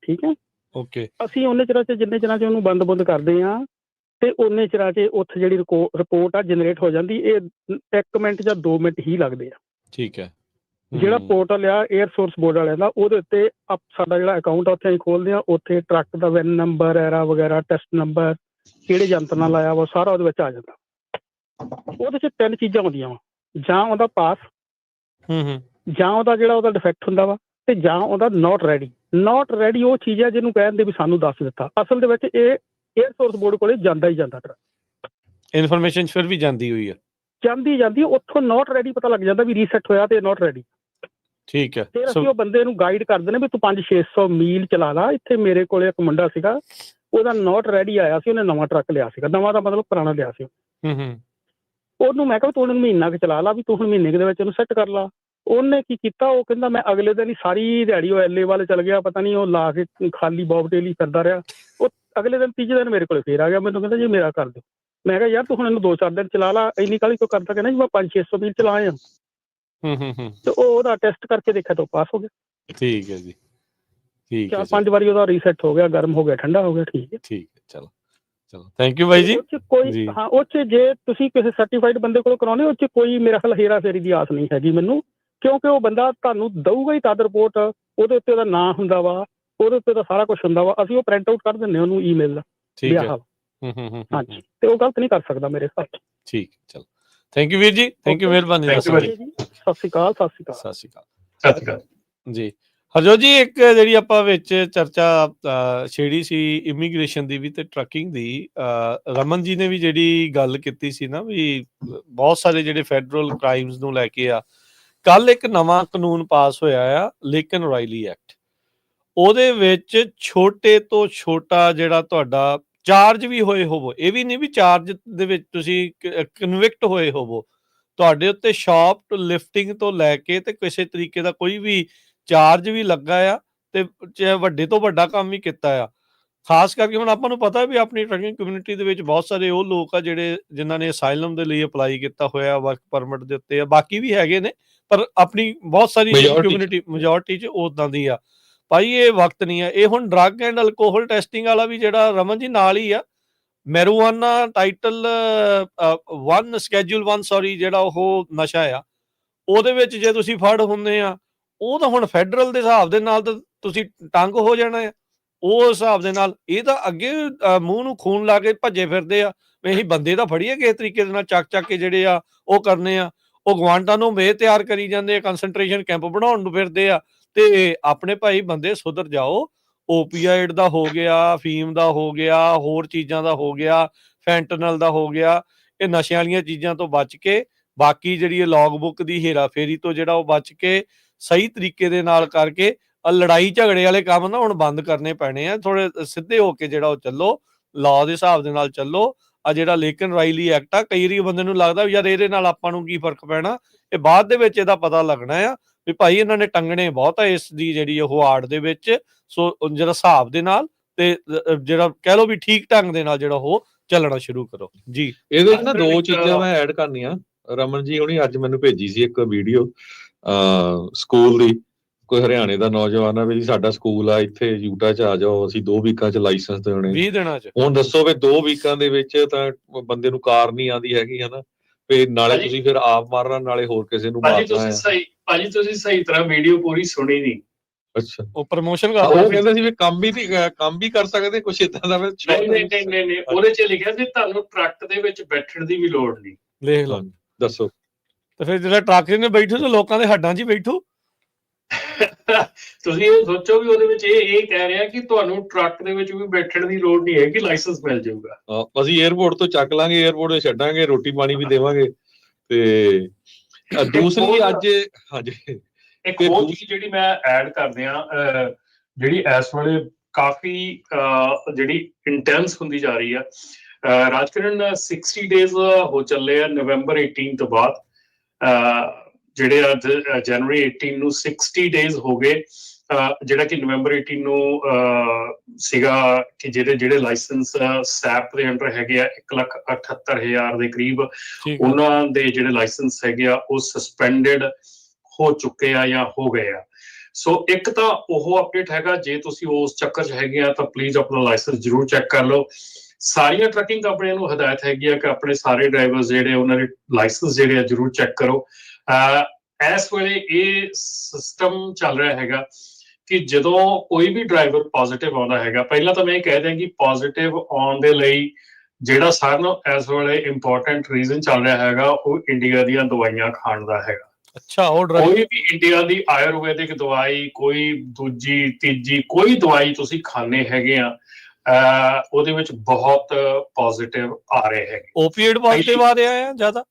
ਠੀਕ ਹੈ, ਓਕੇ। ਅਸੀਂ ਉਹਨੇ ਚਿਰਾਂ 'ਚ ਜਿੰਨੇ ਚਿਰਾਂ 'ਚ ਉਹਨੂੰ ਬੰਦ ਕਰਦੇ ਹਾਂ ਤੇ ਉਹਨੇ ਚਿਰਾਂ 'ਚ ਉੱਥੇ ਜਿਹੜੀ ਰਿਪੋਰਟ ਆ ਜਨਰੇਟ ਹੋ ਜਾਂਦੀ। ਇਹ 1 ਮਿੰਟ ਜਾਂ 2 ਮਿੰਟ ਹੀ ਲੱਗਦੇ ਆ। ਠੀਕ ਹੈ। ਜਿਹੜਾ ਪੋਰਟਲ ਆ 에ਅਰ ਸੋਰਸ ਬੋਰਡ ਵਾਲਿਆਂ ਦਾ, ਉਹਦੇ ਉੱਤੇ ਸਾਡਾ ਜਿਹੜਾ ਅਕਾਊਂਟ ਆ ਉੱਥੇ ਅਸੀਂ ਖੋਲਦੇ ਹਾਂ। ਉੱਥੇ ਟਰੱਕ ਦਾ ਵੈਨ ਨੰਬਰ, ਐਰਾ ਵਗੈਰਾ, ਟੈਸਟ ਨੰਬਰ, ਕਿਹੜੇ ਯੰਤਰ ਨਾਲ ਆਇਆ ਵਾ, ਸਾਰਾ ਉਹਦੇ ਵਿੱਚ ਆ ਜਾਂਦਾ। ਉਹਦੇ 'ਚ 3 ਚੀਜ਼ਾਂ ਹੁੰਦੀਆਂ ਵਾ, ਜਾਂ ਉਹਦਾ ਪਾਸ, ਜਾਂ ਉਹਦਾ ਜਿਹੜਾ ਉਹਦਾ ਡਿਫੈਕਟ ਹੁੰਦਾ ਵਾ, ਤੇ ਜਾਂ ਉਹਦਾ ਨਾਟ ਰੈਡੀ। ਨਾਟ ਰੈਡੀ ਉਹ ਚੀਜ਼ ਹੈ ਜਿਹਨੂੰ ਕਹਿੰਦੇ ਵੀ ਸਾਨੂੰ ਦੱਸ ਦਿੱਤਾ। ਅਸਲ ਦੇ ਵਿੱਚ ਇਹ 에ਅਰ ਸੋਰਸ ਬੋਰਡ ਕੋਲੇ ਜਾਂਦਾ ਹੀ ਜਾਂਦਾ ਟਰੱਕ। ਇਨਫੋਰਮੇਸ਼ਨ ਫਿਰ ਵੀ ਜਾਂਦੀ ਹੋਈ ਹੈ, ਜਾਂਦੀ ਉੱਥੋਂ ਨਾਟ ਰੈਡੀ ਪਤਾ ਲੱਗ ਜਾਂਦਾ ਵੀ ਰੀਸੈਟ ਹੋਇਆ ਤੇ ਨਾਟ ਰੈਡੀ। ਠੀਕ ਹੈ। ਫਿਰ ਅਸੀਂ ਉਹ ਬੰਦੇ ਨੂੰ ਗਾਈਡ ਕਰਦੇ ਨੇ ਵੀ ਤੂੰ 500-600 ਮੀਲ ਚਲਾ ਲਾ। ਇੱਥੇ ਮੇਰੇ ਕੋਲੇ ਇੱਕ ਮੁੰਡਾ ਸੀਗਾ, ਉਹਦਾ ਨੋਟ ਰੈਡੀ ਆਇਆ ਸੀ, ਉਹਨੇ ਨਵਾਂ ਟਰੱਕ ਲਿਆ ਸੀਗਾ, ਨਵਾਂ ਦਾ ਮਤਲਬ ਪੁਰਾਣਾ ਲਿਆ ਸੀ। ਉਹਨੂੰ ਮੈਂ ਕਿਹਾ ਤੂੰ ਹੁਣ ਮਹੀਨਾ ਕੁ ਚਲਾ ਲਾ, ਵੀ ਤੂੰ ਹੁਣ ਮਹੀਨੇ ਕੁ ਦੇ ਵਿੱਚ ਉਹਨੂੰ ਸੈੱਟ ਕਰ ਲਾ। ਉਹਨੇ ਕੀ ਕੀਤਾ, ਉਹ ਕਹਿੰਦਾ ਮੈਂ ਅਗਲੇ ਦਿਨ ਹੀ ਸਾਰੀ ਦਿਹਾੜੀ ਉਹ ਐਲੇ ਵੱਲ ਚਲ ਗਿਆ, ਪਤਾ ਨਹੀਂ ਉਹ ਲਾ ਕੇ ਖਾਲੀ ਬੌਬਟੇਲ ਹੀ ਫਿਰਦਾ ਰਿਹਾ। ਉਹ ਅਗਲੇ ਦਿਨ ਤੀਜੇ ਦਿਨ ਮੇਰੇ ਕੋਲ ਫੇਰ ਆ ਗਿਆ, ਮੈਨੂੰ ਕਹਿੰਦਾ ਜੀ ਮੇਰਾ ਕਰ ਦਿਓ। ਮੈਂ ਕਿਹਾ ਯਾਰ ਤੂੰ ਹੁਣ ਇਹਨੂੰ 2-4 ਦਿਨ ਚਲਾ ਲਾ, ਇੰਨੀ ਕਾਹਲੀ ਕਿਉਂ ਕਰਦਾ? ਕਹਿੰਦਾ ਜੀ ਮੈਂ 500-600 ਮੀਲ ਚਲਾਏ ਆ। ਤੇ ਉਹ ਉਹਦਾ ਟੈਸਟ ਕਰਕੇ ਦੇਖਿਆ ਤਾਂ ਪਾਸ ਹੋ ਗਿਆ। ਠੀਕ ਹੈ ਜੀ, ਠੀਕ ਹੈ। 4-5 ਵਾਰੀ ਉਹਦਾ ਰੀਸੈਟ ਹੋ ਗਿਆ, ਗਰਮ ਹੋ ਗਿਆ, ਠੰਡਾ ਹੋ ਗਿਆ। ਠੀਕ ਹੈ, ਠੀਕ ਹੈ, ਚਲੋ ਥੈਂਕ ਯੂ ਬਾਈ ਜੀ। ਕੋਈ ਹਾਂ ਉਹ 'ਚ ਜੇ ਤੁਸੀਂ ਕਿਸੇ ਸਰਟੀਫਾਈਡ ਬੰਦੇ ਕੋਲੋਂ ਕਰਾਉਂਦੇ ਉਹ 'ਚ ਕੋਈ ਮੇਰਾ ਖਿਆਲ ਹੇਰਾ ਫੇਰੀ ਦੀ ਆਸ ਨਹੀਂ ਹੈਗੀ ਮੈਨੂੰ, ਕਿਉਂਕਿ ਉਹ ਬੰਦਾ ਤੁਹਾਨੂੰ ਦਊਗਾ ਹੀ ਤਦ ਰਿਪੋਰਟ, ਉਹਦੇ ਉੱਤੇ ਉਹਦਾ ਨਾਂ ਹੁੰਦਾ ਵਾ, ਉਹਦੇ ਉੱਤੇ ਤਾਂ ਸਾਰਾ ਕੁਛ ਹੁੰਦਾ ਵਾ। ਅਸੀਂ ਉਹ ਪ੍ਰਿੰਟ ਆਊਟ ਕਰ ਦਿੰਦੇ ਉਹਨੂੰ ਈਮੇਲ ਦਾ। ਠੀਕ ਹੈ, ਹਾਂਜੀ, ਤੇ ਉਹ ਗਲਤ ਨਹੀਂ ਕਰ ਸਕਦਾ ਮੇਰੇ ਹਿਸਾਬ 'ਚ। ਠੀਕ, ਚਲੋ ਥੈਂਕ ਯੂ ਵੀਰ ਜੀ, ਥੈਂਕ ਯੂ, ਮਿਹਰਬਾਨੀ। ਸਤਿ ਸ਼੍ਰੀ ਅਕਾਲ। ਸਤਿ ਸ਼੍ਰੀ ਅਕਾਲ ਜੀ। ਹਰਜੋਤ ਜੀ, ਇੱਕ ਜਿਹੜੀ ਆਪਾਂ ਵਿੱਚ ਚਰਚਾ ਛੇੜੀ ਸੀ ਇਮੀਗ੍ਰੇਸ਼ਨ ਦੀ ਵੀ ਤੇ ਟਰੱਕਿੰਗ ਦੀ, ਰਮਨ ਜੀ ਨੇ ਵੀ ਜਿਹੜੀ ਗੱਲ ਕੀਤੀ ਸੀ ਨਾ, ਵੀ ਬਹੁਤ ਸਾਰੇ ਜਿਹੜੇ ਫੈਡਰਲ ਕ੍ਰਾਈਮਸ ਨੂੰ ਲੈ ਕੇ ਆ, ਕੱਲ ਇੱਕ ਨਵਾਂ ਕਾਨੂੰਨ ਪਾਸ ਹੋਇਆ ਆ, ਲੇਕਿਨ ਰਾਇਲੀ ਐਕਟ। ਉਹਦੇ ਵਿੱਚ ਛੋਟੇ ਤੋਂ ਛੋਟਾ ਜਿਹੜਾ ਤੁਹਾਡਾ ਚਾਰਜ ਵੀ ਹੋਏ ਹੋਵੋ, ਇਹ ਵੀ ਨਹੀਂ ਵੀ ਚਾਰਜ ਦੇ ਵਿੱਚ ਤੁਸੀਂ ਕਨਵਿਕਟ ਹੋਏ ਹੋਵੋ, ਤੁਹਾਡੇ ਉੱਤੇ ਸ਼ਾਪ ਲਿਫਟਿੰਗ ਤੋਂ ਲੈ ਕੇ ਤੇ ਕਿਸੇ ਤਰੀਕੇ ਦਾ ਕੋਈ ਵੀ ਚਾਰਜ ਵੀ ਲੱਗਾ ਆ, ਤੇ ਚਾਹੇ ਵੱਡੇ ਤੋਂ ਵੱਡਾ ਕੰਮ ਵੀ ਕੀਤਾ ਆ। ਖਾਸ ਕਰਕੇ ਹੁਣ ਆਪਾਂ ਨੂੰ ਪਤਾ ਵੀ ਆਪਣੀ ਟਰੱਕਿੰਗ ਕਮਿਊਨਿਟੀ ਦੇ ਵਿੱਚ ਬਹੁਤ ਸਾਰੇ ਉਹ ਲੋਕ ਆ ਜਿਹੜੇ ਜਿਨ੍ਹਾਂ ਨੇ ਅਸਾਈਲਮ ਦੇ ਲਈ ਅਪਲਾਈ ਕੀਤਾ ਹੋਇਆ, ਵਰਕ ਪਰਮਿਟ ਦੇ ਉੱਤੇ ਆ, ਬਾਕੀ ਵੀ ਹੈਗੇ ਨੇ, ਪਰ ਆਪਣੀ ਬਹੁਤ ਸਾਰੀ ਕਮਿਊਨਿਟੀ ਮੈਜੋਰਟੀ 'ਚ ਉਦਾਂ ਦੀ ਆ। ਭਾਈ ਇਹ ਵਕਤ ਨਹੀਂ ਆ। ਇਹ ਹੁਣ ਡਰੱਗ ਐਂਡ ਅਲਕੋਹਲ ਟੈਸਟਿੰਗ ਵਾਲਾ ਵੀ ਜਿਹੜਾ ਰਮਨ ਜੀ ਨਾਲ ਹੀ ਆ, ਮੈਰੂਆਨਾ ਟਾਈਟਲ 1 ਸਕੈਜੂਲ 1 ਸੌਰੀ ਜਿਹੜਾ ਉਹ ਨਸ਼ਾ ਆ, ਉਹਦੇ ਵਿੱਚ ਜੇ ਤੁਸੀਂ ਫੜ ਹੁੰਦੇ ਆ, ਉਹ ਤਾਂ ਹੁਣ ਫੈਡਰਲ ਦੇ ਹਿਸਾਬ ਦੇ ਨਾਲ ਤਾਂ ਤੁਸੀਂ ਤੰਗ ਹੋ ਜਾਣਾ ਆ। ਉਹ ਹਿਸਾਬ ਦੇ ਨਾਲ ਇਹ ਤਾਂ ਅੱਗੇ ਮੂੰਹ ਨੂੰ ਖੂਨ ਲਾ ਕੇ ਭੱਜੇ ਫਿਰਦੇ ਆ ਵੀ ਅਸੀਂ ਬੰਦੇ ਤਾਂ ਫੜੀਏ ਕਿਸੇ ਤਰੀਕੇ ਦੇ ਨਾਲ, ਚੱਕ ਕੇ ਜਿਹੜੇ ਆ ਉਹ ਕਰਨੇ ਆ। ਉਹ ਗਵਾਂਟਾਨੋ ਬੇ ਤਿਆਰ ਕਰੀ ਜਾਂਦੇ ਆ, ਕੰਸਨਟ੍ਰੇਸ਼ਨ ਕੈਂਪ ਬਣਾਉਣ ਨੂੰ ਫਿਰਦੇ ਆ। ਤੇ ਆਪਣੇ ਭਾਈ ਬੰਦੇ ਸੁਧਰ ਜਾਓ। ਓਪੀਆਈਡ ਦਾ ਹੋ ਗਿਆ, ਫੀਮ ਦਾ ਹੋ ਗਿਆ, ਹੋਰ ਚੀਜ਼ਾਂ ਦਾ ਹੋ ਗਿਆ, ਫੈਂਟਨਲ ਦਾ ਹੋ ਗਿਆ, ਇਹ ਨਸ਼ਿਆਂ ਵਾਲੀਆਂ ਚੀਜ਼ਾਂ ਤੋਂ ਬਚ ਕੇ, ਬਾਕੀ ਜਿਹੜੀ ਇਹ ਲੌਗ ਬੁੱਕ ਦੀ ਹੇਰਾ ਫੇਰੀ ਤੋਂ ਜਿਹੜਾ ਉਹ ਬਚ ਕੇ, ਸਹੀ ਤਰੀਕੇ ਦੇ ਨਾਲ ਕਰਕੇ ਲੜਾਈ ਝਗੜੇ ਵਾਲੇ ਕੰਮ ਨਾ ਹੁਣ ਬੰਦ ਕਰਨੇ ਪੈਣੇ ਆ। ਥੋੜੇ ਸਿੱਧੇ ਹੋ ਕੇ ਜਿਹੜਾ ਉਹ ਚੱਲੋ, ਲਾਅ ਦੇ ਹਿਸਾਬ ਦੇ ਨਾਲ ਚੱਲੋ। ਆ ਜਿਹੜਾ ਲੇਕਿਨ ਰਾਇਲੀ ਐਕਟ ਆ, ਕਈ ਵਾਰੀ ਬੰਦੇ ਨੂੰ ਲੱਗਦਾ ਵੀ ਯਾਰ ਇਹਦੇ ਨਾਲ ਆਪਾਂ ਨੂੰ ਕੀ ਫਰਕ ਪੈਣਾ, ਇਹ ਬਾਅਦ ਦੇ ਵਿੱਚ ਇਹਦਾ ਪਤਾ ਲੱਗਣਾ ਆ ਵੀ ਭਾਈ ਇਹਨਾਂ ਨੇ ਟੰਗਣੇ ਬਹੁਤ ਆ ਇਸ ਦੀ ਜਿਹੜੀ ਉਹ ਆੜ ਦੇ ਵਿੱਚ। ਸੋ ਜਿਹੜਾ ਹਿਸਾਬ ਦੇ ਨਾਲ ਤੇ ਜਿਹੜਾ ਕਹਿ ਲਓ ਵੀ ਠੀਕ ਢੰਗ ਦੇ ਨਾਲ ਜਿਹੜਾ ਉਹ ਚੱਲਣਾ ਸ਼ੁਰੂ ਕਰੋ ਜੀ। ਇਹਦੇ ਵਿੱਚ ਨਾ ਦੋ ਚੀਜ਼ਾਂ ਮੈਂ ਐਡ ਕਰਨੀਆਂ। ਰਮਨ ਜੀ ਹੁਣੀ ਅੱਜ ਮੈਨੂੰ ਭੇਜੀ ਸੀ ਇੱਕ ਵੀਡੀਓ ਸਕੂਲ ਦੀ, ਕੋਈ ਹਰਿਆਣੇ ਦਾ ਨੌਜਵਾਨ ਆ ਵੀ ਸਾਡਾ ਸਕੂਲ ਆ ਇੱਥੇ ਯੂਟਾ 'ਚ ਆ ਜਾਓ, ਅਸੀਂ 2 ਵੀਕਾਂ 'ਚ ਲਾਇਸੈਂਸ ਦੇਣੇ, 20 ਦਿਨਾਂ 'ਚ। ਹੁਣ ਦੱਸੋ ਵੀ 2 ਵੀਕਾਂ ਦੇ ਵਿੱਚ ਤਾਂ ਬੰਦੇ ਨੂੰ ਕਾਰ ਨਹੀਂ ਆਉਂਦੀ ਹੈਗੀ, ਹਨਾ, ਤੇ ਨਾਲੇ ਤੁਸੀਂ ਫਿਰ ਆਪ ਮਾਰਨਾ, ਨਾਲੇ ਹੋਰ ਕਿਸੇ ਨੂੰ ਮਾਰਨਾ ਹੈ। ਭਾਜੀ ਤੁਸੀਂ ਸਹੀ ਤਰ੍ਹਾਂ ਵੀਡੀਓ ਪੂਰੀ ਸੁਣੀ ਨਹੀਂ। ਅੱਛਾ, ਉਹ ਪ੍ਰਮੋਸ਼ਨ ਉਹ ਕਹਿੰਦੇ ਸੀ ਵੀ ਕੰਮ ਵੀ ਕਰ ਸਕਦੇ ਕੁਛ ਇਦਾਂ ਦਾ। ਨਹੀਂ, ਉਹਦੇ 'ਚ ਲਿਖਿਆ ਸੀ ਤੁਹਾਨੂੰ ਟਰੱਕ ਦੇ ਵਿੱਚ ਬੈਠਣ ਦੀ ਵੀ ਲੋੜ ਨਹੀਂ। ਦੇਖ ਲਓ, ਦੱਸੋ। ਤੇ ਫਿਰ ਜਿਹੜਾ ਟਰੱਕ 'ਚ ਬੈਠੋ ਤੇ ਲੋਕਾਂ ਦੇ ਹੱਡਾਂ 'ਚ ਹੀ ਬੈਠੋ। ਤੁਸੀਂ ਇਹ ਸੋਚੋ ਵੀ ਉਹਦੇ ਵਿੱਚ ਇਹ ਕਹਿ ਰਿਹਾ ਕਿ ਤੁਹਾਨੂੰ ਟਰੱਕ ਦੇ ਵਿੱਚ ਵੀ ਬੈਠਣ ਦੀ ਲੋੜ ਨਹੀਂ ਹੈ, ਕਿ ਲਾਇਸੈਂਸ ਮਿਲ ਜਾਊਗਾ। ਅਸੀਂ 에ਅਰਪੋਰਟ ਤੋਂ ਚੱਕ ਲਾਂਗੇ, 에ਅਰਪੋਰਟ ਤੇ ਛੱਡਾਂਗੇ, ਰੋਟੀ ਪਾਣੀ ਵੀ ਦੇਵਾਂਗੇ। ਤੇ ਦੂਸਰੀ ਅੱਜ ਹਾਂਜੀ ਇੱਕ ਹੋਰ ਚੀਜ਼ ਜਿਹੜੀ ਮੈਂ ਐਡ ਕਰਦੇ ਆ, ਜਿਹੜੀ ਇਸ ਵੇਲੇ ਕਾਫੀ ਜਿਹੜੀ ਇੰਟੈਂਸ ਹੁੰਦੀ ਜਾ ਰਹੀ ਆ। ਰਾਜਕਿਰਨ 60 ਡੇਜ਼ ਹੋ ਚੱਲੇ ਆ ਨਵੰਬਰ 18 ਤੋਂ ਬਾਅਦ, ਜਿਹੜੇ ਅੱਜ ਜਨਵਰੀ 18 ਨੂੰ 60 ਡੇਜ਼ ਹੋ ਗਏ, ਜਿਹੜਾ ਕਿ ਨਵੰਬਰ 18 ਨੂੰ ਸੀਗਾ ਕਿ ਜਿਹੜੇ ਲਾਇਸੈਂਸ ਸੈਪ ਦੇ ਅੰਡਰ ਹੈਗੇ ਆ 1,78,000 ਦੇ ਕਰੀਬ, ਉਹਨਾਂ ਦੇ ਜਿਹੜੇ ਲਾਇਸੈਂਸ ਹੈਗੇ ਆ ਉਹ ਸਸਪੈਂਡਡ ਹੋ ਚੁੱਕੇ ਆ ਜਾਂ ਹੋ ਗਏ ਆ। ਸੋ ਇੱਕ ਤਾਂ ਉਹ ਅਪਡੇਟ ਹੈਗਾ, ਜੇ ਤੁਸੀਂ ਉਸ ਚੱਕਰ 'ਚ ਹੈਗੇ ਆ ਤਾਂ ਪਲੀਜ਼ ਆਪਣਾ ਲਾਇਸੈਂਸ ਜ਼ਰੂਰ ਚੈੱਕ ਕਰ ਲਓ। ਸਾਰੀਆਂ ਟਰੱਕਿੰਗ ਕੰਪਨੀਆਂ ਨੂੰ ਹਦਾਇਤ ਹੈਗੀ ਆ ਕਿ ਆਪਣੇ ਸਾਰੇ ਡਰਾਈਵਰਸ ਜਿਹੜੇ ਉਹਨਾਂ ਦੇ ਲਾਇਸੈਂਸ ਜਿਹੜੇ ਆ ਜ਼ਰੂਰ ਚੈੱਕ ਕਰੋ। ਇਸ ਵੇਲੇ ਇਹ ਸਿਸਟਮ ਚੱਲ ਰਿਹਾ ਹੈਗਾ ਕਿ ਜਦੋਂ ਕੋਈ ਵੀ ਡਰਾਈਵਰ ਪੋਜ਼ਿਟਿਵ ਆਉਂਦਾ ਹੈਗਾ, ਪਹਿਲਾਂ ਤਾਂ ਮੈਂ ਇਹ ਕਹਿ ਦਿਆਂ ਕਿ ਪੋਜ਼ਿਟਿਵ ਆਉਣ ਦੇ ਲਈ ਜਿਹੜਾ ਸਾਰਿਆਂ ਨਾਲੋਂ ਇਸ ਵੇਲੇ ਇੰਪੋਰਟੈਂਟ ਰੀਜ਼ਨ ਚੱਲ ਰਿਹਾ ਹੈਗਾ, ਉਹ ਇੰਡੀਆ ਦੀਆਂ ਦਵਾਈਆਂ ਖਾਣ ਦਾ ਹੈਗਾ। ਅੱਛਾ, ਉਹ ਕੋਈ ਵੀ ਇੰਡੀਆ ਦੀ ਆਯੁਰਵੈਦਿਕ ਦਵਾਈ, ਕੋਈ ਦੂਜੀ ਤੀਜੀ ਕੋਈ ਦਵਾਈ ਤੁਸੀਂ ਖਾਣੇ ਹੈਗੇ ਆ, ਉਹਦੇ ਵਿੱਚ ਬਹੁਤ ਪੋਜ਼ਿਟਿਵ ਆ ਰਹੇ ਹੈਗੇ। ਓਪੀਏਡ ਪੋਜ਼ਿਟਿਵ ਆ ਰਿਹਾ ਆ ਜ਼ਿਆਦਾ।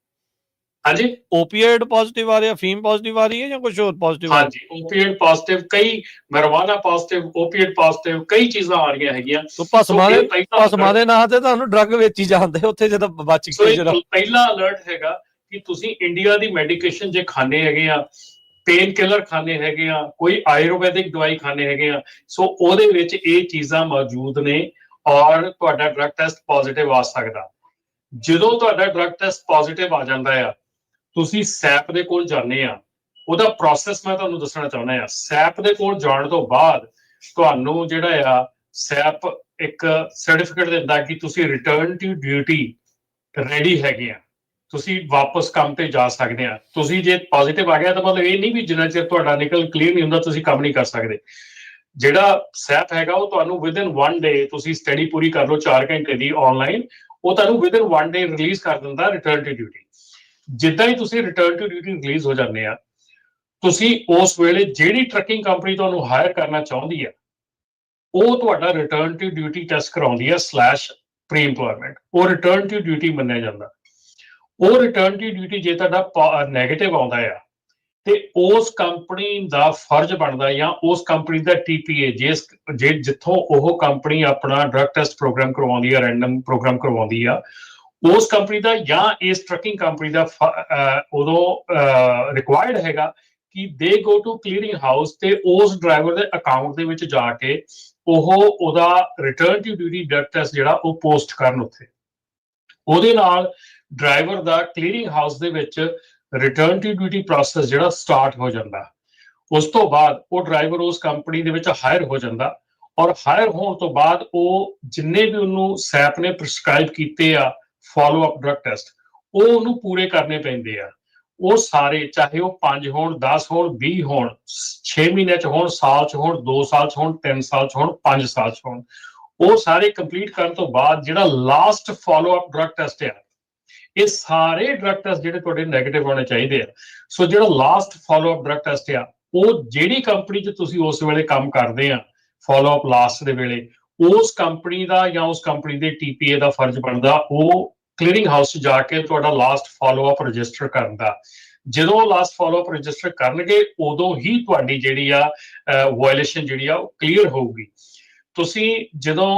ਹਾਂਜੀ ਓਪੀਆਇਡ ਪੋਜ਼ਿਟਿਵ ਆ ਰਿਹਾ, ਫੀਮ ਪੋਜ਼ਿਟਿਵ ਆ ਰਹੀ ਹੈ ਜਾਂ ਕੁਝ ਹੋਰ ਪੋਜ਼ਿਟਿਵ ਆ ਹਾਂਜੀ ਓਪੀਏਟ ਪੋਜ਼ਿਟਿਵ, ਕਈ ਮੈਰੀjuana ਪੋਜ਼ਿਟਿਵ, ਓਪੀਏਟ ਪੋਜ਼ਿਟਿਵ, ਕਈ ਚੀਜ਼ਾਂ ਆ ਰਹੀਆਂ ਹੈਗੀਆਂ। ਸੋ ਭਸਮਾਂ ਇਹ ਦੇ ਪਹਿਲਾ ਭਸਮਾਂ ਦੇ ਨਾਂ ਤੇ ਤੁਹਾਨੂੰ ਡਰੱਗ ਵੇਚੀ ਜਾਂਦੇ ਉੱਥੇ, ਜਦੋਂ ਬਚ ਸੋ ਗਏ ਇਹ ਜਿਹੜਾ। ਪਹਿਲਾ ਅਲਰਟ ਹੈਗਾ ਕਿ ਤੁਸੀਂ ਇੰਡੀਆ ਦੀ ਮੈਡੀਕੇਸ਼ਨ ਜੇ ਖਾਣੇ ਹੈਗੇ ਆ, ਪੇਨ ਕਿਲਰ ਖਾਣੇ ਹੈਗੇ ਆ, ਕੋਈ ਆਯੁਰਵੈਦਿਕ ਦਵਾਈ ਖਾਣੇ ਹੈਗੇ ਆ, ਸੋ ਉਹਦੇ ਵਿੱਚ ਇਹ ਚੀਜ਼ਾਂ ਮੌਜੂਦ ਨੇ ਔਰ ਤੁਹਾਡਾ ਡਰੱਗ ਟੈਸਟ ਪੋਜ਼ਿਟਿਵ ਆ ਸਕਦਾ। ਜਦੋਂ ਤੁਹਾਡਾ ਡਰੱਗ ਟੈਸਟ ਪੋਜ਼ਿਟਿਵ ਆ ਜਾਂਦਾ ਆ, ਤੁਸੀਂ ਸੈਪ ਦੇ ਕੋਲ ਜਾਂਦੇ ਆ, ਉਹਦਾ ਪ੍ਰੋਸੈਸ ਮੈਂ ਤੁਹਾਨੂੰ ਦੱਸਣਾ ਚਾਹੁੰਦਾ ਆ। ਸੈਪ ਦੇ ਕੋਲ ਜਾਣ ਤੋਂ ਬਾਅਦ ਤੁਹਾਨੂੰ ਜਿਹੜਾ ਆ ਸੈਪ ਇੱਕ ਸਰਟੀਫਿਕੇਟ ਦਿੰਦਾ ਕਿ ਤੁਸੀਂ ਰਿਟਰਨ ਟੂ ਡਿਊਟੀ ਰੈਡੀ ਹੈਗੇ ਆ, ਤੁਸੀਂ ਵਾਪਸ ਕੰਮ ਤੇ ਜਾ ਸਕਦੇ ਆ। ਤੁਸੀਂ ਜੇ ਪੋਜ਼ਿਟਿਵ ਆ ਗਿਆ ਤਾਂ ਮਤਲਬ ਇਹ ਨਹੀਂ ਵੀ ਜਿੰਨਾ ਚਿਰ ਤੁਹਾਡਾ ਨਿਕਲ ਕਲੀਅਰ ਨਹੀਂ ਹੁੰਦਾ ਤੁਸੀਂ ਕੰਮ ਨਹੀਂ ਕਰ ਸਕਦੇ। ਜਿਹੜਾ ਸੈਪ ਹੈਗਾ ਉਹ ਤੁਹਾਨੂੰ ਵਿਦਨ 1 ਡੇ, ਤੁਸੀਂ ਸਟੱਡੀ ਪੂਰੀ ਕਰ ਲਓ 4 ਘੰਟੇ ਦੀ ਆਨਲਾਈਨ, ਉਹ ਤੁਹਾਨੂੰ ਵਿਦਨ 1 ਡੇ ਰਿਲੀਜ਼ ਕਰ ਦਿੰਦਾ ਰਿਟਰਨ ਟੂ ਡਿਊਟੀ। ਜਿੱਦਾਂ ਹੀ ਤੁਸੀਂ ਰਿਟਰਨ ਟੂ ਡਿਊਟੀ ਰਿਲੀਜ਼ ਹੋ ਜਾਂਦੇ ਆ, ਤੁਸੀਂ ਉਸ ਵੇਲੇ ਜਿਹੜੀ ਟਰੱਕਿੰਗ ਕੰਪਨੀ ਤੁਹਾਨੂੰ ਹਾਇਰ ਕਰਨਾ ਚਾਹੁੰਦੀ ਆ, ਉਹ ਤੁਹਾਡਾ ਰਿਟਰਨ ਟੂ ਡਿਊਟੀ ਟੈਸਟ ਕਰਾਉਂਦੀ ਆ /ਪ੍ਰੀ ਇੰਪਲੋਇਮੈਂਟ। ਉਹ ਰਿਟਰਨ ਟੂ ਡਿਊਟੀ ਮੰਨਿਆ ਜਾਂਦਾ। ਉਹ ਰਿਟਰਨ ਟੂ ਡਿਊਟੀ ਜੇ ਤੁਹਾਡਾ ਨੈਗੇਟਿਵ ਆਉਂਦਾ ਆ ਤੇ ਉਸ ਕੰਪਨੀ ਦਾ ਫਰਜ਼ ਬਣਦਾ ਜਾਂ ਉਸ ਕੰਪਨੀ ਦਾ TPA ਜੇ ਜਿੱਥੋਂ ਉਹ ਕੰਪਨੀ ਆਪਣਾ ਡਰੱਗ ਟੈਸਟ ਪ੍ਰੋਗਰਾਮ ਕਰਵਾਉਂਦੀ ਆ, ਰੈਂਡਮ ਪ੍ਰੋਗਰਾਮ ਕਰਵਾਉਂਦੀ ਆ, ਉਸ ਕੰਪਨੀ ਦਾ ਜਾਂ ਇਸ ਟਰੱਕਿੰਗ ਕੰਪਨੀ ਦਾ ਉਦੋਂ ਰਿਕੁਆਇਰਡ ਹੈਗਾ ਕਿ ਦੇ ਗੋ ਟੂ ਕਲੀਅਰਿੰਗ ਹਾਊਸ ਤੇ ਉਸ ਡਰਾਈਵਰ ਦੇ ਅਕਾਊਂਟ ਦੇ ਵਿੱਚ ਜਾ ਕੇ ਉਹਦਾ return to duty drug test ਜਿਹੜਾ ਉਹ ਪੋਸਟ ਕਰਨ ਉੱਥੇ। ਉਹਦੇ ਨਾਲ ਡਰਾਈਵਰ ਦਾ ਕਲੀਅਰਿੰਗ ਹਾਊਸ ਦੇ ਵਿੱਚ ਰਿਟਰਨ ਟੂ ਡਿਊਟੀ ਪ੍ਰੋਸੈਸ ਜਿਹੜਾ ਸਟਾਰਟ ਹੋ ਜਾਂਦਾ। ਉਸ ਤੋਂ ਬਾਅਦ ਉਹ ਡਰਾਈਵਰ ਉਸ ਕੰਪਨੀ ਦੇ ਵਿੱਚ ਹਾਇਰ ਹੋ ਜਾਂਦਾ ਔਰ ਹਾਇਰ ਹੋਣ ਤੋਂ ਬਾਅਦ ਉਹ ਜਿੰਨੇ ਵੀ ਉਹਨੂੰ ਸੈਪ ਨੇ ਪ੍ਰਿਸਕ੍ਰਾਈਬ ਕੀਤੇ ਆ ਫਾਲੋ ਅਪ ਡਰੱਗ ਟੈਸਟ, ਉਹ ਉਹਨੂੰ ਪੂਰੇ ਕਰਨੇ ਪੈਂਦੇ ਆ। ਉਹ ਸਾਰੇ, ਚਾਹੇ ਉਹ 5 ਹੋਣ, 10 ਹੋਣ, 20 ਹੋਣ, 6 ਮਹੀਨਿਆਂ ਚ ਹੋਣ, ਸਾਲ ਚ ਹੋਣ, 2 ਸਾਲ ਚ ਹੋਣ, 3 ਸਾਲ ਚ ਹੋਣ, 5 ਸਾਲ ਚ ਹੋਣ, ਉਹ ਸਾਰੇ ਕੰਪਲੀਟ ਕਰਨ ਤੋਂ ਬਾਅਦ ਜਿਹੜਾ last follow up drug test ਆ, ਇਹ ਸਾਰੇ ਡਰੱਗ ਟੈਸਟ ਜਿਹੜੇ ਤੁਹਾਡੇ ਨੈਗੇਟਿਵ ਹੋਣੇ ਚਾਹੀਦੇ ਆ। ਸੋ ਜਿਹੜਾ last follow up drug test ਆ, ਉਹ ਜਿਹੜੀ ਕੰਪਨੀ 'ਚ ਤੁਸੀਂ ਉਸ ਵੇਲੇ ਕੰਮ ਕਰਦੇ ਆ ਫਾਲੋ ਅਪ ਲਾਸਟ ਦੇ ਵੇਲੇ, ਉਸ ਕੰਪਨੀ ਦਾ ਜਾਂ ਉਸ ਕੰਪਨੀ ਦੇ TPA ਦਾ ਫਰਜ਼ ਬਣਦਾ ਉਹ ਕਲੀਅਰਿੰਗ ਹਾਊਸ 'ਚ ਜਾ ਕੇ ਤੁਹਾਡਾ ਲਾਸਟ ਫਾਲੋ ਅਪ ਰਜਿਸਟਰ ਕਰਨ ਦਾ। ਜਦੋਂ ਲਾਸਟ ਫਾਲੋ ਅਪ ਰਜਿਸਟਰ ਕਰਨਗੇ ਉਦੋਂ ਹੀ ਤੁਹਾਡੀ ਜਿਹੜੀ ਆ ਵਾਇਲੇਸ਼ਨ ਜਿਹੜੀ ਆ ਉਹ ਕਲੀਅਰ ਹੋਊਗੀ। ਤੁਸੀਂ ਜਦੋਂ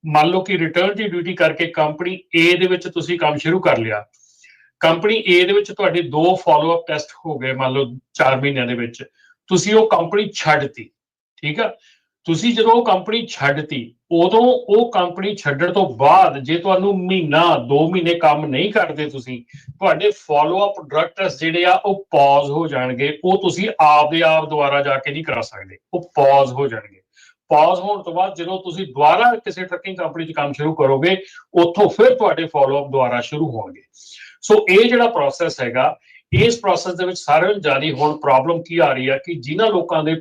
ਮੰਨ ਲਓ ਕਿ ਰਿਟਰਨ ਦੀ ਡਿਊਟੀ ਕਰਕੇ ਕੰਪਨੀ A ਦੇ ਵਿੱਚ ਤੁਸੀਂ ਕੰਮ ਸ਼ੁਰੂ ਕਰ ਲਿਆ, ਕੰਪਨੀ A ਦੇ ਵਿੱਚ ਤੁਹਾਡੇ 2 ਫਾਲੋ ਅਪ ਟੈਸਟ ਹੋ ਗਏ ਮੰਨ ਲਓ 4 ਮਹੀਨਿਆਂ ਦੇ ਵਿੱਚ, ਤੁਸੀਂ ਉਹ ਕੰਪਨੀ ਛੱਡਤੀ, ਠੀਕ ਆ। ਤੁਸੀਂ ਜਦੋਂ ਉਹ ਕੰਪਨੀ ਛੱਡਤੀ, ਉਦੋਂ ਉਹ ਕੰਪਨੀ ਛੱਡਣ ਤੋਂ ਬਾਅਦ ਜੇ ਤੁਹਾਨੂੰ ਮਹੀਨਾ 2 ਮਹੀਨੇ ਕੰਮ ਨਹੀਂ ਕਰਦੇ ਤੁਸੀਂ, ਤੁਹਾਡੇ ਫਾਲੋ ਅਪ ਡਰੱਗ ਟੈਸਟ ਜਿਹੜੇ ਆ ਉਹ ਪੌਜ਼ ਹੋ ਜਾਣਗੇ। ਉਹ ਤੁਸੀਂ ਆਪਦੇ ਆਪ ਦੁਬਾਰਾ ਜਾ ਕੇ ਨਹੀਂ ਕਰਾ ਸਕਦੇ, ਉਹ ਪੌਜ਼ ਹੋ ਜਾਣਗੇ। ਪੌਜ਼ ਹੋਣ ਤੋਂ ਬਾਅਦ ਜਦੋਂ ਤੁਸੀਂ ਦੁਬਾਰਾ ਕਿਸੇ ਟਰੱਕਿੰਗ ਕੰਪਨੀ 'ਚ ਕੰਮ ਸ਼ੁਰੂ ਕਰੋਗੇ, ਉੱਥੋਂ ਫਿਰ ਤੁਹਾਡੇ ਫਾਲੋ ਅਪ ਦੁਬਾਰਾ ਸ਼ੁਰੂ ਹੋਣਗੇ। ਸੋ ਇਹ ਜਿਹੜਾ ਪ੍ਰੋਸੈਸ ਹੈਗਾ, ਇਸ ਪ੍ਰੋਸੈਸ ਦੇ ਵਿੱਚ ਸਾਰਿਆਂ ਨੂੰ ਜਾਣੀ ਹੁਣ ਪ੍ਰੋਬਲਮ ਕੀ ਆ ਰਹੀ ਆ ਕਿ ਜਿਨ੍ਹਾਂ ਲੋਕਾਂ ਦੇ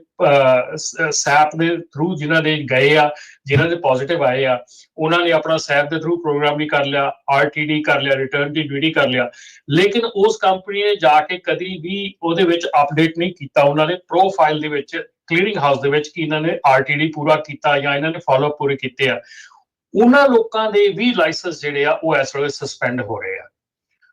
ਸੈਪ ਦੇ ਥਰੂ ਜਿਨ੍ਹਾਂ ਦੇ ਗਏ ਆ, ਜਿਨ੍ਹਾਂ ਦੇ ਪੋਜ਼ਿਟਿਵ ਆਏ ਆ, ਉਹਨਾਂ ਨੇ ਆਪਣਾ ਸੈਪ ਦੇ ਥਰੂ ਪ੍ਰੋਗਰਾਮ ਵੀ ਕਰ ਲਿਆ, RTD ਕਰ ਲਿਆ, ਰਿਟਰਨ ਦੀ ਡਿਊਟੀ ਕਰ ਲਿਆ, ਲੇਕਿਨ ਉਸ ਕੰਪਨੀ ਨੇ ਜਾ ਕੇ ਕਦੀ ਵੀ ਉਹਦੇ ਵਿੱਚ ਅਪਡੇਟ ਨਹੀਂ ਕੀਤਾ ਉਹਨਾਂ ਨੇ ਪ੍ਰੋਫਾਈਲ ਦੇ ਵਿੱਚ ਕਲੀਅਰਿੰਗ ਹਾਊਸ ਦੇ ਵਿੱਚ ਕਿ ਇਹਨਾਂ ਨੇ RTD ਪੂਰਾ ਕੀਤਾ ਜਾਂ ਇਹਨਾਂ ਨੇ ਫਾਲੋ ਅਪ ਪੂਰੇ ਕੀਤੇ ਆ। ਉਹਨਾਂ ਲੋਕਾਂ ਦੇ ਵੀ ਲਾਇਸੈਂਸ ਜਿਹੜੇ ਆ ਉਹ ਇਸ ਵੇਲੇ ਸਸਪੈਂਡ ਹੋ ਰਹੇ ਆ।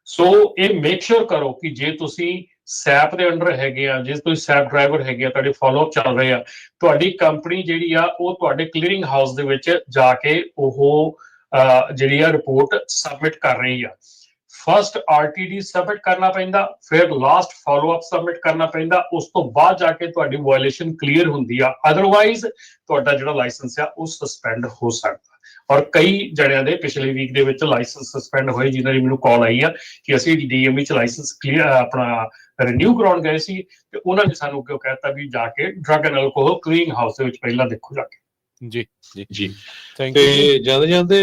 ਸੋ ਇਹ ਮੇਕ ਸ਼ੋਰ ਕਰੋ ਕਿ ਜੇ ਤੁਸੀਂ ਸੈਪ ਦੇ ਅੰਡਰ ਹੈਗੇ ਆ, ਜੇ ਤੁਸੀਂ ਸੈਪ ਡਰਾਈਵਰ ਹੈਗੇ ਆ, ਤੁਹਾਡੇ ਫਾਲੋ ਅਪ ਚੱਲ ਰਹੇ ਆ, ਤੁਹਾਡੀ ਕੰਪਨੀ ਜਿਹੜੀ ਆ ਉਹ ਤੁਹਾਡੇ ਕਲੀਅਰਿੰਗ ਹਾਊਸ ਦੇ ਵਿੱਚ ਜਾ ਕੇ ਉਹ ਜਿਹੜੀ ਆ ਰਿਪੋਰਟ ਸਬਮਿਟ ਕਰ ਰਹੀ ਆ। ਫਸਟ RTD ਸਬਮਿਟ ਕਰਨਾ ਪੈਂਦਾ, ਫਿਰ ਲਾਸਟ ਫਾਲੋ ਅਪ ਸਬਮਿਟ ਕਰਨਾ ਪੈਂਦਾ, ਉਸ ਤੋਂ ਬਾਅਦ ਜਾ ਕੇ ਤੁਹਾਡੀ ਵਾਇਲੇਸ਼ਨ ਕਲੀਅਰ ਹੁੰਦੀ ਆ। ਅਦਰਵਾਈਜ਼ ਤੁਹਾਡਾ ਜਿਹੜਾ ਲਾਇਸੈਂਸ ਆ ਉਹ ਸਸਪੈਂਡ ਹੋ ਸਕਦਾ। ਔਰ ਕਈ ਜਣਿਆਂ ਦੇ ਪਿਛਲੇ ਵੀਕ ਦੇ ਵਿੱਚ ਲਾਇਸੈਂਸ ਸਸਪੈਂਡ ਹੋਏ, ਜਿਨ੍ਹਾਂ ਦੀ ਮੈਨੂੰ ਕਾਲ ਆਈ ਆ ਕਿ ਅਸੀਂ DME 'ਚ ਲਾਇਸੈਂਸ ਕਲੀਅਰ ਆਪਣਾ ਰਿਨਿਊ ਕਰਾਉਣ ਗਏ ਸੀ ਤੇ ਉਹਨਾਂ ਨੇ ਸਾਨੂੰ ਕਿਉਂ ਕਹਿਤਾ ਵੀ ਜਾ ਕੇ drug and alcohol clearing house ਦੇ ਵਿੱਚ ਪਹਿਲਾਂ ਦੇਖੋ ਜਾ ਕੇ। ਜੀ ਜੀ ਜੀ ਥੈਂਕ ਯੂ। ਤੇ ਜਾਂਦੇ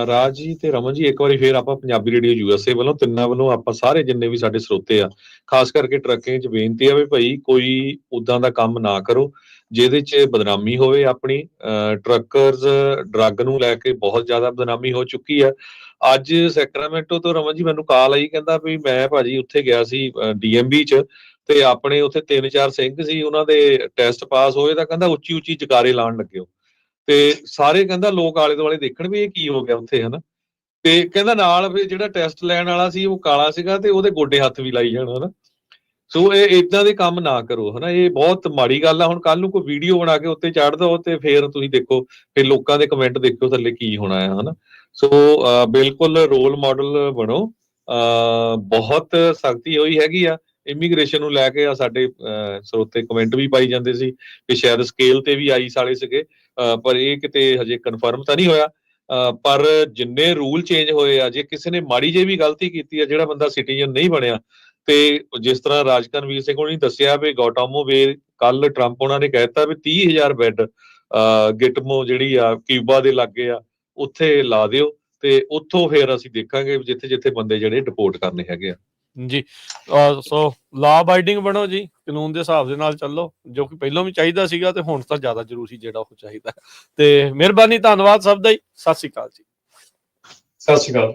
ਰਾਜ ਜੀ ਤੇ ਰਮਨ ਜੀ, ਇੱਕ ਵਾਰੀ ਫੇਰ ਆਪਾਂ ਪੰਜਾਬੀ ਰੇਡੀਓ USA ਵੱਲੋਂ ਤਿੰਨਾਂ ਵੱਲੋਂ ਆਪਾਂ ਸਾਰੇ ਜਿੰਨੇ ਵੀ ਸਾਡੇ ਸਰੋਤੇ ਆ, ਖਾਸ ਕਰਕੇ ਟਰੱਕਿੰਗ 'ਚ ਬੇਨਤੀ ਆ ਵੀ ਭਾਈ ਕੋਈ ਉਦਾਂ ਦਾ ਕੰਮ ਨਾ ਕਰੋ ਜਿਹਦੇ 'ਚ ਬਦਨਾਮੀ ਹੋਵੇ ਆਪਣੀ। ਟਰੱਕਰਸ ਡਰੱਗ ਨੂੰ ਲੈ ਕੇ ਬਹੁਤ ਜ਼ਿਆਦਾ ਬਦਨਾਮੀ ਹੋ ਚੁੱਕੀ ਆ। ਅੱਜ ਸੈਕਰਾਮੈਂਟੋ ਤੋਂ ਰਮਨ ਜੀ ਮੈਨੂੰ ਕਾਲ ਆਈ, ਕਹਿੰਦਾ ਵੀ ਮੈਂ ਭਾਜੀ ਉੱਥੇ ਗਿਆ ਸੀ DMV 'ਚ ਤੇ ਆਪਣੇ ਉੱਥੇ 3-4 ਸਿੰਘ ਸੀ, ਉਹਨਾਂ ਦੇ ਟੈਸਟ ਪਾਸ ਹੋਏ ਤਾਂ ਕਹਿੰਦਾ ਉੱਚੀ ਉੱਚੀ ਜਕਾਰੇ ਲਾਉਣ ਲੱਗੇ ਹੋ ਤੇ ਸਾਰੇ ਕਹਿੰਦਾ ਲੋਕ ਆਲੇ ਦੁਆਲੇ ਦੇਖਣ ਵੀ ਇਹ ਕੀ ਹੋ ਗਿਆ ਉੱਥੇ, ਹਨਾ। ਤੇ ਕਹਿੰਦਾ ਨਾਲ ਫਿਰ ਜਿਹੜਾ ਟੈਸਟ ਲੈਣ ਵਾਲਾ ਸੀ ਉਹ ਕਾਲਾ ਸੀਗਾ ਤੇ ਉਹਦੇ ਗੋਡੇ ਹੱਥ ਵੀ ਲਾਈ ਜਾਣ ਹਨਾ। ਸੋ ਇਹ ਇਦਾਂ ਦੇ ਕੰਮ ਨਾ ਕਰੋ ਹਨਾ, ਇਹ ਬਹੁਤ ਮਾੜੀ ਗੱਲ ਆ। ਹੁਣ ਕੱਲ ਨੂੰ ਕੋਈ ਵੀਡੀਓ ਬਣਾ ਕੇ ਉੱਤੇ ਚੜ੍ਹ ਦਿਓ ਤੇ ਫਿਰ ਤੁਸੀਂ ਦੇਖੋ, ਫਿਰ ਲੋਕਾਂ ਦੇ ਕਮੈਂਟ ਦੇਖੋ ਥੱਲੇ ਕੀ ਹੋਣਾ ਹੈ ਹਨਾ। ਸੋ ਬਿਲਕੁਲ ਰੋਲ ਮਾਡਲ ਬਣੋ। ਬਹੁਤ ਸਖਤੀ ਹੋਈ ਹੈਗੀ ਆ ਇਮੀਗ੍ਰੇਸ਼ਨ ਨੂੰ ਲੈ ਕੇ। ਆ ਸਾਡੇ ਸਰੋਤੇ ਕਮੈਂਟ ਵੀ ਪਾਈ ਜਾਂਦੇ ਸੀ ਕਿ ਸ਼ਾਇਦ ਸਕੇਲ ਤੇ ਵੀ ਆਈ ਸਾਲੇ ਸੀਗੇ, ਪਰ ਇਹ ਕਿਤੇ ਹਜੇ ਕਨਫਰਮ ਤਾਂ ਨਹੀਂ ਹੋਇਆ। ਪਰ ਜਿੰਨੇ ਰੂਲ ਚੇਂਜ ਹੋਏ ਆ, ਜੇ ਕਿਸੇ ਨੇ ਮਾੜੀ ਜਿਹੀ ਵੀ ਗਲਤੀ ਕੀਤੀ ਆ, ਜਿਹੜਾ ਬੰਦਾ ਸਿਟੀਜ਼ਨ ਨਹੀਂ ਬਣਿਆ, ਤੇ ਜਿਸ ਤਰ੍ਹਾਂ ਰਾਜਕਰਨਵੀਰ ਸਿੰਘ ਹੋਣੀ ਦੱਸਿਆ ਵੀ ਗੌਟਾਮੋ ਵੇ ਕੱਲ ਟਰੰਪ ਉਹਨਾਂ ਨੇ ਕਹਿ ਦਿੱਤਾ ਵੀ 30,000 ਬੈੱਡ ਗਿਟਮੋ ਜਿਹੜੀ ਆ ਕਿਊਬਾ ਦੇ ਲਾਗੇ ਆ ਉੱਥੇ ਲਾ ਦਿਓ, ਤੇ ਉੱਥੋਂ ਫਿਰ ਅਸੀਂ ਦੇਖਾਂਗੇ ਜਿੱਥੇ ਜਿੱਥੇ ਬੰਦੇ ਜਿਹੜੇ ਡਿਪੋਰਟ ਕਰਨੇ ਹੈਗੇ ਆ ਜੀ। ਸੋ ਲਾ ਅਬਾਈਡਿੰਗ ਬਣੋ ਜੀ, ਕਾਨੂੰਨ ਦੇ ਹਿਸਾਬ ਦੇ ਨਾਲ ਚੱਲੋ, ਜੋ ਕਿ ਪਹਿਲਾਂ ਵੀ ਚਾਹੀਦਾ ਸੀਗਾ ਤੇ ਹੁਣ ਤਾਂ ਜ਼ਿਆਦਾ ਜ਼ਰੂਰੀ ਜਿਹੜਾ ਉਹ ਚਾਹੀਦਾ। ਤੇ ਮਿਹਰਬਾਨੀ, ਧੰਨਵਾਦ ਸਭ ਦਾ ਹੀ। ਸਤਿ ਸ਼੍ਰੀ ਅਕਾਲ ਜੀ। ਸਤਿ ਸ਼੍ਰੀ ਅਕਾਲ।